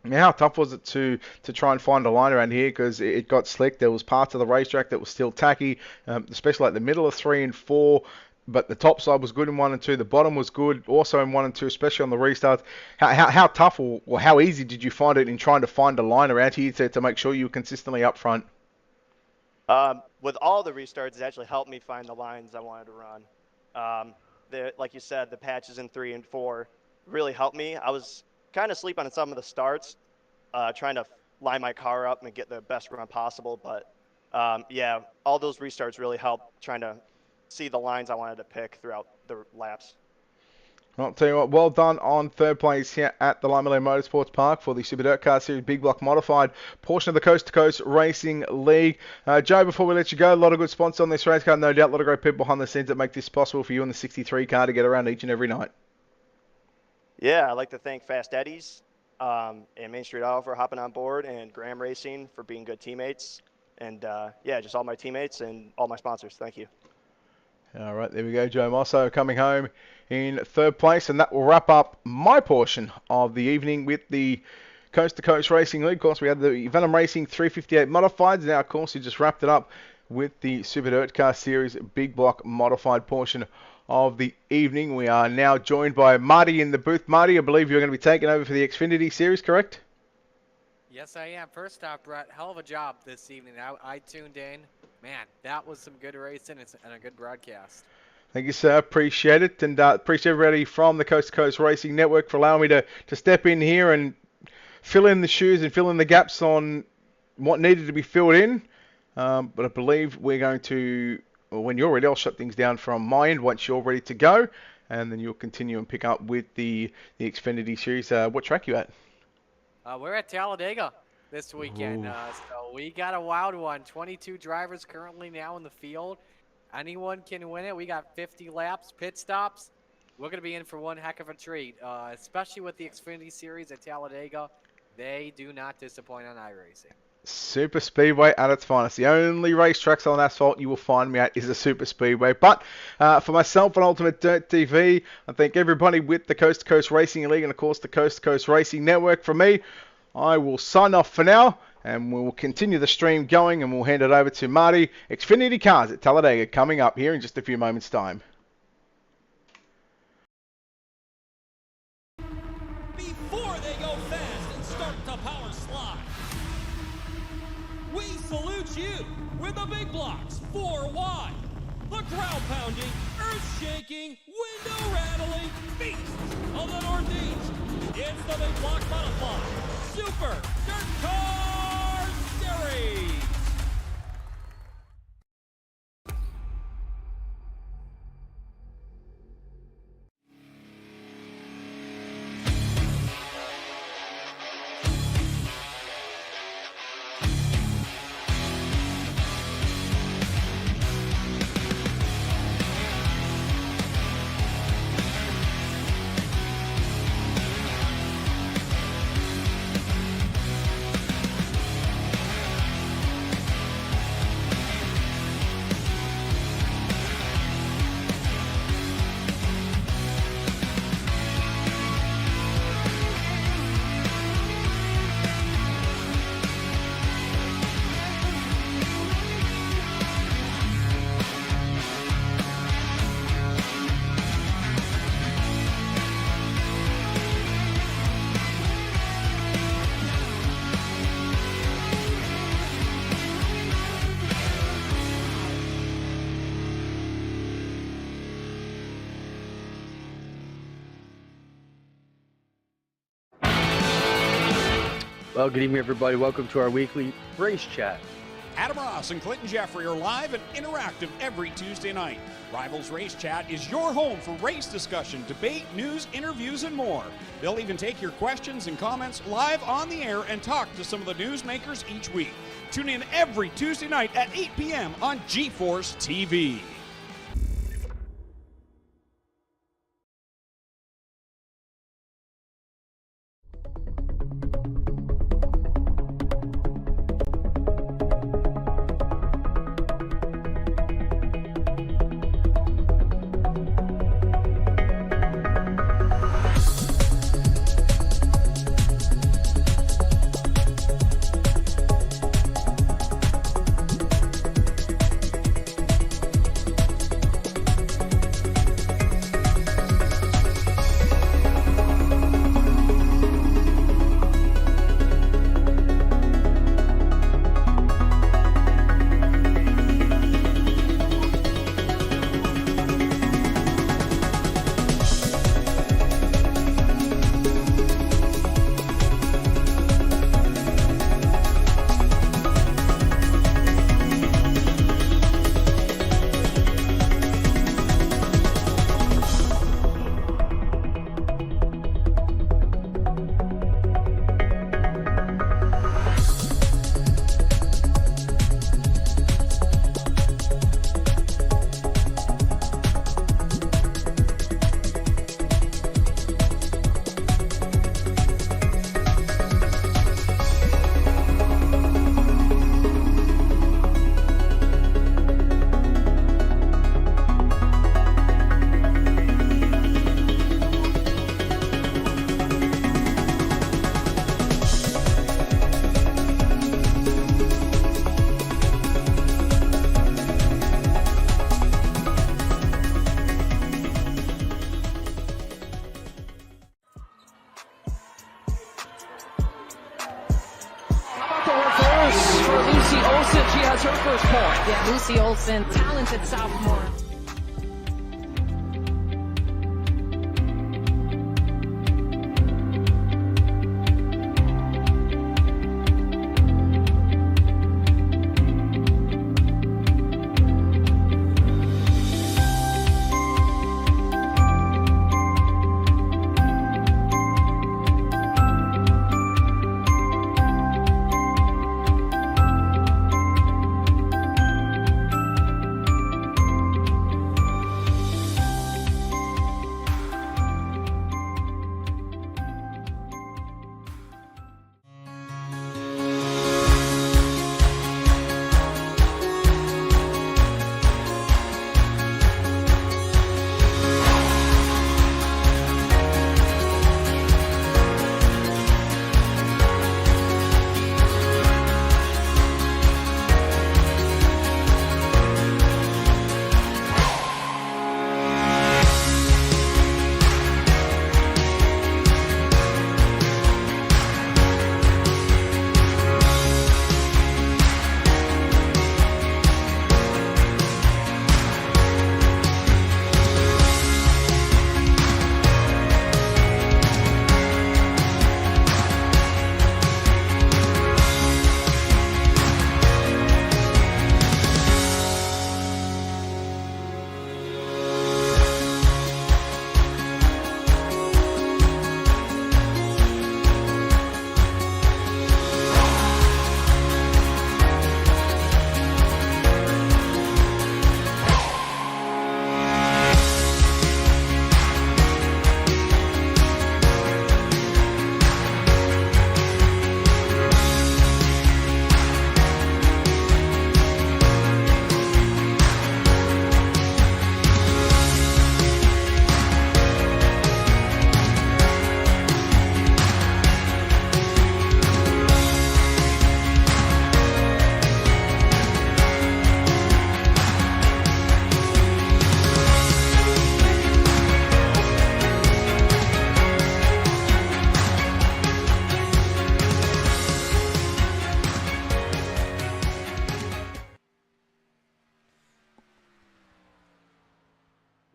Yeah, how tough was it to try and find a line around here, because it got slick. There was parts of the racetrack that was still tacky, especially like the middle of 3 and 4. But the top side was good in 1 and 2. The bottom was good also in 1 and 2, especially on the restarts. How tough or how easy did you find it in trying to find a line around here to make sure you were consistently up front? With all the restarts, it actually helped me find the lines I wanted to run. Like you said, the patches in 3 and 4 really helped me. I was kind of sleeping on some of the starts, trying to line my car up and get the best run possible. But yeah, all those restarts really helped trying to see the lines I wanted to pick throughout the laps. I'll tell you what, well done on third place here at the Lime Motorsports Park for the Super Dirt Car Series Big Block Modified portion of the Coast to Coast Racing League. Joe, before we let you go, a lot of good sponsors on this race car, no doubt, a lot of great people behind the scenes that make this possible for you in the 63 car to get around each and every night. Yeah, I'd like to thank Fast Eddie's and Main Street Auto for hopping on board, and Graham Racing for being good teammates. And yeah, just all my teammates and all my sponsors. Thank you. All right, there we go. Joe Mosso coming home in third place, and that will wrap up my portion of the evening with the Coast to Coast Racing League. Of course, we had the Venom Racing 358 Modifieds. Now, of course, we just wrapped it up with the Super Dirt Car Series Big Block Modified portion of the evening. We are now joined by Marty in the booth. Marty, I believe you're going to be taking over for the Xfinity Series, correct? Yes, I am. First off, Brett, hell of a job this evening. I tuned in. Man, that was some good racing and a good broadcast. Thank you, sir. Appreciate it. And appreciate everybody from the Coast to Coast Racing Network for allowing me to step in here and fill in the shoes and fill in the gaps on what needed to be filled in. But I believe we're going to, well, when you're ready, I'll shut things down from my end once you're ready to go. And then you'll continue and pick up with the Xfinity Series. What track you at? We're at Talladega this weekend. So we got a wild one. 22 drivers currently now in the field. Anyone can win it. We got 50 laps, pit stops. We're going to be in for one heck of a treat, especially with the Xfinity Series at Talladega. They do not disappoint on iRacing. Super Speedway at its finest. The only racetracks on asphalt you will find me at is a Super Speedway. But for myself and Ultimate Dirt TV, I thank everybody with the Coast to Coast Racing League and, of course, the Coast to Coast Racing Network. For me, I will sign off for now, and we'll continue the stream going, and we'll hand it over to Marty. Xfinity Cars at Talladega coming up here in just a few moments' time. Before they go fast and start to power slide, we salute you with the big blocks 4 wide, the crowd-pounding, earth-shaking, window-rattling beasts of the Northeast. It's the Big Block Modified Super Dirt Car Series. Well, good evening, everybody. Welcome to our weekly race chat. Adam Ross and Clinton Jeffrey are live and interactive every Tuesday night. Rivals Race Chat is your home for race discussion, debate, news, interviews, and more. They'll even take your questions and comments live on the air and talk to some of the newsmakers each week. Tune in every Tuesday night at 8 p.m. on GeForce TV. she has her first point. Yeah, Lucy Olson, talented sophomore.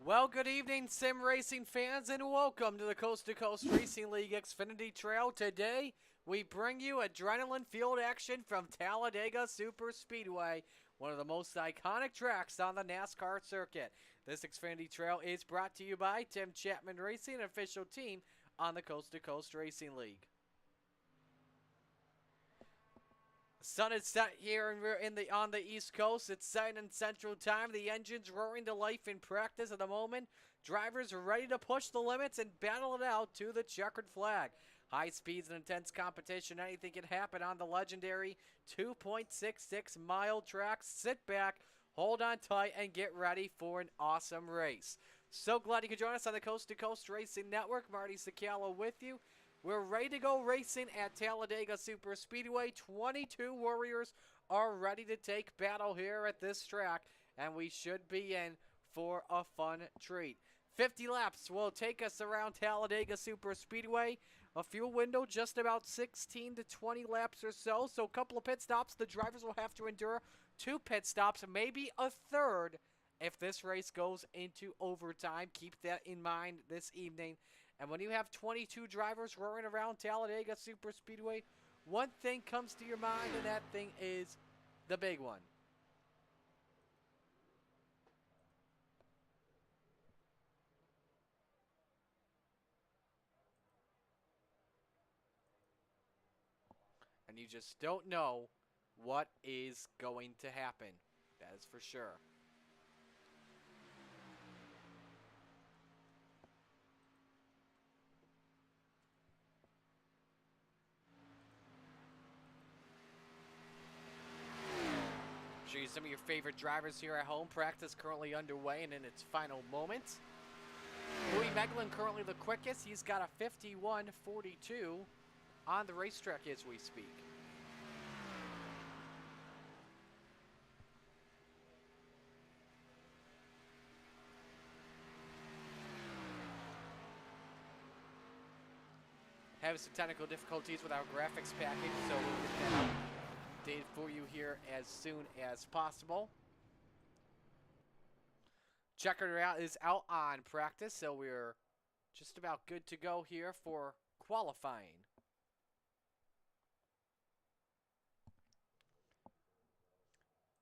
Well, good evening, sim racing fans, and welcome to the Coast to Coast Racing League Xfinity Trail. Today, we bring you adrenaline field action from Talladega Super Speedway, one of the most iconic tracks on the NASCAR circuit. This Xfinity Trail is brought to you by Tim Chapman Racing, an official team on the Coast to Coast Racing League. Sun is set here on the East Coast. It's 7 in Central Time. The engine's roaring to life in practice at the moment. Drivers are ready to push the limits and battle it out to the checkered flag. High speeds and intense competition. Anything can happen on the legendary 2.66-mile track. Sit back, hold on tight, and get ready for an awesome race. So glad you could join us on the Coast to Coast Racing Network. Marty Sakala with you. We're ready to go racing at Talladega Super Speedway. 22 warriors are ready to take battle here at this track, and we should be in for a fun treat. 50 laps will take us around Talladega Super Speedway. A fuel window just about 16 to 20 laps or so. So a couple of pit stops. The drivers will have to endure 2 pit stops, maybe a third if this race goes into overtime. Keep that in mind this evening. And when you have 22 drivers roaring around Talladega Super Speedway, one thing comes to your mind, and that thing is the big one. And you just don't know what is going to happen. That is for sure. Show you some of your favorite drivers here at home. Practice currently underway and in its final moments. Louis Meglin currently the quickest. He's got a 51.42 on the racetrack as we speak. Have some technical difficulties with our graphics package, so we'll get that out updated for you here as soon as possible. Checker out is out on practice, so we're just about good to go here for qualifying.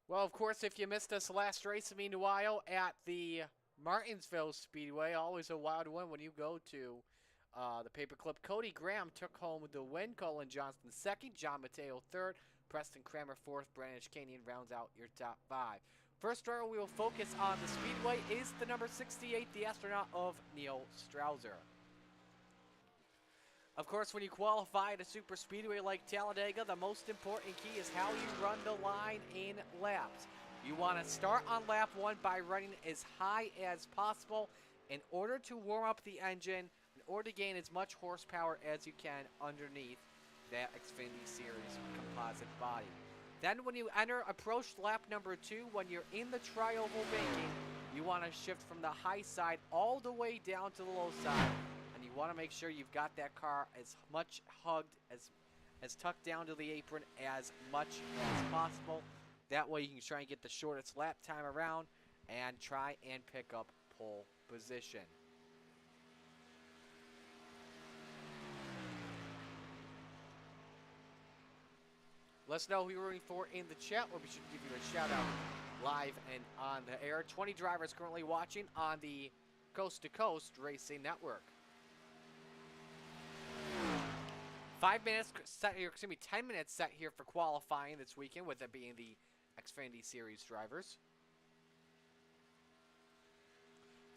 Well, of course, if you missed us last race, meanwhile, at the Martinsville Speedway, always a wild one when you go to the paperclip. Cody Graham took home the win. Colin Johnston second. John Mateo third. Preston Kramer fourth. Brandon Ishkanian rounds out your top 5. First driver we will focus on the Speedway is the number 68, the astronaut of Neil Strauser. Of course, when you qualify at a super speedway like Talladega, the most important key is how you run the line in laps. You want to start on lap 1 by running as high as possible in order to warm up the engine, in order to gain as much horsepower as you can underneath that Xfinity Series composite body. Then when you approach lap number 2, when you're in the tri-oval banking, you want to shift from the high side all the way down to the low side. And you want to make sure you've got that car as much hugged, as tucked down to the apron as much as possible. That way you can try and get the shortest lap time around and try and pick up pole position. Let us know who you're rooting for in the chat, or we should give you a shout out live and on the air. 20 drivers currently watching on the Coast to Coast Racing Network. 5 minutes set here, 10 minutes set here for qualifying this weekend, with it being the Xfinity Series drivers.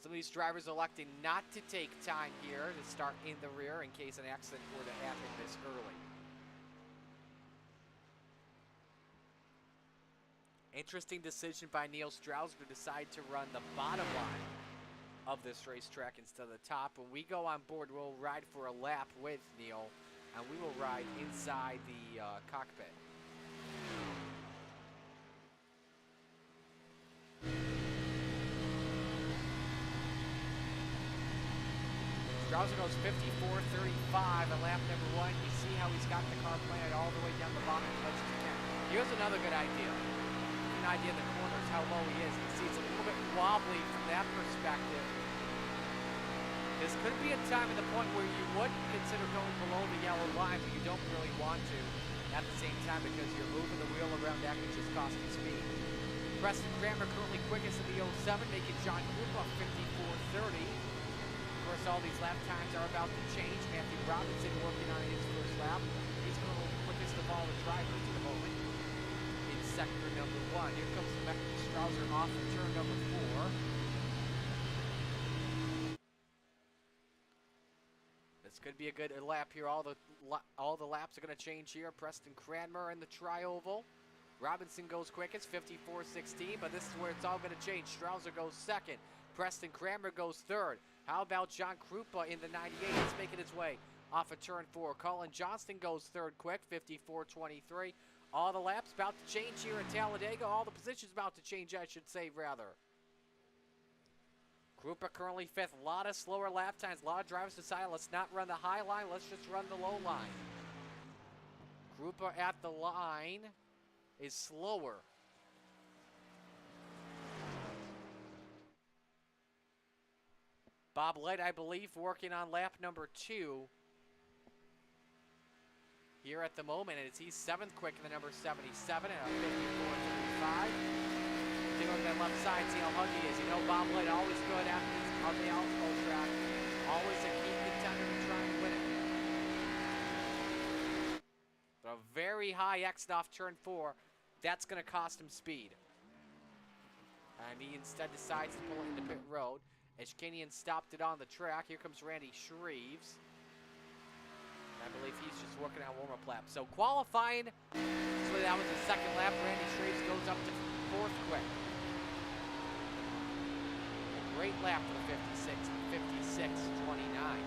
Some of these drivers electing not to take time here to start in the rear in case an accident were to happen this early. Interesting decision by Neil Strauss to decide to run the bottom line of this racetrack instead of the top. When we go on board, we'll ride for a lap with Neil, and we will ride inside the cockpit. Strauser goes 54.35 on lap number 1. You see how he's got the car planted all the way down the bottom as much as he can. Here's another good idea. An idea of the corners, how low he is. You see it's a little bit wobbly from that perspective. This could be a time at the point where you would consider going below the yellow line, but you don't really want to at the same time because you're moving the wheel around. That could just cost you speed. Preston Kramer currently quickest in the 07, making John Krupa 54.30. Of course, all these lap times are about to change. Matthew Robinson working on his first lap. He's going to be the quickest of all the drivers at the moment in sector number 1. Here comes Strauser off of turn number 4. This could be a good lap here. All the laps are going to change here. Preston Kramer in the tri-oval. Robinson goes quickest, 54.16, but this is where it's all going to change. Strauser goes second. Preston Kramer goes third. How about John Krupa in the 98? He's making his way off of turn 4. Colin Johnston goes third quick, 54.23. All the laps about to change here at Talladega. All the positions about to change, I should say, rather. Krupa currently 5th. A lot of slower lap times. A lot of drivers decide, let's not run the high line. Let's just run the low line. Krupa at the line is slower. Bob Light, I believe, working on lap number 2 here at the moment, and he's 7th quick in the number 77 and a 54.35. Take a look at that left side, see how huggy he is. You know Bob Light always good after on the outflow track. Always a key contender to try and win it. But a very high exit off turn 4. That's going to cost him speed. And he instead decides to pull into pit road. Ishkanian stopped it on the track. Here comes Randy Shreves. I believe he's just working on warm-up lap. So qualifying, so that was the second lap. Randy Shreves goes up to 4th quick. A great lap for the 56, 56.29.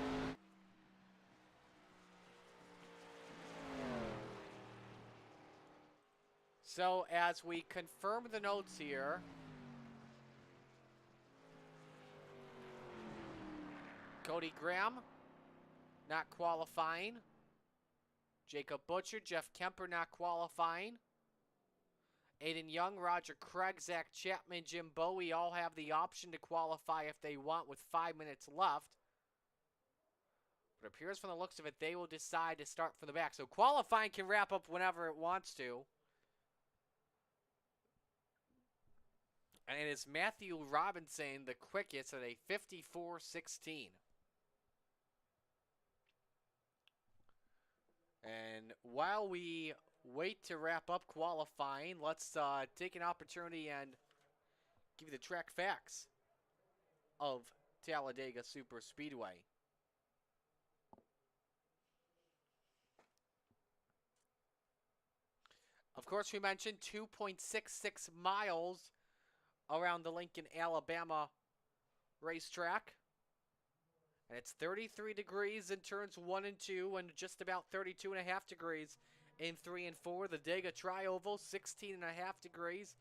So as we confirm the notes here, Cody Graham, not qualifying. Jacob Butcher, Jeff Kemper not qualifying. Aiden Young, Roger Craig, Zach Chapman, Jim Bowie all have the option to qualify if they want with 5 minutes left. But it appears from the looks of it, they will decide to start from the back. So qualifying can wrap up whenever it wants to. And it is Matthew Robinson, the quickest, at a 54.16. And while we wait to wrap up qualifying, let's take an opportunity and give you the track facts of Talladega Super Speedway. Of course, we mentioned 2.66 miles around the Lincoln, Alabama racetrack. And it's 33 degrees in turns 1 and 2 and just about 32.5 degrees in 3 and 4. The Dega Tri-Oval, 16.5 degrees.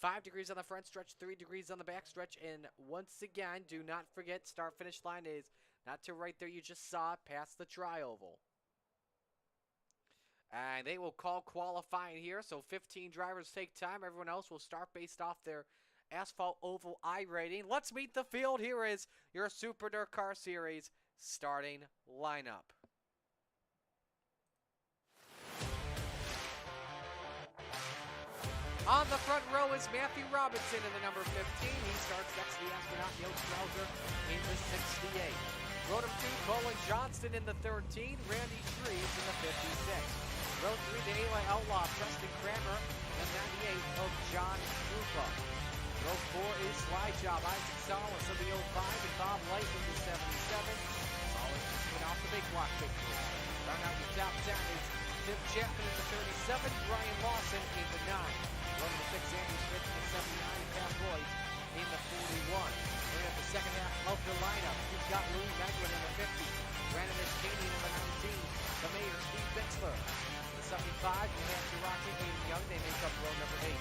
5 degrees on the front stretch, 3 degrees on the back stretch. And once again, do not forget, start-finish line is not to right there. You just saw it past the Tri-Oval. And they will call qualifying here. So 15 drivers take time. Everyone else will start based off their Asphalt Oval I rating. Let's meet the field. Here is your Super Dirt Car Series starting lineup. On the front row is Matthew Robinson in the number 15. He starts next to the astronaut Neil Strauser in the 68. Row number 2, Colin Johnston in the 13. Randy Trees in the 56. Row 3, the Ayla Outlaw, Preston Kramer in the 98 of John Krupa. Row 4 is Slide Job, Isaac Salas in the 05 and Bob Light in the 77. Salas coming off the big block victory. Starting out the top 10 is Tim Chapman in the 37, Brian Lawson in the 9. Row number 6, Andrew Smith in the 79, Pat Boyd in the 41. Looking at the second half of the lineup, you've got Louis Meglin in the 50, Brandon Escanian in the 19, the Mayor, Steve Bixler. The 75, New Hampshire Rocket, Aiden Young, they make up row number 8.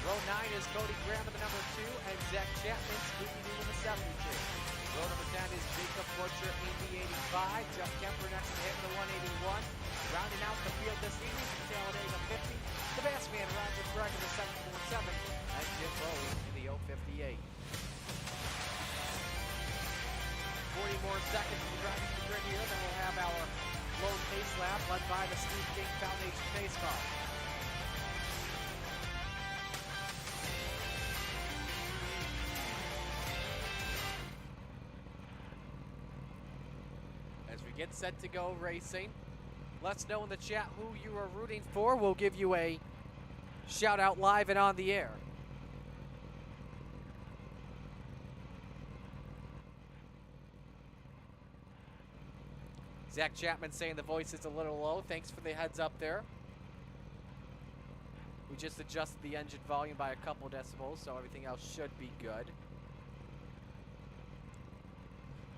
Row 9 is Cody Graham in the number 2, and Zach Chapman, Scooby-Doo in the 72. Row number 10 is Jacob Butcher in the 85, Jeff Kemper next to him in the 181. Rounding out the field this evening from Talladega 50, the Bass Man Roger Craig in the 747, and Jim Bowie in the 058. 40 more seconds to drive the grid here, then we'll have our load pace lap led by the Steve King Foundation pace car. As we get set to go racing, let us know in the chat who you are rooting for. We'll give you a shout out live and on the air. Zach Chapman saying the voice is a little low. Thanks for the heads up there. We just adjusted the engine volume by a couple decibels, so everything else should be good.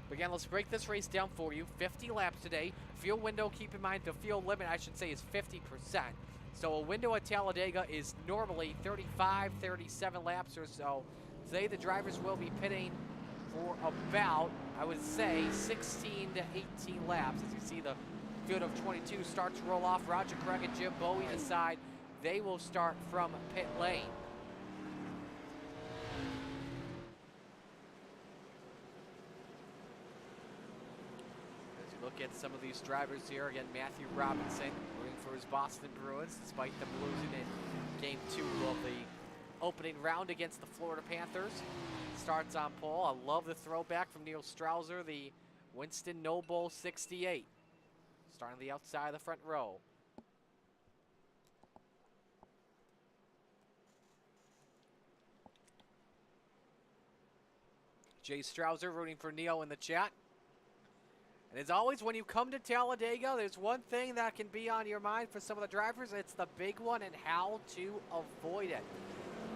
But again, let's break this race down for you. 50 laps today. Field window, keep in mind, the field limit, I should say, is 50%. So a window at Talladega is normally 35, 37 laps or so. Today the drivers will be pitting for about, I would say, 16 to 18 laps. As you see, the field of 22 starts to roll off. Roger Craig and Jim Bowie decide they will start from pit lane. As you look at some of these drivers here, again, Matthew Robinson rooting for his Boston Bruins despite them losing in Game 2 of the opening round against the Florida Panthers. Starts on pole. I love the throwback from Neil Strauser, the Winston Noble 68. Starting on the outside of the front row. Jay Strauser rooting for Neil in the chat. And as always, when you come to Talladega, there's one thing that can be on your mind for some of the drivers. It's the big one and how to avoid it.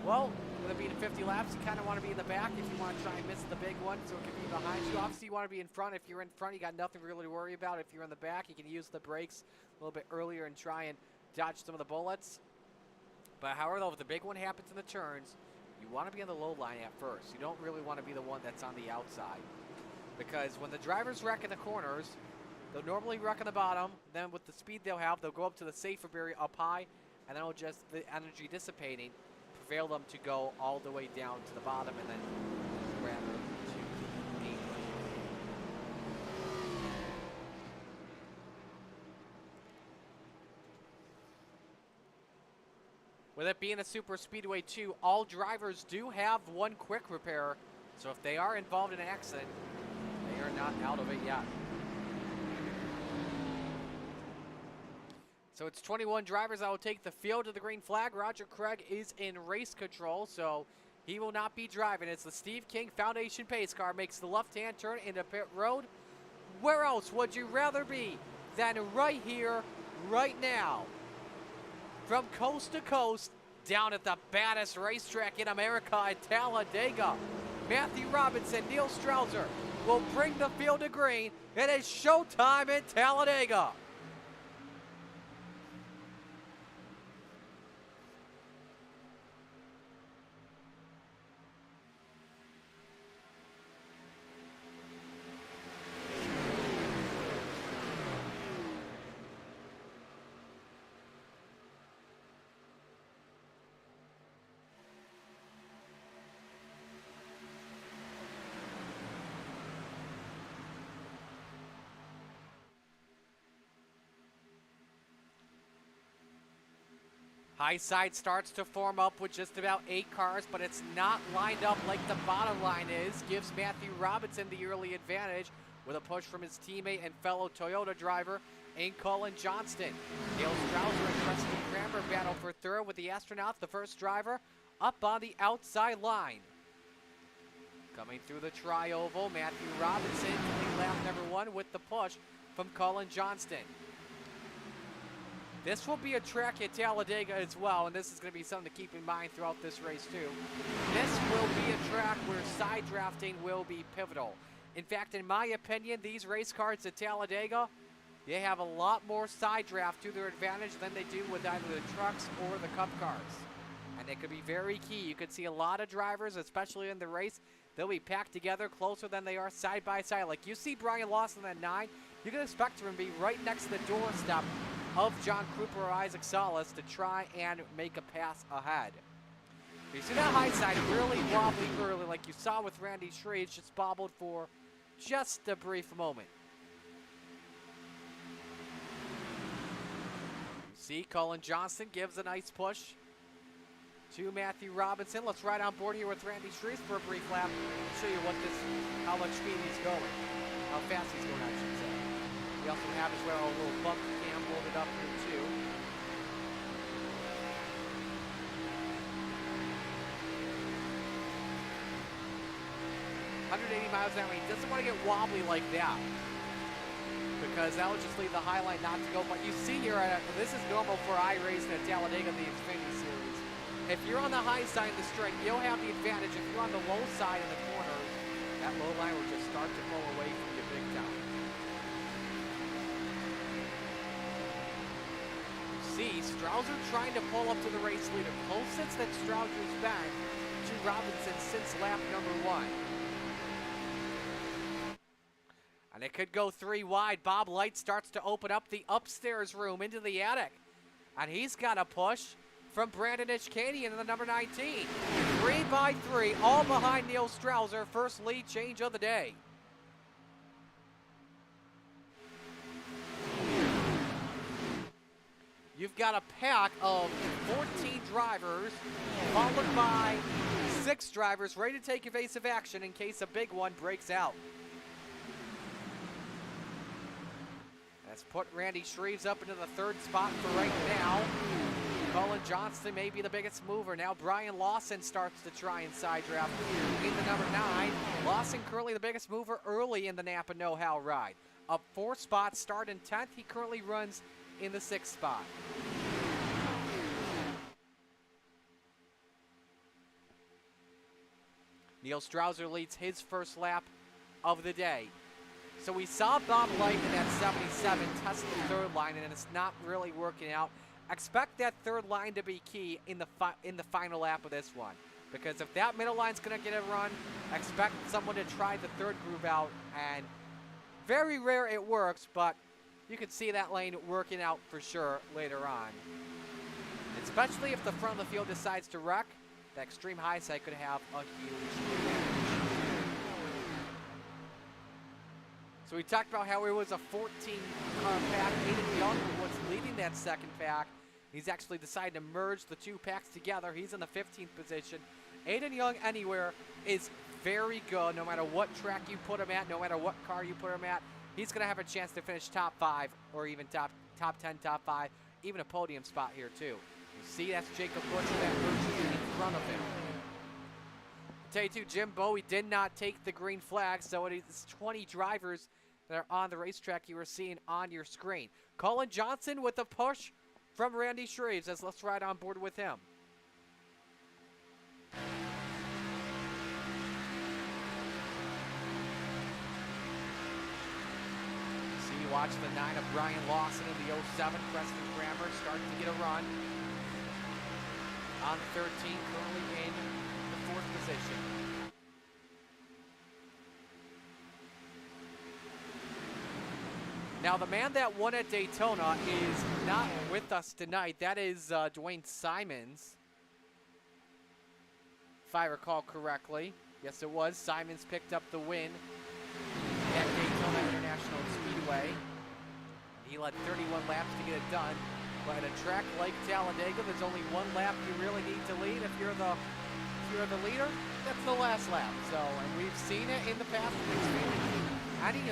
Well, with it being 50 laps, you kind of want to be in the back if you want to try and miss the big one so it can be behind you. Obviously, you want to be in front. If you're in front, you got nothing really to worry about. If you're in the back, you can use the brakes a little bit earlier and try and dodge some of the bullets. But however, though, if the big one happens in the turns, you want to be on the low line at first. You don't really want to be the one that's on the outside. Because when the drivers wreck in the corners, they'll normally wreck on the bottom. Then with the speed they'll have, they'll go up to the safer barrier up high, and then it'll just the energy dissipating. prevail them to go all the way down to the bottom and then rather to the 8. With it being a super speedway 2, all drivers do have one quick repair. So if they are involved in an accident, they are not out of it yet. So it's 21 drivers that will take the field to the green flag. Roger Craig is in race control, so he will not be driving. It's the Steve King Foundation pace car, makes the left-hand turn into pit road. Where else would you rather be than right here, right now? From coast to coast, down at the baddest racetrack in America at Talladega. Matthew Robinson, Neil Strauser will bring the field to green. It is showtime in Talladega. High side starts to form up with just about 8 cars, but it's not lined up like the bottom line is. Gives Matthew Robinson the early advantage with a push from his teammate and fellow Toyota driver, Colin Johnston. Dale Strouser and Preston Crammer battle for third with the Astronauts, the first driver, up on the outside line. Coming through the tri-oval, Matthew Robinson to lead lap number 1 with the push from Colin Johnston. This will be a track at Talladega as well, and this is going to be something to keep in mind throughout this race too. This will be a track where side drafting will be pivotal. In fact, in my opinion, these race cars at Talladega, they have a lot more side draft to their advantage than they do with either the trucks or the Cup cars. And it could be very key. You could see a lot of drivers, especially in the race, they'll be packed together closer than they are side by side. Like you see Brian Lawson at 9, you can expect him to be right next to the doorstep of John Cooper or Isaac Salas to try and make a pass ahead. You see that high side really wobbly early like you saw with Randy Schreeds, just bobbled for just a brief moment. You see Colin Johnston gives a nice push to Matthew Robinson. Let's ride on board here with Randy Schreeds for a brief lap. I'll show you how much speed he's going, how fast he's going, I should say. We also have as well a little bump cam loaded up here too. $180 an hour. He doesn't want to get wobbly like that because that will just leave the highlight not to go. But you see here, this is normal for iRacing at Talladega, the Xfinity Series. If you're on the high side of the string, you'll have the advantage. If you're on the low side of the corners, that low line will just start to pull away from you big time. See, Strouser trying to pull up to the race leader. Closest that Strouser's been to Robinson since lap number 1. And it could go 3 wide. Bob Light starts to open up the upstairs room into the attic. And he's got a push from Brandon Ishkanian in the number 19. 3 by 3, all behind Neil Strouser. First lead change of the day. You've got a pack of 14 drivers, followed by 6 drivers ready to take evasive action in case a big one breaks out. That's put Randy Schreves up into the 3rd spot for right now. Colin Johnston may be the biggest mover. Now Brian Lawson starts to try and side draft in the number 9. Lawson currently the biggest mover early in the Napa Know-How ride. Up 4 spots, start in 10th. He currently runs in the 6th spot. Neil Strouser leads his first lap of the day. So we saw Bob Light in that 77 test the 3rd line, and it's not really working out. Expect that 3rd line to be key in the final lap of this one, because if that middle line's going to get a run, expect someone to try the 3rd group out, and very rare it works, but you can see that lane working out for sure later on. Especially if the front of the field decides to wreck, the extreme high side could have a huge advantage. So we talked about how it was a 14-car pack. Aiden Young was leading that second pack. He's actually decided to merge the two packs together. He's in the 15th position. Aiden Young anywhere is very good, no matter what track you put him at, no matter what car you put him at. He's going to have a chance to finish top 5 or even top 10, top 5, even a podium spot here too. You see, that's Jacob Butcher, that virtually in front of him. I'll tell you too, Jim Bowie did not take the green flag, so it is 20 drivers that are on the racetrack you are seeing on your screen. Colin Johnson with a push from Randy Shreves, as let's ride on board with him. See, you watch the 9 of Brian Lawson in the 07. Preston Kramer starting to get a run. On the 13, currently in the 4th position. Now, the man that won at Daytona is not with us tonight. That is Dwayne Simons, if I recall correctly. Yes, it was. Simons picked up the win at Daytona International Speedway. He led 31 laps to get it done. But at a track like Talladega, there's only one lap you really need to lead. If you're the leader, that's the last lap. So, and we've seen it in the past with Xfinity. Any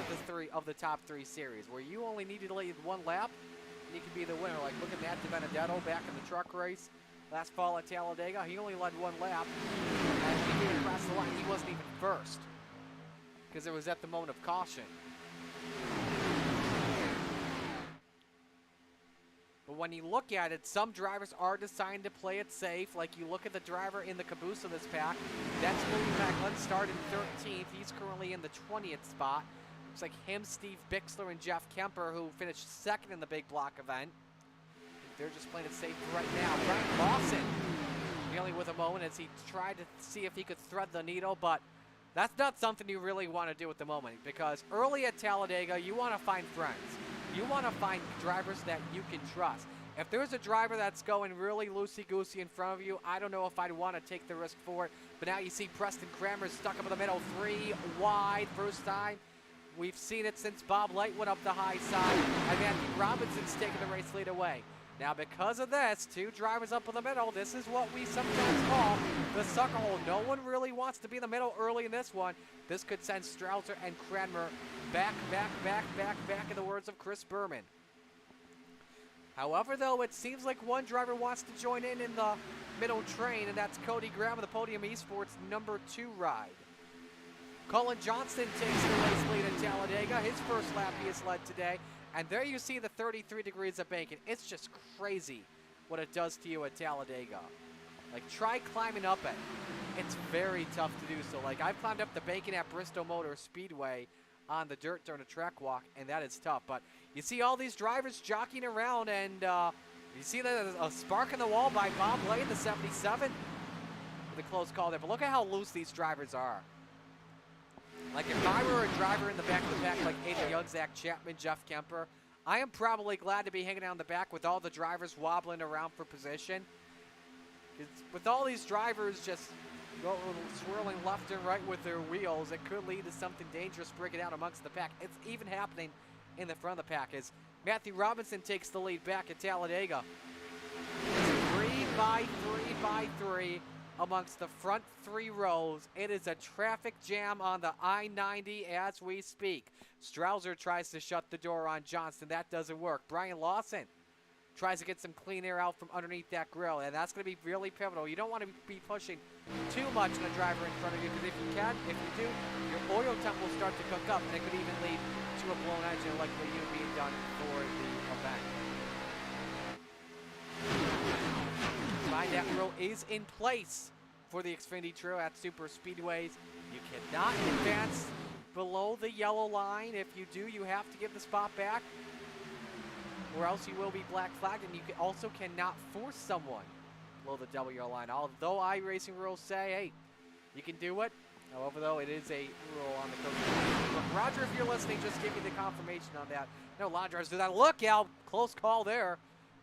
of the top 3 series, where you only needed to lead one lap, and you could be the winner. Like, look at Matt DiBenedetto back in the truck race last fall at Talladega. He only led one lap, and he didn't cross the line. He wasn't even first, because it was at the moment of caution. But when you look at it, some drivers are deciding to play it safe. Like, you look at the driver in the caboose of this pack. That's William Macklin, started 13th. He's currently in the 20th spot. Looks like him, Steve Bixler, and Jeff Kemper, who finished 2nd in the big block event. They're just playing it safe right now. Brian Lawson dealing with a moment as he tried to see if he could thread the needle, but that's not something you really want to do at the moment, because early at Talladega, you want to find friends. You want to find drivers that you can trust. If there's a driver that's going really loosey-goosey in front of you, I don't know if I'd want to take the risk for it. But now you see Preston Kramer stuck up in the middle, 3 wide, first time. We've seen it since Bob Light went up the high side, and Matthew Robinson's taking the race lead away. Now, because of this, 2 drivers up in the middle, this is what we sometimes call the sucker hole. No one really wants to be in the middle early in this one. This could send Strausser and Kramer back, in the words of Chris Berman. However, though, it seems like one driver wants to join in the middle train, and that's Cody Graham of the Podium Esports number 2 ride. Colin Johnston takes the race lead at Talladega. His first lap he has led today. And there you see the 33 degrees of banking. It's just crazy what it does to you at Talladega. Like, try climbing up it. It's very tough to do so. Like, I've climbed up the banking at Bristol Motor Speedway on the dirt during a track walk, and that is tough. But you see all these drivers jockeying around, and you see a spark in the wall by Bob Lane, the 77, with a close call there. But look at how loose these drivers are. Like, if I were a driver in the back of the pack like Aiden Young, Zach Chapman, Jeff Kemper, I am probably glad to be hanging out in the back with all the drivers wobbling around for position. Because with all these drivers just swirling left and right with their wheels, it could lead to something dangerous breaking out amongst the pack. It's even happening in the front of the pack as Matthew Robinson takes the lead back at Talladega. It's 3 by 3 amongst the front 3 rows. It is a traffic jam on the I-90 as we speak. Strausser tries to shut the door on Johnston. That doesn't work. Brian Lawson tries to get some clean air out from underneath that grill, and that's going to be really pivotal. You don't want to be pushing too much on a driver in front of you, because if you do, your oil temp will start to cook up, and it could even lead to a blown engine like what you're being done for the event. That rule is in place for the Xfinity Trio at super speedways. You cannot advance below the yellow line. If you do, you have to give the spot back, or else you will be black flagged, and you also cannot force someone below the double yellow line. Although iRacing rules say, hey, you can do it. However, though, it is a rule on the coach. Look, Roger, if you're listening, just give me the confirmation on that. No, a lot of drivers do that. Look out, close call there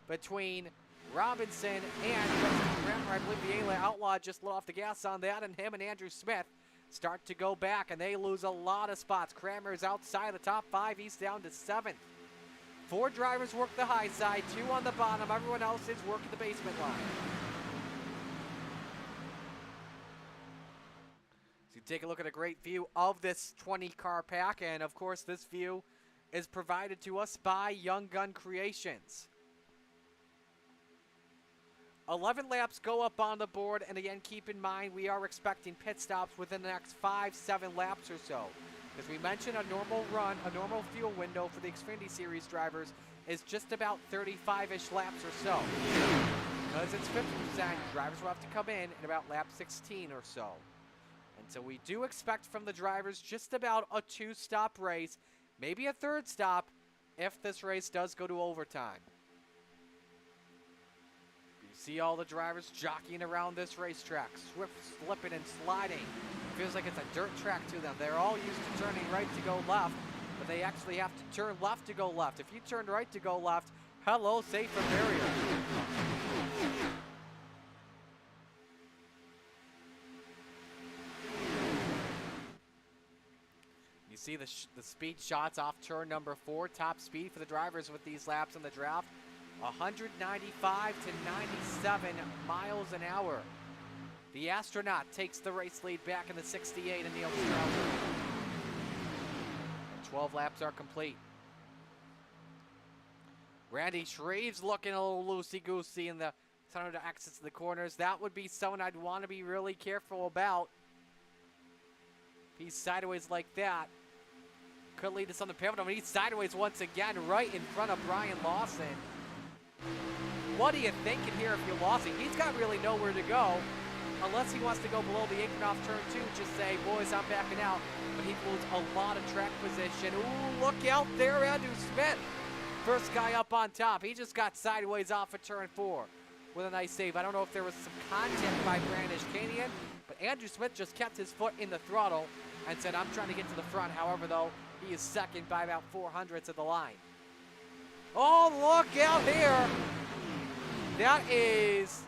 between Robinson and Justin Kramer. I believe the Outlaw just let off the gas on that, and him and Andrew Smith start to go back, and they lose a lot of spots. Kramer's outside the top 5. He's down to 7th. 4 drivers work the high side, 2 on the bottom. Everyone else is working the basement line. So you take a look at a great view of this 20-car pack, and of course this view is provided to us by Young Gun Creations. 11 laps go up on the board, and again, keep in mind we are expecting pit stops within the next 5-7 laps or so. As we mentioned, a normal run, a normal fuel window for the Xfinity Series drivers is just about 35-ish laps or so. Because it's 50%, drivers will have to come in at about lap 16 or so. And so we do expect from the drivers just about a 2-stop race, maybe a 3rd stop if this race does go to overtime. You see all the drivers jockeying around this racetrack, slipping and sliding. Feels like it's a dirt track to them. They're all used to turning right to go left, but they actually have to turn left to go left. If you turn right to go left, hello, safer barrier. You see the speed shots off turn number 4. Top speed for the drivers with these laps in the draft, 195 to 97 miles an hour. The astronaut takes the race lead back in the 68 in Neil Strauss. 12 laps are complete. Randy Shreve's looking a little loosey-goosey in the center to exits to the corners. That would be someone I'd want to be really careful about. He's sideways like that. Could lead to something pivotal. He's sideways once again right in front of Brian Lawson. What are you thinking here if you're Lawson? He's got really nowhere to go. Unless he wants to go below the apron off turn 2, just say, boys, I'm backing out. But he loses a lot of track position. Ooh, look out there, Andrew Smith. First guy up on top. He just got sideways off of turn 4 with a nice save. I don't know if there was some contact by Brandish Canian, but Andrew Smith just kept his foot in the throttle and said, I'm trying to get to the front. However, though, he is second by about 400ths of the line. Oh, look out here. That is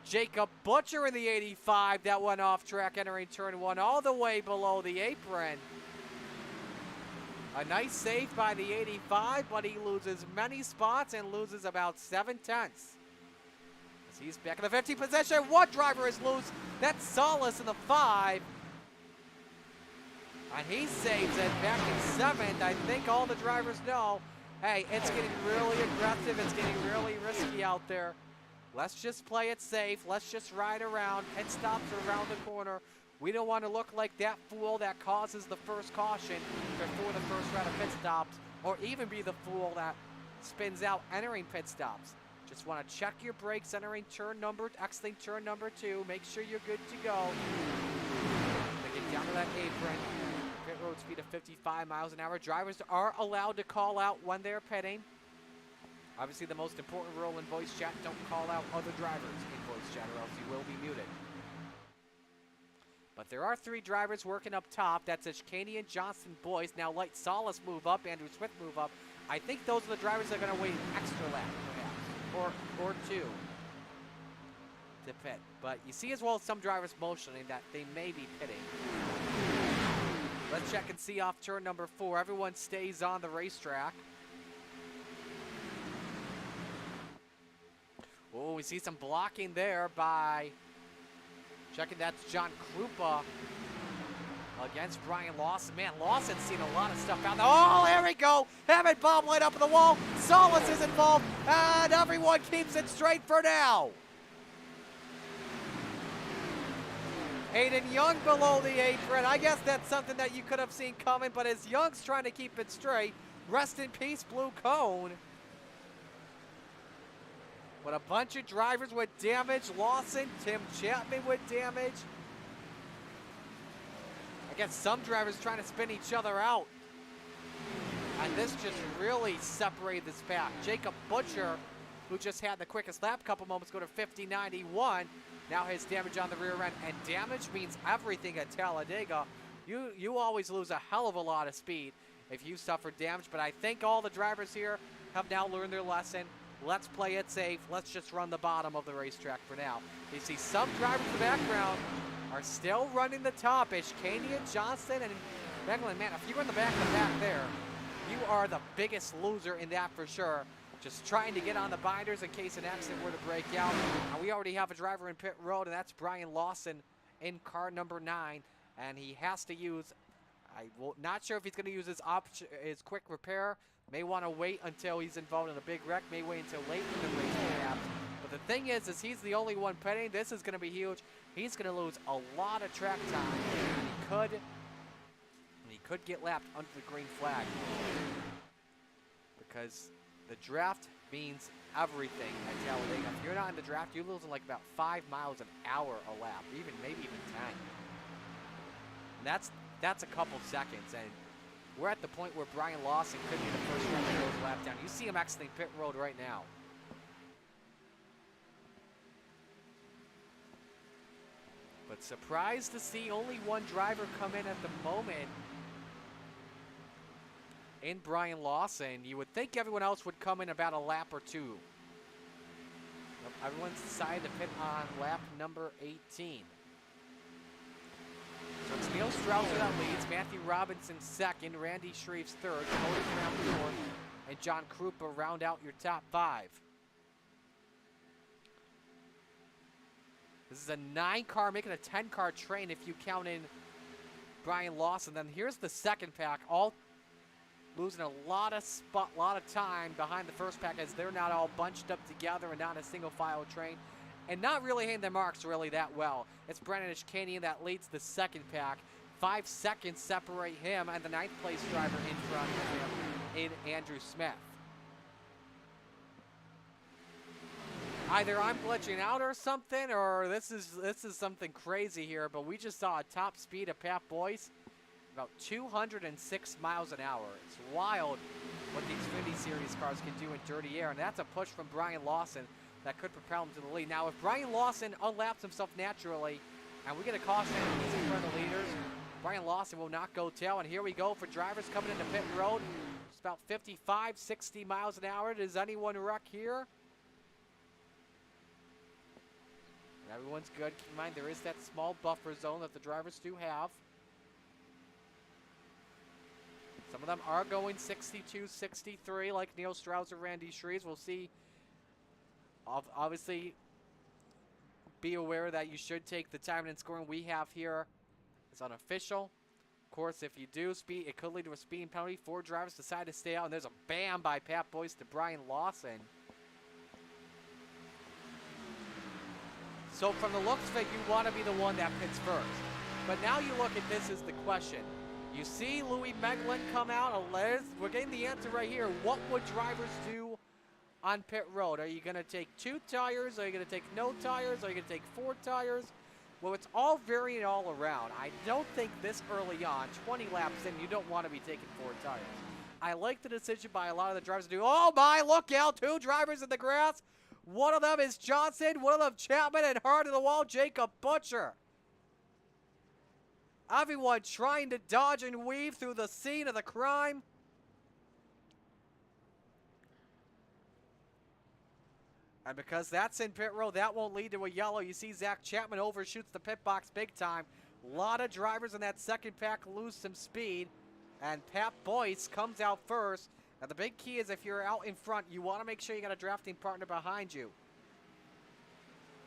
Jacob Butcher in the 85 that went off track entering turn 1 all the way below the apron. A nice save by the 85, but he loses many spots and loses about 7/10. As he's back in the 50 position. What driver is loose? That's Solis in the 5. And he saves it back in 7th. I think all the drivers know, hey, it's getting really aggressive. It's getting really risky out there. Let's just play it safe. Let's just ride around. Pit stops around the corner. We don't want to look like that fool that causes the first caution before the first round of pit stops, or even be the fool that spins out entering pit stops. Just want to check your brakes entering exiting turn number 2. Make sure you're good to go. They get down to that apron. Pit road speed of 55 miles an hour. Drivers are allowed to call out when they're pitting. Obviously, the most important rule in voice chat, don't call out other drivers in voice chat or else you will be muted. But there are 3 drivers working up top. That's Ishkanian, Johnson, Boyce. Now Light Solis move up, Andrew Smith move up. I think those are the drivers that are going to wait an extra lap, perhaps, or 2 to pit. But you see as well some drivers motioning that they may be pitting. Let's check and see off turn number 4. Everyone stays on the racetrack. Oh, we see some blocking there by, checking, that's John Krupa against Brian Lawson. Man, Lawson's seen a lot of stuff out there. Oh, there we go. Having bomb light up in the wall. Solis is involved, and everyone keeps it straight for now. Aiden Young below the apron. I guess that's something that you could have seen coming, but as Young's trying to keep it straight, rest in peace, Blue Cone. But a bunch of drivers with damage. Lawson, Tim Chapman with damage. I guess some drivers trying to spin each other out. And this just really separated this pack. Jacob Butcher, who just had the quickest lap a couple moments ago to 50.91, now has damage on the rear end. And damage means everything at Talladega. You always lose a hell of a lot of speed if you suffer damage. But I think all the drivers here have now learned their lesson. let's play it safe. Let's just run the bottom of the racetrack for now. You see some drivers in the background are still running the top-ish. Kania, Johnson, and Meglin. Man, if you're in the back there, you are the biggest loser in that for sure. Just trying to get on the binders in case an accident were to break out. And we already have a driver in pit road, and that's Brian Lawson in car number 9. And he has to use, not sure if he's going to use his quick repair. May want to wait until he's involved in a big wreck. May wait until late in the race perhaps. But the thing is he's the only one pitting. This is going to be huge. He's going to lose a lot of track time. And he could get lapped under the green flag. Because the draft means everything at Talladega. If you're not in the draft, you're losing like about 5 miles an hour a lap, maybe even 10. And that's a couple seconds, and we're at the point where Brian Lawson could be the first one that goes lap down. You see him exiting pit road right now. But surprised to see only one driver come in at the moment. In Brian Lawson, you would think everyone else would come in about a lap or two. Everyone's decided to pit on lap number 18. So it's Neil Strausser that leads, Matthew Robinson second, Randy Shreves third, Cody Brown fourth, and John Krupa round out your top 5. This is a 9-car, making a 10-car train if you count in Brian Lawson. Then here's the second pack, all losing a lot of time behind the first pack as they're not all bunched up together and not a single file train. And not really hitting their marks really that well. It's Brennan Ishkanian that leads the second pack. 5 seconds separate him and the 9th place driver in front of him in Andrew Smith. Either I'm glitching out or something, or this is something crazy here, but we just saw a top speed of Pat Boyce, about 206 miles an hour. It's wild what the Xfinity Series cars can do in dirty air, and that's a push from Brian Lawson that could propel him to the lead. Now, if Brian Lawson unlaps himself naturally, and we get a caution and he's in front of the leaders, Brian Lawson will not go tail. And here we go for drivers coming into pit road. It's about 55, 60 miles an hour. Does anyone wreck here? And everyone's good. Keep in mind, there is that small buffer zone that the drivers do have. Some of them are going 62, 63, like Neil Strausser, Randy Shreves. We'll see. Obviously, be aware that you should take the time and scoring we have here. It's unofficial. Of course, if you do speed, it could lead to a speeding penalty. 4 drivers decide to stay out, and there's a bam by Pat Boyce to Brian Lawson. So from the looks of it, you want to be the one that pits first. But now you look at this as the question. You see Louis Meglin come out. We're getting the answer right here. What would drivers do on pit road? Are you going to take 2 tires? Are you going to take no tires? Are you going to take 4 tires? Well, it's all varying all around. I don't think this early on, 20 laps in, you don't want to be taking 4 tires. I like the decision by a lot of the drivers to do, oh my, look out, 2 drivers in the grass. One of them is Johnson, one of them Chapman, and hard to the wall, Jacob Butcher. Everyone trying to dodge and weave through the scene of the crime. And because that's in pit road, that won't lead to a yellow. You see Zach Chapman overshoots the pit box big time. A lot of drivers in that second pack lose some speed. And Pat Boyce comes out first. Now the big key is if you're out in front, you want to make sure you got a drafting partner behind you.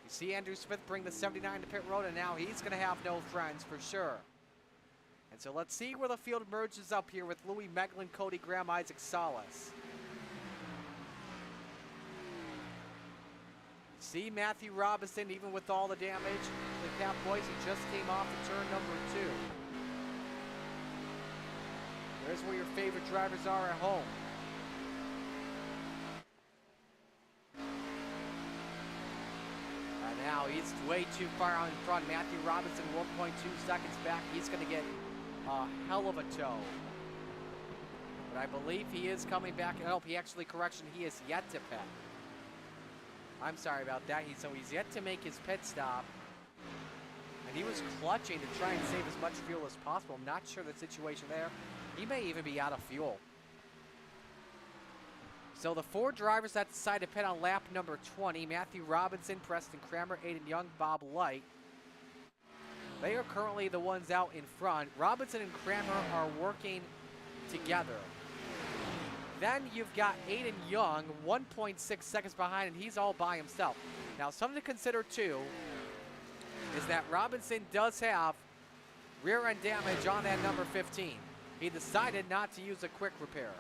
You see Andrew Smith bring the 79 to pit road, and now he's going to have no friends for sure. And so let's see where the field merges up here with Louis Meglin, Cody Graham, Isaac Salas. See Matthew Robinson, even with all the damage. The Pat Boyce, he just came off of turn number 2. There's where your favorite drivers are at home. And now he's way too far out in front. Matthew Robinson 1.2 seconds back. He's going to get a hell of a tow. But I believe he is coming back. Oh, he actually, correction, he is yet to pit. I'm sorry about that. So he's yet to make his pit stop. And he was clutching to try and save as much fuel as possible. I'm not sure the situation there. He may even be out of fuel. So the 4 drivers that decided to pit on lap number 20, Matthew Robinson, Preston Kramer, Aiden Young, Bob Light. They are currently the ones out in front. Robinson and Kramer are working together. Then you've got Aiden Young, 1.6 seconds behind, and he's all by himself. Now, something to consider, too, is that Robinson does have rear end damage on that number 15. He decided not to use a quick repair.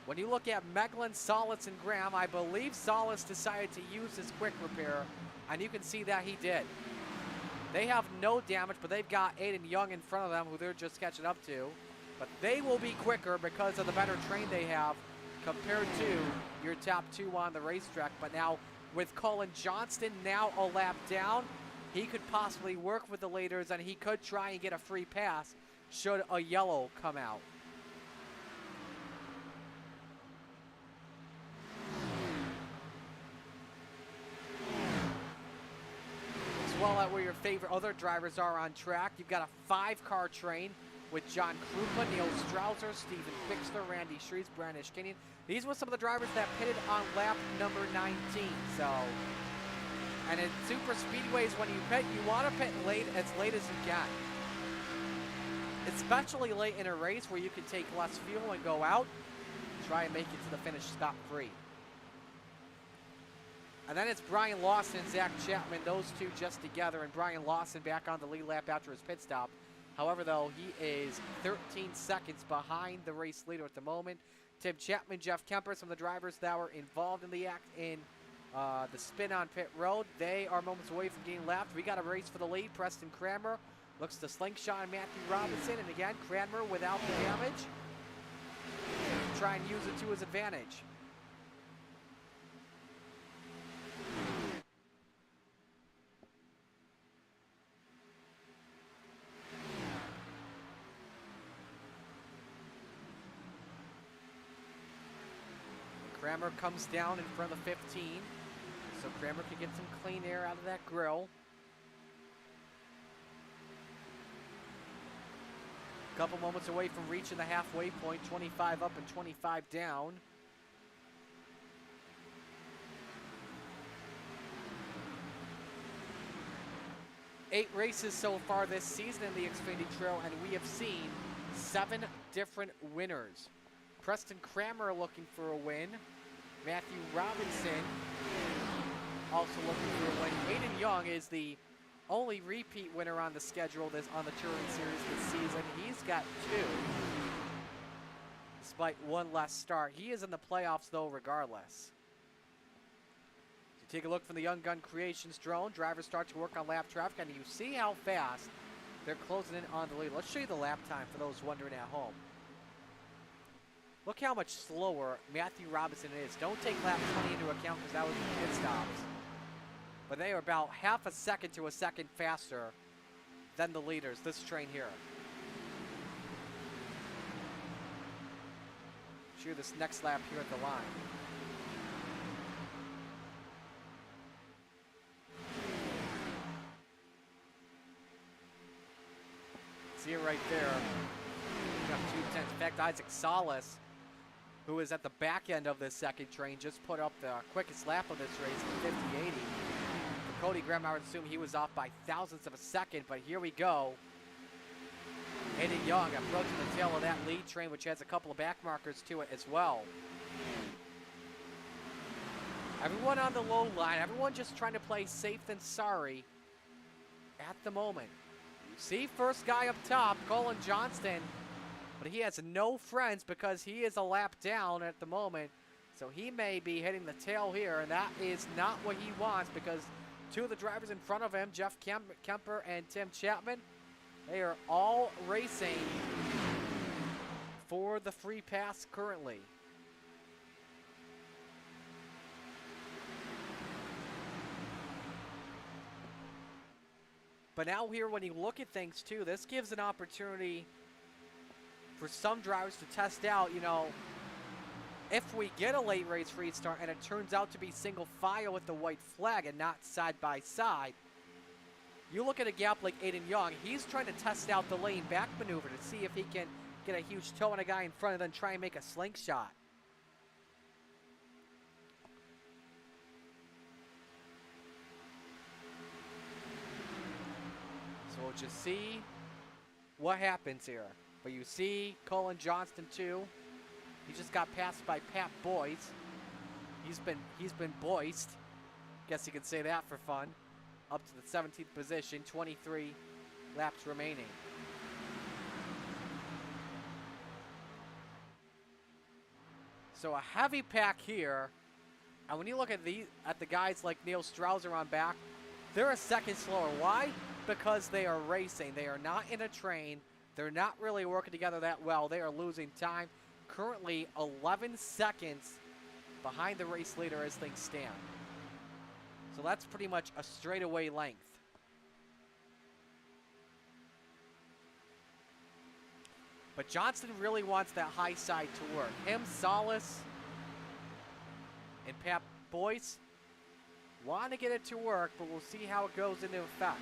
When you look at Meglin, Solis, and Graham, I believe Solis decided to use his quick repair, and you can see that he did. They have no damage, but they've got Aiden Young in front of them, who they're just catching up to. But they will be quicker because of the better train they have compared to your top 2 on the racetrack. But now, with Colin Johnston now a lap down, he could possibly work with the leaders, and he could try and get a free pass should a yellow come out. As well as where your favorite other drivers are on track, you've got a 5-car train with John Krupa, Neil Strauser, Stephen Pixler, Randy Shreves, Brandon Ishkinian. These were some of the drivers that pitted on lap number 19. So, and in super speedways, when you pit, you want to pit as late as you can. Especially late in a race where you can take less fuel and go out, try and make it to the finish scot-free. And then it's Brian Lawson and Zach Chapman, those two just together, and Brian Lawson back on the lead lap after his pit stop. However, though, he is 13 seconds behind the race leader at the moment. Tim Chapman, Jeff Kemper, some of the drivers that were involved in the the spin on pit road, they are moments away from getting lapped. We got a race for the lead. Preston Kramer looks to slingshot Matthew Robinson, and again, Kramer without the damage. Try and use it to his advantage. Kramer comes down in front of the 15, so Kramer can get some clean air out of that grill. A couple moments away from reaching the halfway point, 25 up and 25 down. Eight races so far this season in the Xfinity Trail, and we have seen 7 different winners. Preston Kramer looking for a win. Matthew Robinson also looking for a win. Aiden Young is the only repeat winner on the schedule on the Touring Series this season. He's got 2, despite 1 less start. He is in the playoffs, though, regardless. So take a look from the Young Gun Creations drone. Drivers start to work on lap traffic, and you see how fast they're closing in on the lead. Let's show you the lap time for those wondering at home. Look how much slower Matthew Robinson is. Don't take lap 20 into account because that was the pit stops. But they are about half a second to a second faster than the leaders, this train here. Show you this next lap here at the line. See it right there. Got 2:10. In fact, Isaac Solis, who is at the back end of this second train, just put up the quickest lap of this race in 50-80. For Cody Graham, I would assume he was off by thousandths of a second, but here we go. Aiden Young approaching the tail of that lead train, which has a couple of back markers to it as well. Everyone on the low line, everyone just trying to play safe than sorry at the moment. You see first guy up top, Colin Johnston, but he has no friends because he is a lap down at the moment. So he may be hitting the tail here, and that is not what he wants because 2 of the drivers in front of him, Jeff Kemper and Tim Chapman, they are all racing for the free pass currently. But now here, when you look at things too, this gives an opportunity for some drivers to test out, you know, if we get a late race restart and it turns out to be single file with the white flag and not side by side, you look at a gap like Aiden Young, he's trying to test out the lane back maneuver to see if he can get a huge toe on a guy in front and then try and make a slingshot. We'll just see what happens here. But you see Colin Johnston too. He just got passed by Pat Boyce. He's been boiced. Guess you could say that for fun. Up to the 17th position, 23 laps remaining. So a heavy pack here. And when you look at the guys like Neil Strauser on back, they're a second slower. Why? Because they are racing. They are not in a train. They're not really working together that well. They are losing time. Currently 11 seconds behind the race leader as things stand. So that's pretty much a straightaway length. But Johnston really wants that high side to work. Him, Solis, and Pat Boyce want to get it to work, but we'll see how it goes into effect.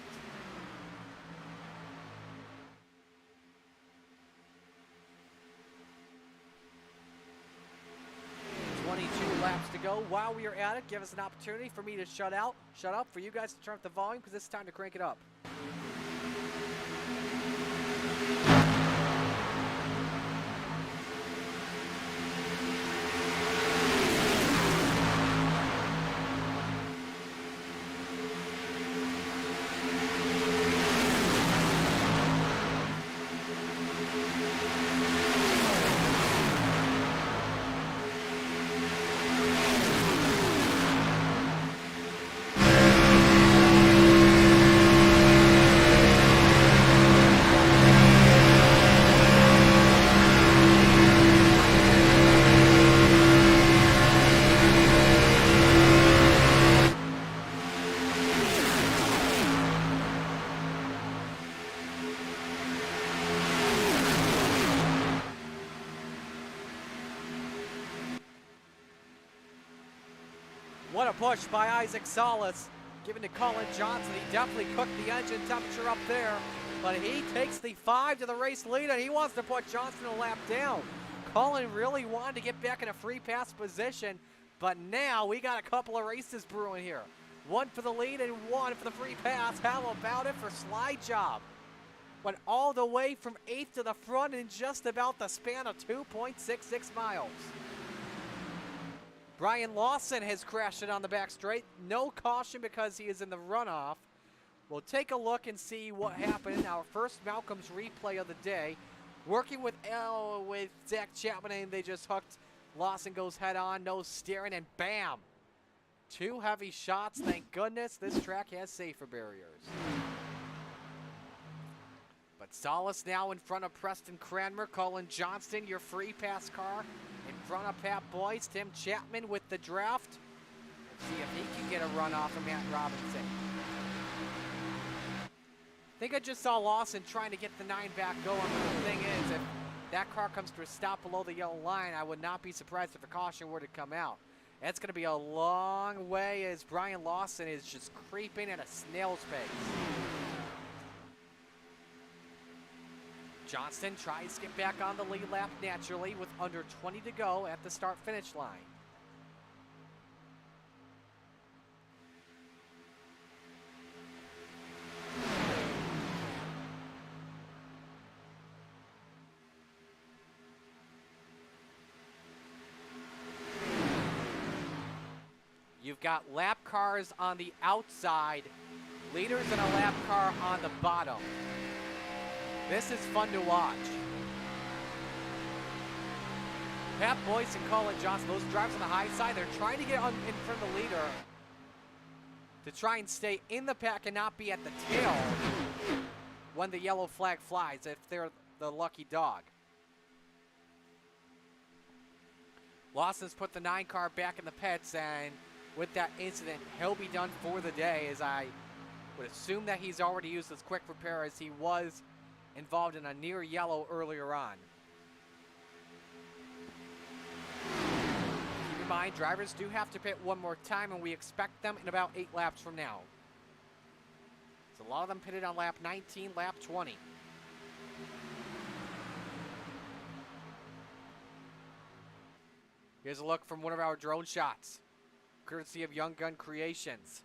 22 laps to go. While we are at it, give us an opportunity for me to shut up, for you guys to turn up the volume, because it's time to crank it up. What a push by Isaac Solis, given to Colin Johnson. He definitely cooked the engine temperature up there, but he takes the 5 to the race lead, and he wants to put Johnson a lap down. Colin really wanted to get back in a free pass position, but now we got a couple of races brewing here. One for the lead and one for the free pass. How about it for Slide Job? Went all the way from 8th to the front in just about the span of 2.66 miles. Brian Lawson has crashed it on the back straight. No caution because he is in the runoff. We'll take a look and see what happened. Our first Malcolm's replay of the day. Working with Zach Chapman, and they just hooked. Lawson goes head on, no steering, and bam! 2 heavy shots. Thank goodness this track has safer barriers. But Solis now in front of Preston Cranmer. Colin Johnston, your free pass car. In front of Pat Boyce, Tim Chapman with the draft. Let's see if he can get a run off of Matt Robinson. I think I just saw Lawson trying to get the 9 back going, but the thing is, if that car comes to a stop below the yellow line, I would not be surprised if a caution were to come out. That's going to be a long way as Brian Lawson is just creeping at a snail's pace. Johnston tries to get back on the lead lap naturally with under 20 to go at the start-finish line. You've got lap cars on the outside, leaders in a lap car on the bottom. This is fun to watch. Pat Boyce and Colin Johnson, those drivers on the high side, they're trying to get in front of the leader to try and stay in the pack and not be at the tail when the yellow flag flies, if they're the lucky dog. Lawson's put the 9 car back in the pits, and with that incident, he'll be done for the day, as I would assume that he's already used his quick repair, as he was involved in a near yellow earlier on. Keep in mind, drivers do have to pit one more time, and we expect them in about 8 laps from now. So a lot of them pitted on lap 19, lap 20. Here's a look from one of our drone shots, courtesy of Young Gun Creations.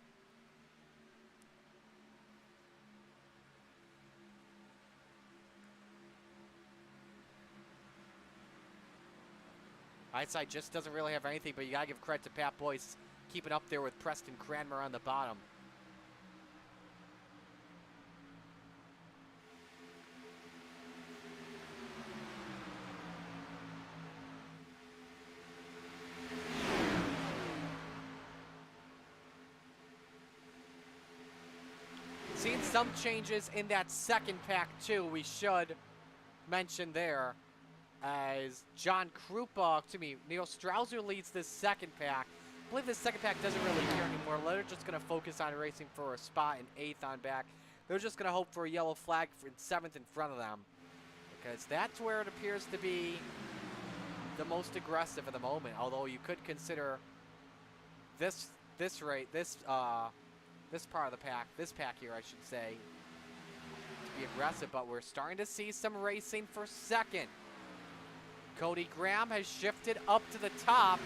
Eyesight just doesn't really have anything, but you got to give credit to Pat Boyce keeping up there with Preston Cranmer on the bottom. Seen some changes in that second pack, too, we should mention there. As John Krupa, Neil Strauser leads this second pack. I believe this second pack doesn't really care anymore. They're just going to focus on racing for a spot in 8th on back. They're just going to hope for a yellow flag in 7th in front of them, because that's where it appears to be the most aggressive at the moment. Although you could consider this part of the pack, this pack here, I should say, to be aggressive. But we're starting to see some racing for 2nd. Cody Graham has shifted up to the top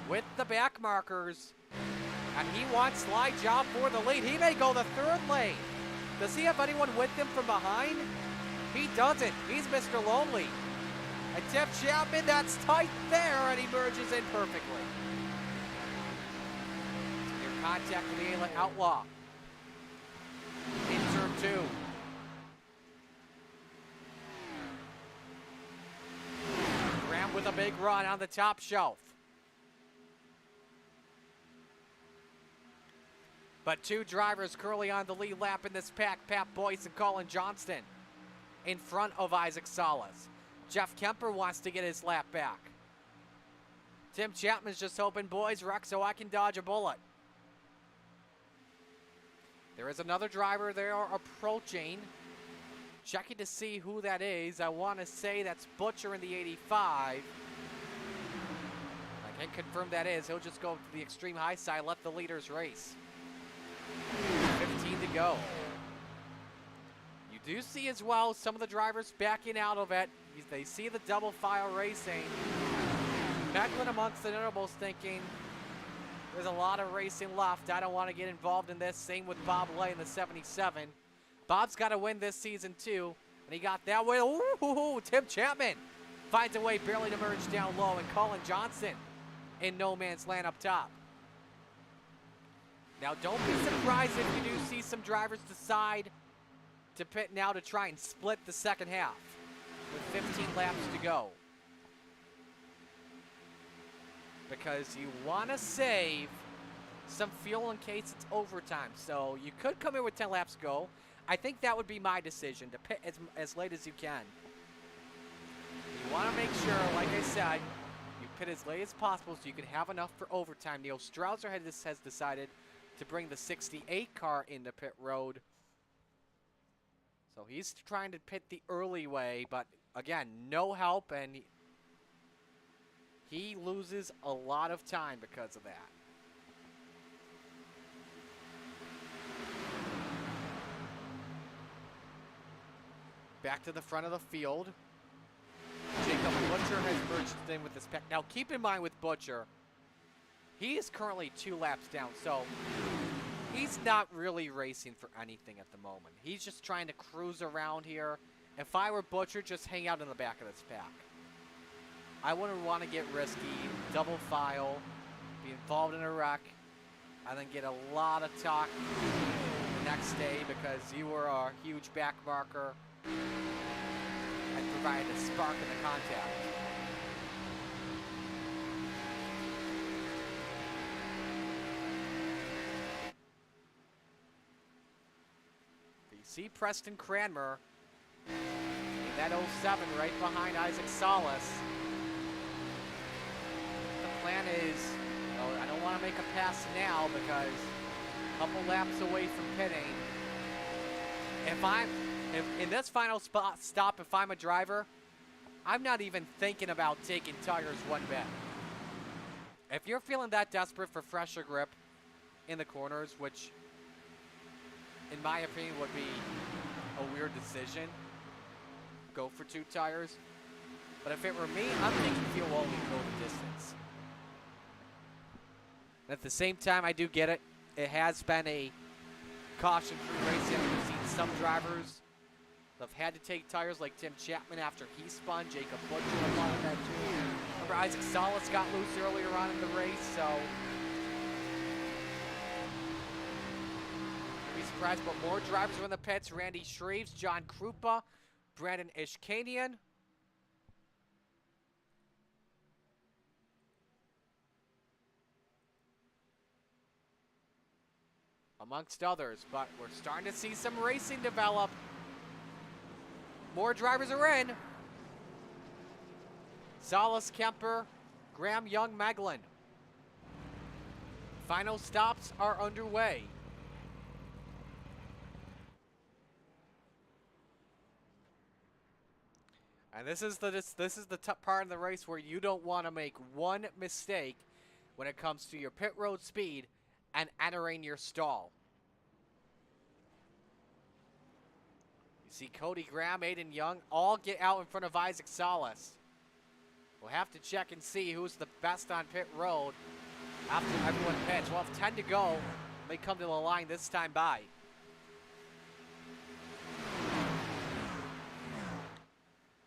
with the back markers, and he wants slide job for the lead. He may go the 3rd lane. Does he have anyone with him from behind? He doesn't. He's Mr. Lonely. And Tim Chapman, that's tight there, and he merges in perfectly. Near contact with the Outlaw. In turn 2. Graham with a big run on the top shelf. But 2 drivers currently on the lead lap in this pack, Pat Boyce and Colin Johnston, in front of Isaac Salas. Jeff Kemper wants to get his lap back. Tim Chapman's just hoping, boys, wreck so I can dodge a bullet. There is another driver there approaching. Checking to see who that is. I want to say that's Butcher in the 85. I can't confirm that is. He'll just go to the extreme high side, let the leaders race. 15 to go. You do see as well some of the drivers backing out of it. They see the double file racing. Macklin amongst the notables thinking, there's a lot of racing left. I don't want to get involved in this. Same with Bob Lay in the 77. Bob's got to win this season too, and he got that win. Ooh, Tim Chapman finds a way barely to merge down low, and Colin Johnson in no man's land up top. Now, don't be surprised if you do see some drivers decide to pit now to try and split the second half with 15 laps to go, because you want to save some fuel in case it's overtime. So you could come in with 10 laps to go. I think that would be my decision, to pit as late as you can. You want to make sure, like I said, you pit as late as possible so you can have enough for overtime. Neil Strauser has decided to bring the 68 car into pit road. So he's trying to pit the early way, but again, no help, and he loses a lot of time because of that. Back to the front of the field. Jacob Butcher has merged in with this pack. Now, keep in mind with Butcher, he is currently 2 laps down, so he's not really racing for anything at the moment. He's just trying to cruise around here. If I were Butcher, just hang out in the back of this pack. I wouldn't want to get risky, double file, be involved in a wreck, and then get a lot of talk the next day because you were a huge back marker and provided a spark in the contact. But you see Preston Cranmer in that 07 right behind Isaac Salas. The plan is, I don't want to make a pass now because a couple laps away from pitting. If in this final stop, if I'm a driver, I'm not even thinking about taking tires one bit. If you're feeling that desperate for fresher grip in the corners, which in my opinion would be a weird decision, go for 2 tires. But if it were me, I'm thinking fuel only, go the distance. And at the same time, I do get it. It has been a caution-free racing. We've seen some drivers that have had to take tires, like Tim Chapman after he spun. Jacob Butcher wanted that too. Remember, Isaac Salas got loose earlier on in the race, so I'd be surprised. But more drivers are in the pits. Randy Shreves, John Krupa, Brandon Ishkanian. Amongst others, but we're starting to see some racing develop. More drivers are in. Salas, Kemper, Graham, Young, Meglin. Final stops are underway. And this is the tough part of the race where you don't want to make one mistake when it comes to your pit road speed and entering your stall. You see Cody Graham, Aiden Young all get out in front of Isaac Salas. We'll have to check and see who's the best on pit road after everyone pits. We'll have 10 to go. They come to the line this time by.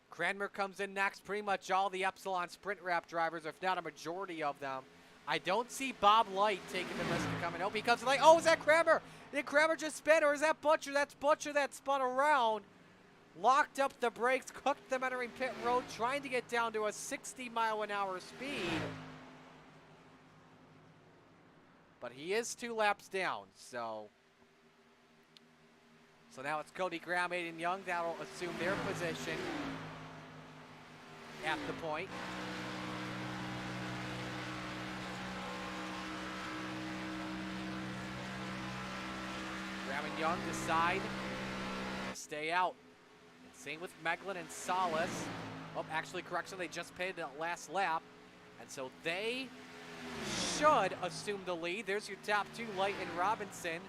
Cranmer comes in next. Pretty much all the Epsilon Sprint Wrap drivers, if not a majority of them. I don't see Bob Light taking the risk to come in. Oh, he comes in like, oh, is that Cranmer? Did Cranmer just spin, or is that Butcher? That's Butcher that spun around. Locked up the brakes, cooked them entering pit road, trying to get down to a 60-mile-an-hour speed. But he is 2 laps down, so now it's Cody Graham, Aiden Young that'll assume their position at the point. Graham and Young decide to stay out. Same with Meglin and Salas. Oh, actually, correction, they just pitted at last lap. And so they should assume the lead. There's your top 2, Light and Robinson.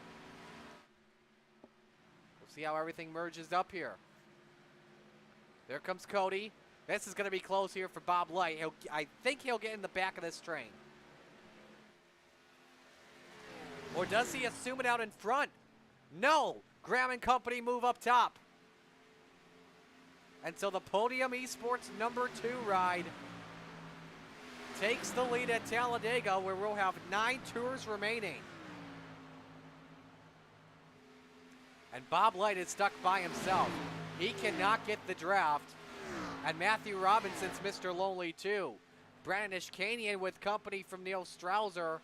We'll see how everything merges up here. There comes Cody. This is going to be close here for Bob Light. I think he'll get in the back of this train. Or does he assume it out in front? No! Graham and company move up top. And so the Podium Esports #2 ride takes the lead at Talladega, where we'll have 9 tours remaining. And Bob Light is stuck by himself. He cannot get the draft. And Matthew Robinson's Mr. Lonely too. Brandon Ishkanian with company from Neil Strauser.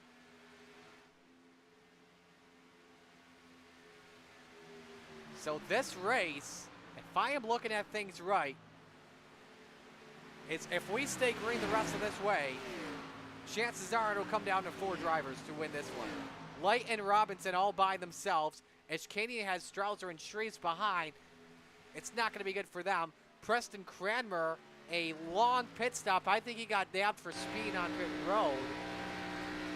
So this race, if I am looking at things right, it's if we stay green the rest of this way, chances are it'll come down to 4 drivers to win this one. Light and Robinson all by themselves. Ishkanian has Strauser and Shreves behind. It's not going to be good for them. Preston Cranmer, a long pit stop. I think he got nabbed for speed on pit road,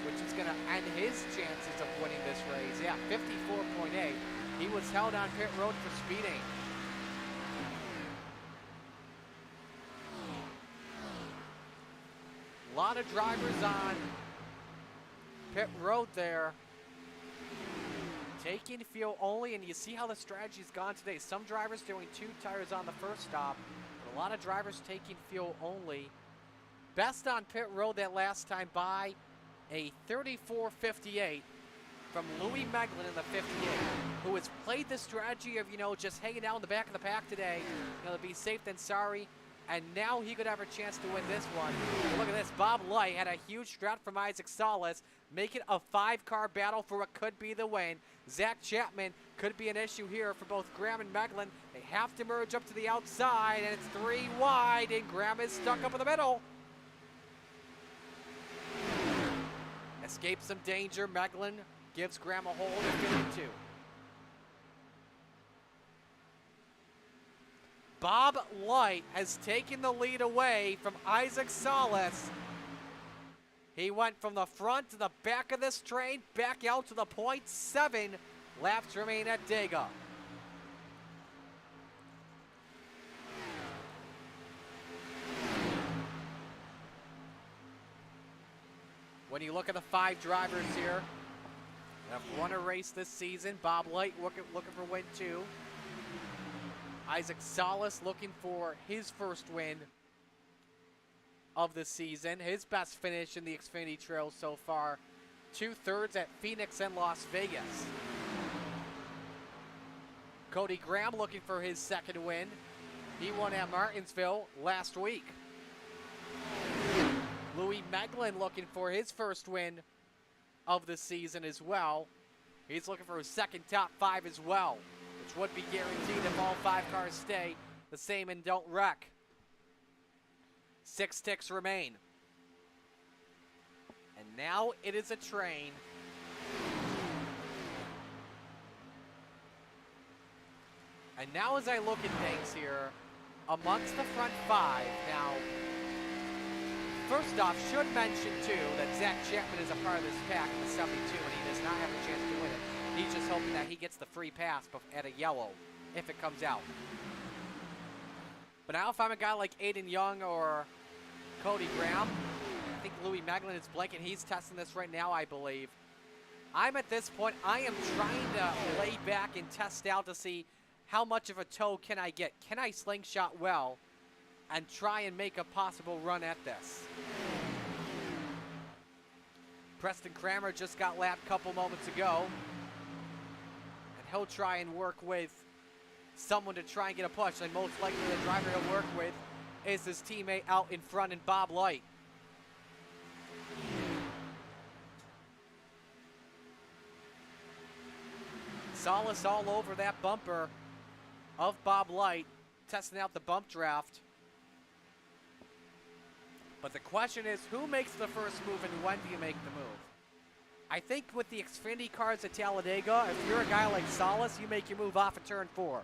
which is going to end his chances of winning this race. Yeah, 54.8. He was held on pit road for speeding. A lot of drivers on pit road there. Taking fuel only, and you see how the strategy's gone today. Some drivers doing 2 tires on the first stop, but a lot of drivers taking fuel only. Best on pit road that last time by, a 34.58 from Louis Meglin in the 58, who has played the strategy of, just hanging out in the back of the pack today, to be safe than sorry. And now he could have a chance to win this one. But look at this. Bob Light had a huge drought from Isaac Salas, make it a 5-car battle for what could be the win. Zach Chapman could be an issue here for both Graham and Meglin. They have to merge up to the outside, and it's 3 wide, and Graham is stuck up in the middle. Escapes some danger. Meglin gives Graham a hold at 52. Bob Light has taken the lead away from Isaac Salas. He went from the front to the back of this train, back out to the point. 7 laps remain at Dega. When you look at the 5 drivers here that have won a race this season, Bob Light looking for win 2. Isaac Salas looking for his first win. of the season. His best finish in the Xfinity Trail so far, 2/3 at Phoenix and Las Vegas. Cody Graham looking for his second win. He won at Martinsville last week. Louis Meglin looking for his first win of the season as well. He's looking for his second top 5 as well, which would be guaranteed if all 5 cars stay the same and don't wreck. 6 ticks remain. And now it is a train. And now as I look at things here, amongst the front 5, now, first off, should mention too that Zach Chapman is a part of this pack in the 72 and he does not have a chance to win it. He's just hoping that he gets the free pass at a yellow if it comes out. But now if I'm a guy like Aiden Young or Cody Graham, I think Louis Meglin is blanking. He's testing this right now, I believe. I'm at this point, I am trying to lay back and test out to see how much of a toe can I get. Can I slingshot well and try and make a possible run at this? Preston Kramer just got lapped a couple moments ago. And he'll try and work with someone to try and get a push. And most likely the driver he'll work with is his teammate out in front in Bob Light. Salas all over that bumper of Bob Light, testing out the bump draft. But the question is, who makes the first move and when do you make the move? I think with the Xfinity cars at Talladega, if you're a guy like Salas, you make your move off of turn 4.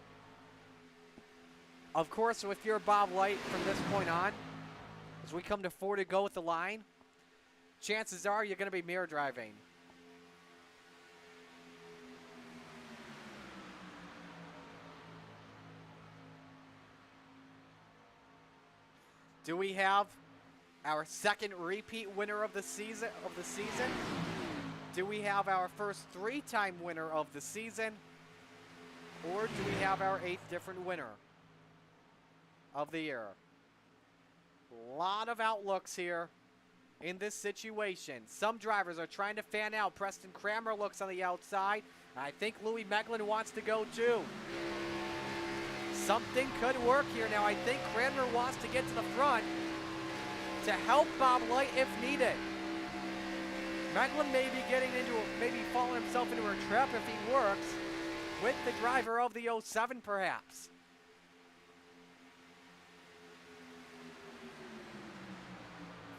Of course, if you're Bob Light from this point on, as we come to 4 to go with the line, chances are you're going to be mirror driving. Do we have our second repeat winner of the season? Do we have our first 3-time winner of the season? Or do we have our 8th different winner of the year? A lot of outlooks here in this situation. Some drivers are trying to fan out. Preston Kramer looks on the outside. I think Louis Meglin wants to go too. Something could work here. Now, I think Kramer wants to get to the front to help Bob Light if needed. Meglin may be maybe falling himself into a trap if he works with the driver of the 07 perhaps.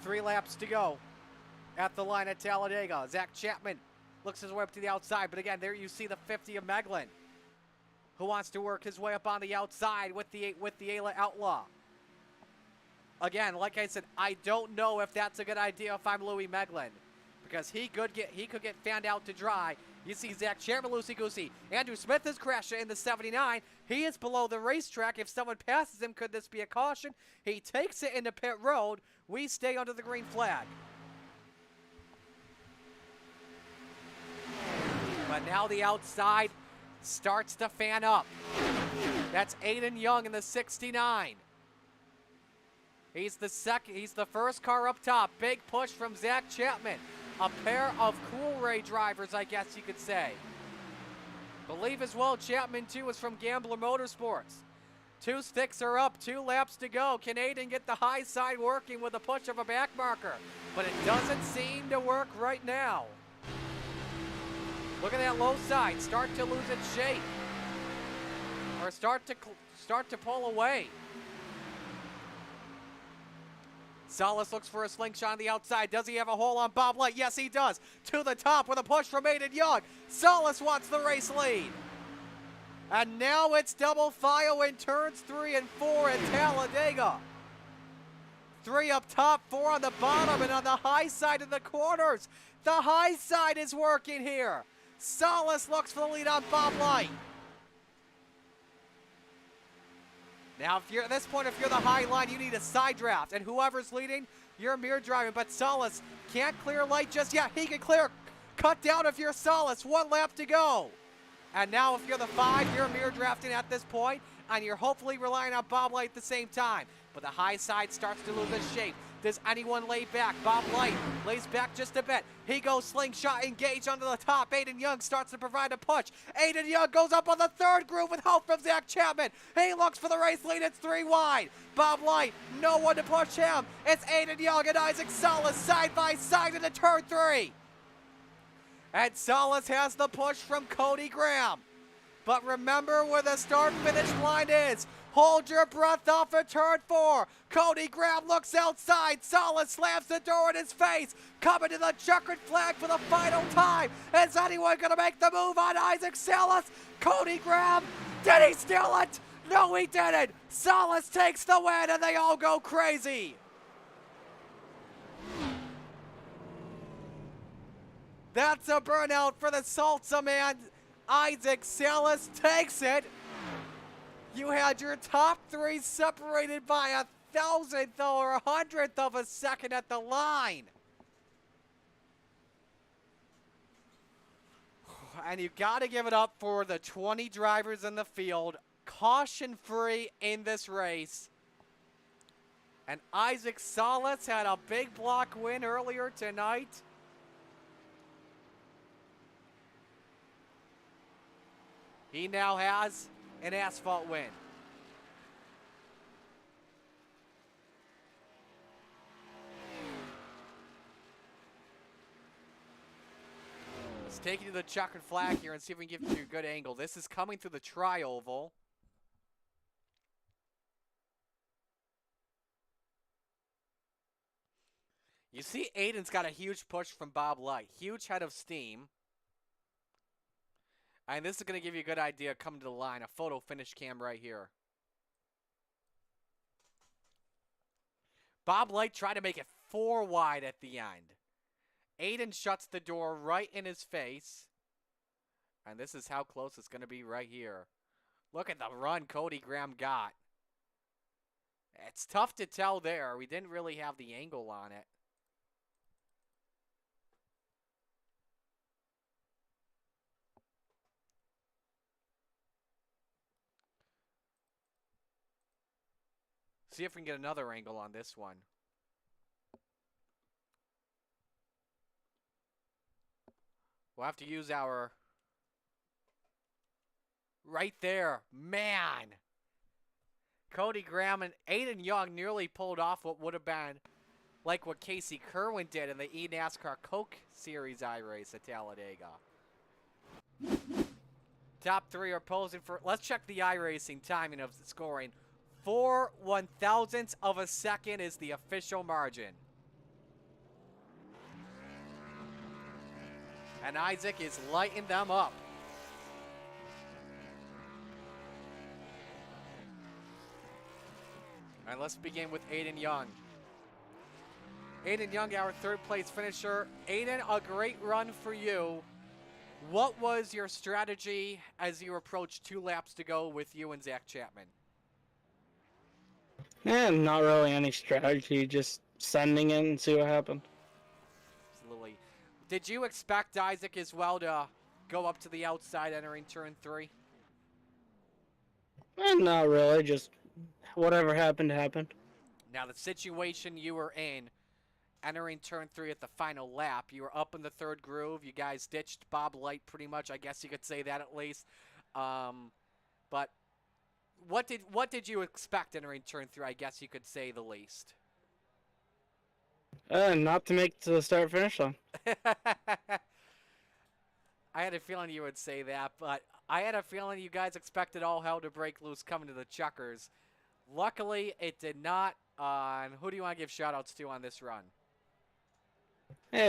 Three laps to go at the line at Talladega. Zach Chapman looks his way up to the outside, but again, there you see the 50 of Meglin, who wants to work his way up on the outside with the Ayla Outlaw. Again, like I said, I don't know if that's a good idea if I'm Louis Meglin, because he could get fanned out to dry. You see Zach Chapman loosey-goosey. Andrew Smith is crashing in the 79. He is below the racetrack. If someone passes him, could this be a caution? He takes it into pit road. We stay under the green flag. But now the outside starts to fan up. That's Aiden Young in the 69. He's the first car up top. Big push from Zach Chapman. A pair of Cool Ray drivers, I guess you could say. Believe as well Chapman too is from Gambler Motorsports. 2 sticks are up, 2 laps to go. Can Aiden get the high side working with a push of a back marker? But it doesn't seem to work right now. Look at that low side, start to lose its shape. Or start to pull away. Salas looks for a slingshot on the outside. Does he have a hole on Bob Light? Yes, he does. To the top with a push from Aiden Young. Salas wants the race lead. And now it's double file in turns 3 and 4 at Talladega. 3 up top, 4 on the bottom, and on the high side of the corners. The high side is working here. Salas looks for the lead on Bob Light. Now, if you're at this point, if you're the high line, you need a side draft. And whoever's leading, you're mirror driving. But Salas can't clear Light just yet. He can clear. Cut down if you're Salas. 1 lap to go. And now if you're the 5, you're mirror drafting at this point, and you're hopefully relying on Bob Light at the same time. But the high side starts to lose its shape. Does anyone lay back? Bob Light lays back just a bit. He goes slingshot engaged onto the top. Aiden Young starts to provide a push. Aiden Young goes up on the third groove with help from Zach Chapman. He looks for the race lead. It's 3 wide. Bob Light, no one to push him. It's Aiden Young and Isaac Salas side by side into turn 3. And Salas has the push from Cody Graham. But remember where the start-finish line is. Hold your breath off at turn 4. Cody Graham looks outside. Salas slams the door in his face. Coming to the checkered flag for the final time. Is anyone going to make the move on Isaac Salas? Cody Graham, did he steal it? No, he didn't. Salas takes the win and they all go crazy. That's a burnout for the Salsa man. Isaac Salas takes it. You had your top 3 separated by 1,000th or 100th of a second at the line. And you got to give it up for the 20 drivers in the field, caution-free in this race. And Isaac Salas had a big block win earlier tonight. He now has an asphalt win. Let's take you to the checkered flag here and see if we can give you a good angle. This is coming through the tri-oval. You see Aiden's got a huge push from Bob Light. Huge head of steam. And this is going to give you a good idea coming to the line. A photo finish cam right here. Bob Light tried to make it 4 wide at the end. Aiden shuts the door right in his face. And this is how close it's going to be right here. Look at the run Cody Graham got. It's tough to tell there. We didn't really have the angle on it. See if we can get another angle on this one. We'll have to use our... Right there. Man. Cody Graham and Aiden Young nearly pulled off what would have been like what Casey Kerwin did in the eNASCAR Coke Series iRace at Talladega. Top 3 are posing for... Let's check the iRacing timing of the scoring. 4 1,000ths of a second is the official margin. And Isaac is lighting them up. And let's begin with Aiden Young. Aiden Young, our 3rd place finisher. Aiden, a great run for you. What was your strategy as you approached 2 laps to go with you and Zach Chapman? Not really any strategy, just sending it and see what happened. Absolutely. Did you expect Isaac as well to go up to the outside entering turn 3? Not really, just whatever happened, happened. Now, the situation you were in, entering turn 3 at the final lap, you were up in the 3rd groove. You guys ditched Bob Light pretty much. I guess you could say that at least. But what did you expect entering turn 3? I guess you could say the least. Not to make it to the start-finish line. I had a feeling you would say that, but I had a feeling you guys expected all hell to break loose coming to the checkers. Luckily, it did not. And who do you want to give shout-outs to on this run?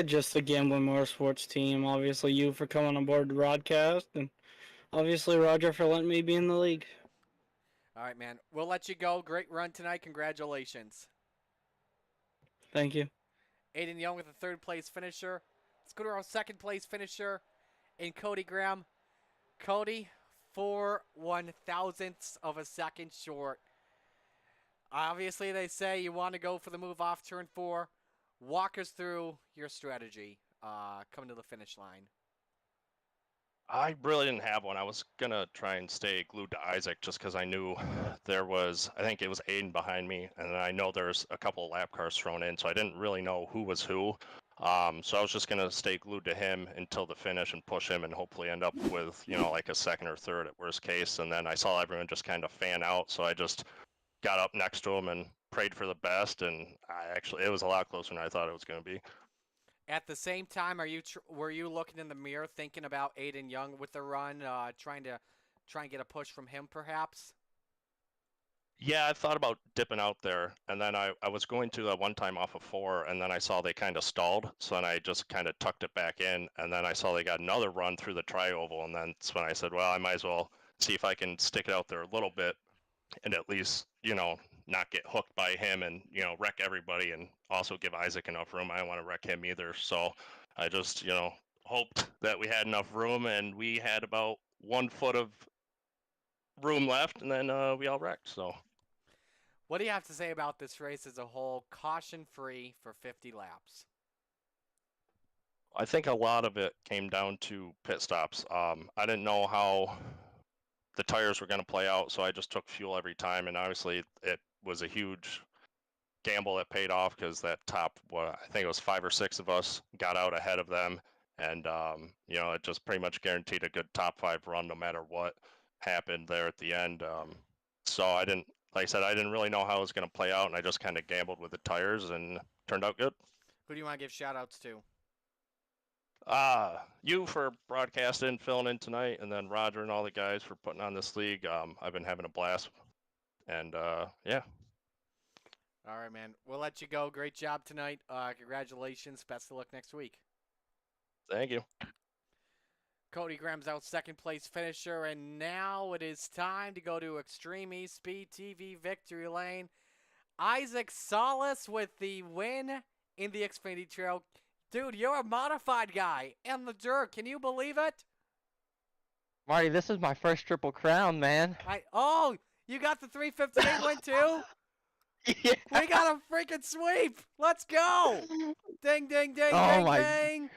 Just the Gambling Motorsports team. Obviously, you for coming on board the broadcast, and obviously Roger for letting me be in the league. All right, man. We'll let you go. Great run tonight. Congratulations. Thank you. Aiden Young with a 3rd place finisher. Let's go to our 2nd place finisher in Cody Graham. Cody, 4 1,000ths of a second short. Obviously, they say you want to go for the move off turn 4. Walk us through your strategy coming to the finish line. I really didn't have one. I was gonna try and stay glued to Isaac just because I knew there was, I think it was Aiden behind me, and then I know there's a couple of lap cars thrown in, so I didn't really know who was who. So I was just gonna stay glued to him until the finish and push him and hopefully end up with, like a second or third at worst case. And then I saw everyone just kind of fan out, so I just got up next to him and prayed for the best. And it was a lot closer than I thought it was gonna be. At the same time, were you looking in the mirror thinking about Aiden Young with the run, trying to get a push from him perhaps? Yeah, I thought about dipping out there, and then I was going to that one time off of 4, and then I saw they kind of stalled, so then I just kind of tucked it back in, and then I saw they got another run through the tri-oval, and then that's when I said, well, I might as well see if I can stick it out there a little bit and at least, not get hooked by him and, wreck everybody and also give Isaac enough room. I don't want to wreck him either. So I just, hoped that we had enough room, and we had about 1 foot of room left, and then we all wrecked. So what do you have to say about this race as a whole, caution free for 50 laps? I think a lot of it came down to pit stops. I didn't know how the tires were going to play out, so I just took fuel every time, and obviously it was a huge gamble that paid off because that top, I think it was 5 or 6 of us got out ahead of them, and it just pretty much guaranteed a good top 5 run no matter what happened there at the end. So I didn't, like I said, I didn't really know how it was going to play out, and I just kind of gambled with the tires, and turned out good. Who do you want to give shout-outs to? You for broadcasting, filling in tonight, and then Roger and all the guys for putting on this league. I've been having a blast, and yeah. All right, man. We'll let you go. Great job tonight. Congratulations. Best of luck next week. Thank you. Cody Graham's out second place finisher, and now it is time to go to Extreme eSpeed TV Victory Lane. Isaac Salas with the win in the Xfinity Trail. Dude, you're a modified guy in the dirt. Can you believe it? Marty, this is my first Triple Crown, man. You got the 358 win too? Yeah. We got a freaking sweep. Let's go. Ding, ding, ding, ding.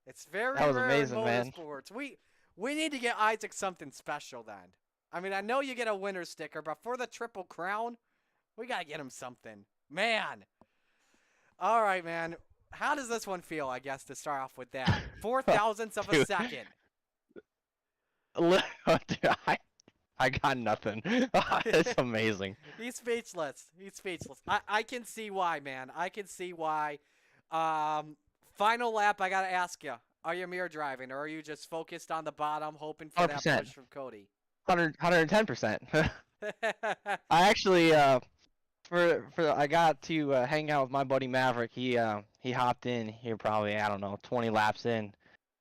It's very that was rare amazing, in man. motorsports. We need to get Isaac something special then. I mean, I know you get a winner sticker, but for the Triple Crown, we got to get him something. Man. All right, man. How does this one feel, I guess, to start off with that? 0.004 of a second. I got nothing. It's amazing. He's speechless. I can see why, man. I can see why. Final lap, I got to ask you. Are you mirror driving, or are you just focused on the bottom, hoping for 100%. that push from Cody? 110%. I actually, I got to hang out with my buddy Maverick. He hopped in here probably, 20 laps in.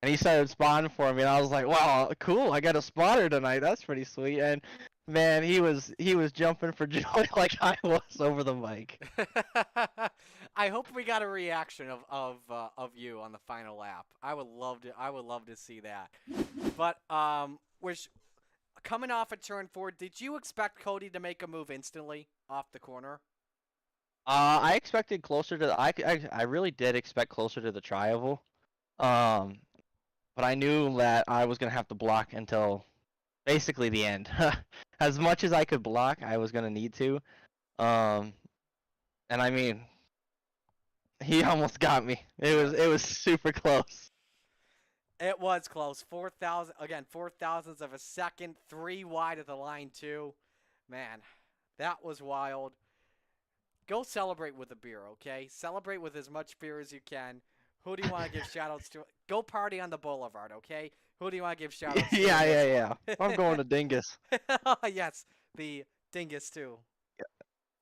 And he started spawning for me, and I was like, wow, cool, I got a spotter tonight. That's pretty sweet. And, man, he was jumping for joy like I was over the mic. I hope we got a reaction of you on the final lap. I would love to see that. But we're coming off a turn 4. Did you expect Cody to make a move instantly off the corner? I expected closer to I really did expect closer to the tri-oval. But I knew that I was going to have to block until basically the end. As much as I could block, I was going to need to. And I mean, he almost got me. It was super close. It was close. 4,000ths of a second, 3 wide of the line too. Man, that was wild. Go celebrate with a beer, okay? Celebrate with as much beer as you can. Who do you want to give shout-outs to? Go party on the boulevard, okay? Who do you want to give shout-outs to? Yeah. I'm going to Dingus. Yes, the Dingus, too.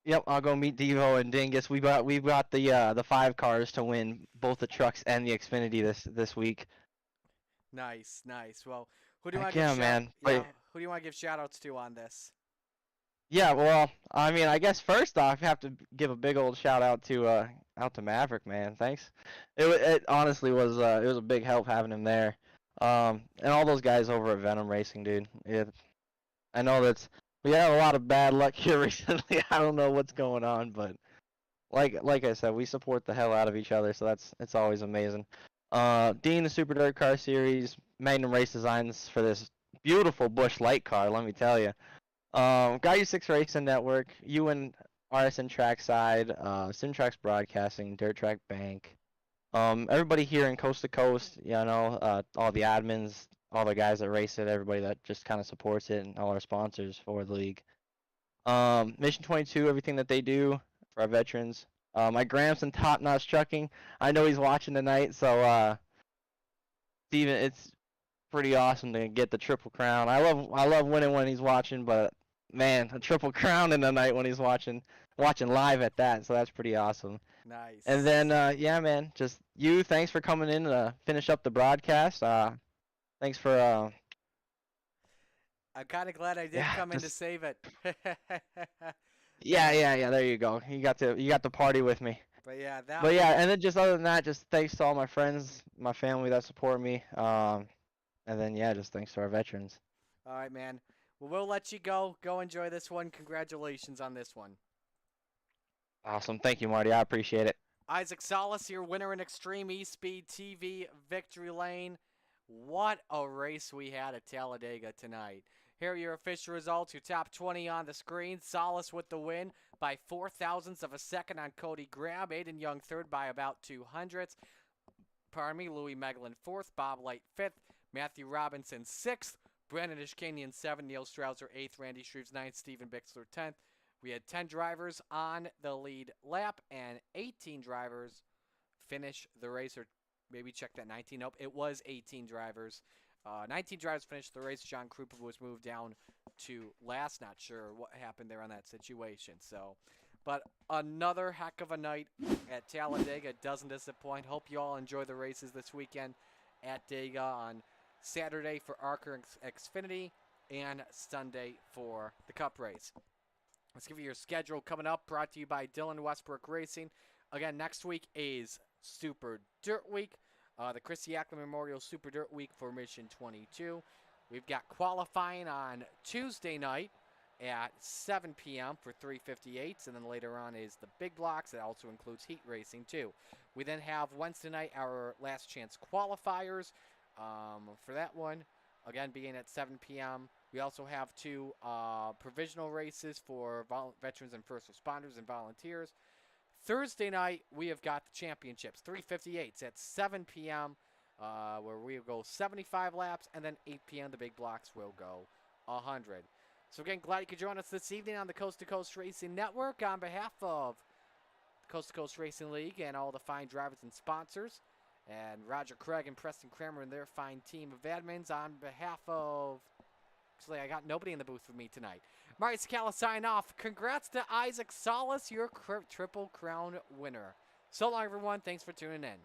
Yep, I'll go meet Devo and Dingus. We've got the 5 cars to win both the trucks and the Xfinity this week. Nice. Well, who do you want to give shout-outs to on this? Yeah, well, I mean, I guess first off, you have to give a big old shout out to Maverick, man. Thanks. It honestly was it was a big help having him there. And all those guys over at Venom Racing, dude. I know we have a lot of bad luck here recently. I don't know what's going on, but like I said, we support the hell out of each other, so it's always amazing. Dean, the Super Dirt Car Series, Magnum Race Designs for this beautiful Busch Light car, let me tell you. Got U6 Racing Network, UN RSN Trackside, Simtrax Broadcasting, Dirt Track Bank. Everybody here in Coast to Coast, all the admins, all the guys that race it, everybody that just kind of supports it, and all our sponsors for the league. Mission 22, everything that they do for our veterans. My grandson, Top Notch Trucking. I know he's watching tonight, so Steven, it's pretty awesome to get the Triple Crown. I love winning when he's watching, but man, a Triple Crown in the night when he's watching live at that, so that's pretty awesome. Nice. And then, yeah, man, just you, thanks for coming in to finish up the broadcast. Thanks for, I'm kind of glad I did come in to save it. yeah, there you go. You got the party with me. But yeah, and then just other than that, just thanks to all my friends, my family that support me. And then, yeah, just thanks to our veterans. All right, man. Well, we'll let you go. Go enjoy this one. Congratulations on this one. Awesome. Thank you, Marty. I appreciate it. Isaac Salas, your winner in Extreme E-Speed TV Victory Lane. What a race we had at Talladega tonight. Here are your official results. Your top 20 on the screen. Salas with the win by 0.004 of a second on Cody Graham. Aiden Young third by about 200ths. Pardon me, Louis Meglin fourth. Bob Light fifth. Matthew Robinson sixth. Brandon Ishkanian 7th. Neil Strauser 8th. Randy Shreves 9th. Stephen Bixler 10th. We had 10 drivers on the lead lap and 18 drivers finish the race, or maybe check that 19. Nope, it was 18 drivers. 19 drivers finished the race. John Krupa was moved down to last. Not sure what happened there on that situation. But another heck of a night at Talladega. Doesn't disappoint. Hope you all enjoy the races this weekend at Dega on Saturday for Archer Xfinity and Sunday for the Cup race. Let's give you your schedule coming up, brought to you by Dylan Westbrook Racing. Again, next week is Super Dirt Week, the Chrissy Ackland Memorial Super Dirt Week for Mission 22. We've got qualifying on Tuesday night at 7 p.m. for 358s, and then later on is the big blocks. That also includes heat racing, too. We then have Wednesday night our last chance qualifiers for that one, again, being at 7 p.m. We also have 2 provisional races for veterans and first responders and volunteers. Thursday night, we have got the championships, 358s at 7 p.m., where we will go 75 laps, and then 8 p.m. the big blocks will go 100. So again, glad you could join us this evening on the Coast to Coast Racing Network. On behalf of the Coast to Coast Racing League and all the fine drivers and sponsors, and Roger Craig and Preston Kramer and their fine team of admins, on behalf of... Actually, I got nobody in the booth with me tonight. Marty Scala sign off. Congrats to Isaac Salas, your Triple Crown winner. So long, everyone. Thanks for tuning in.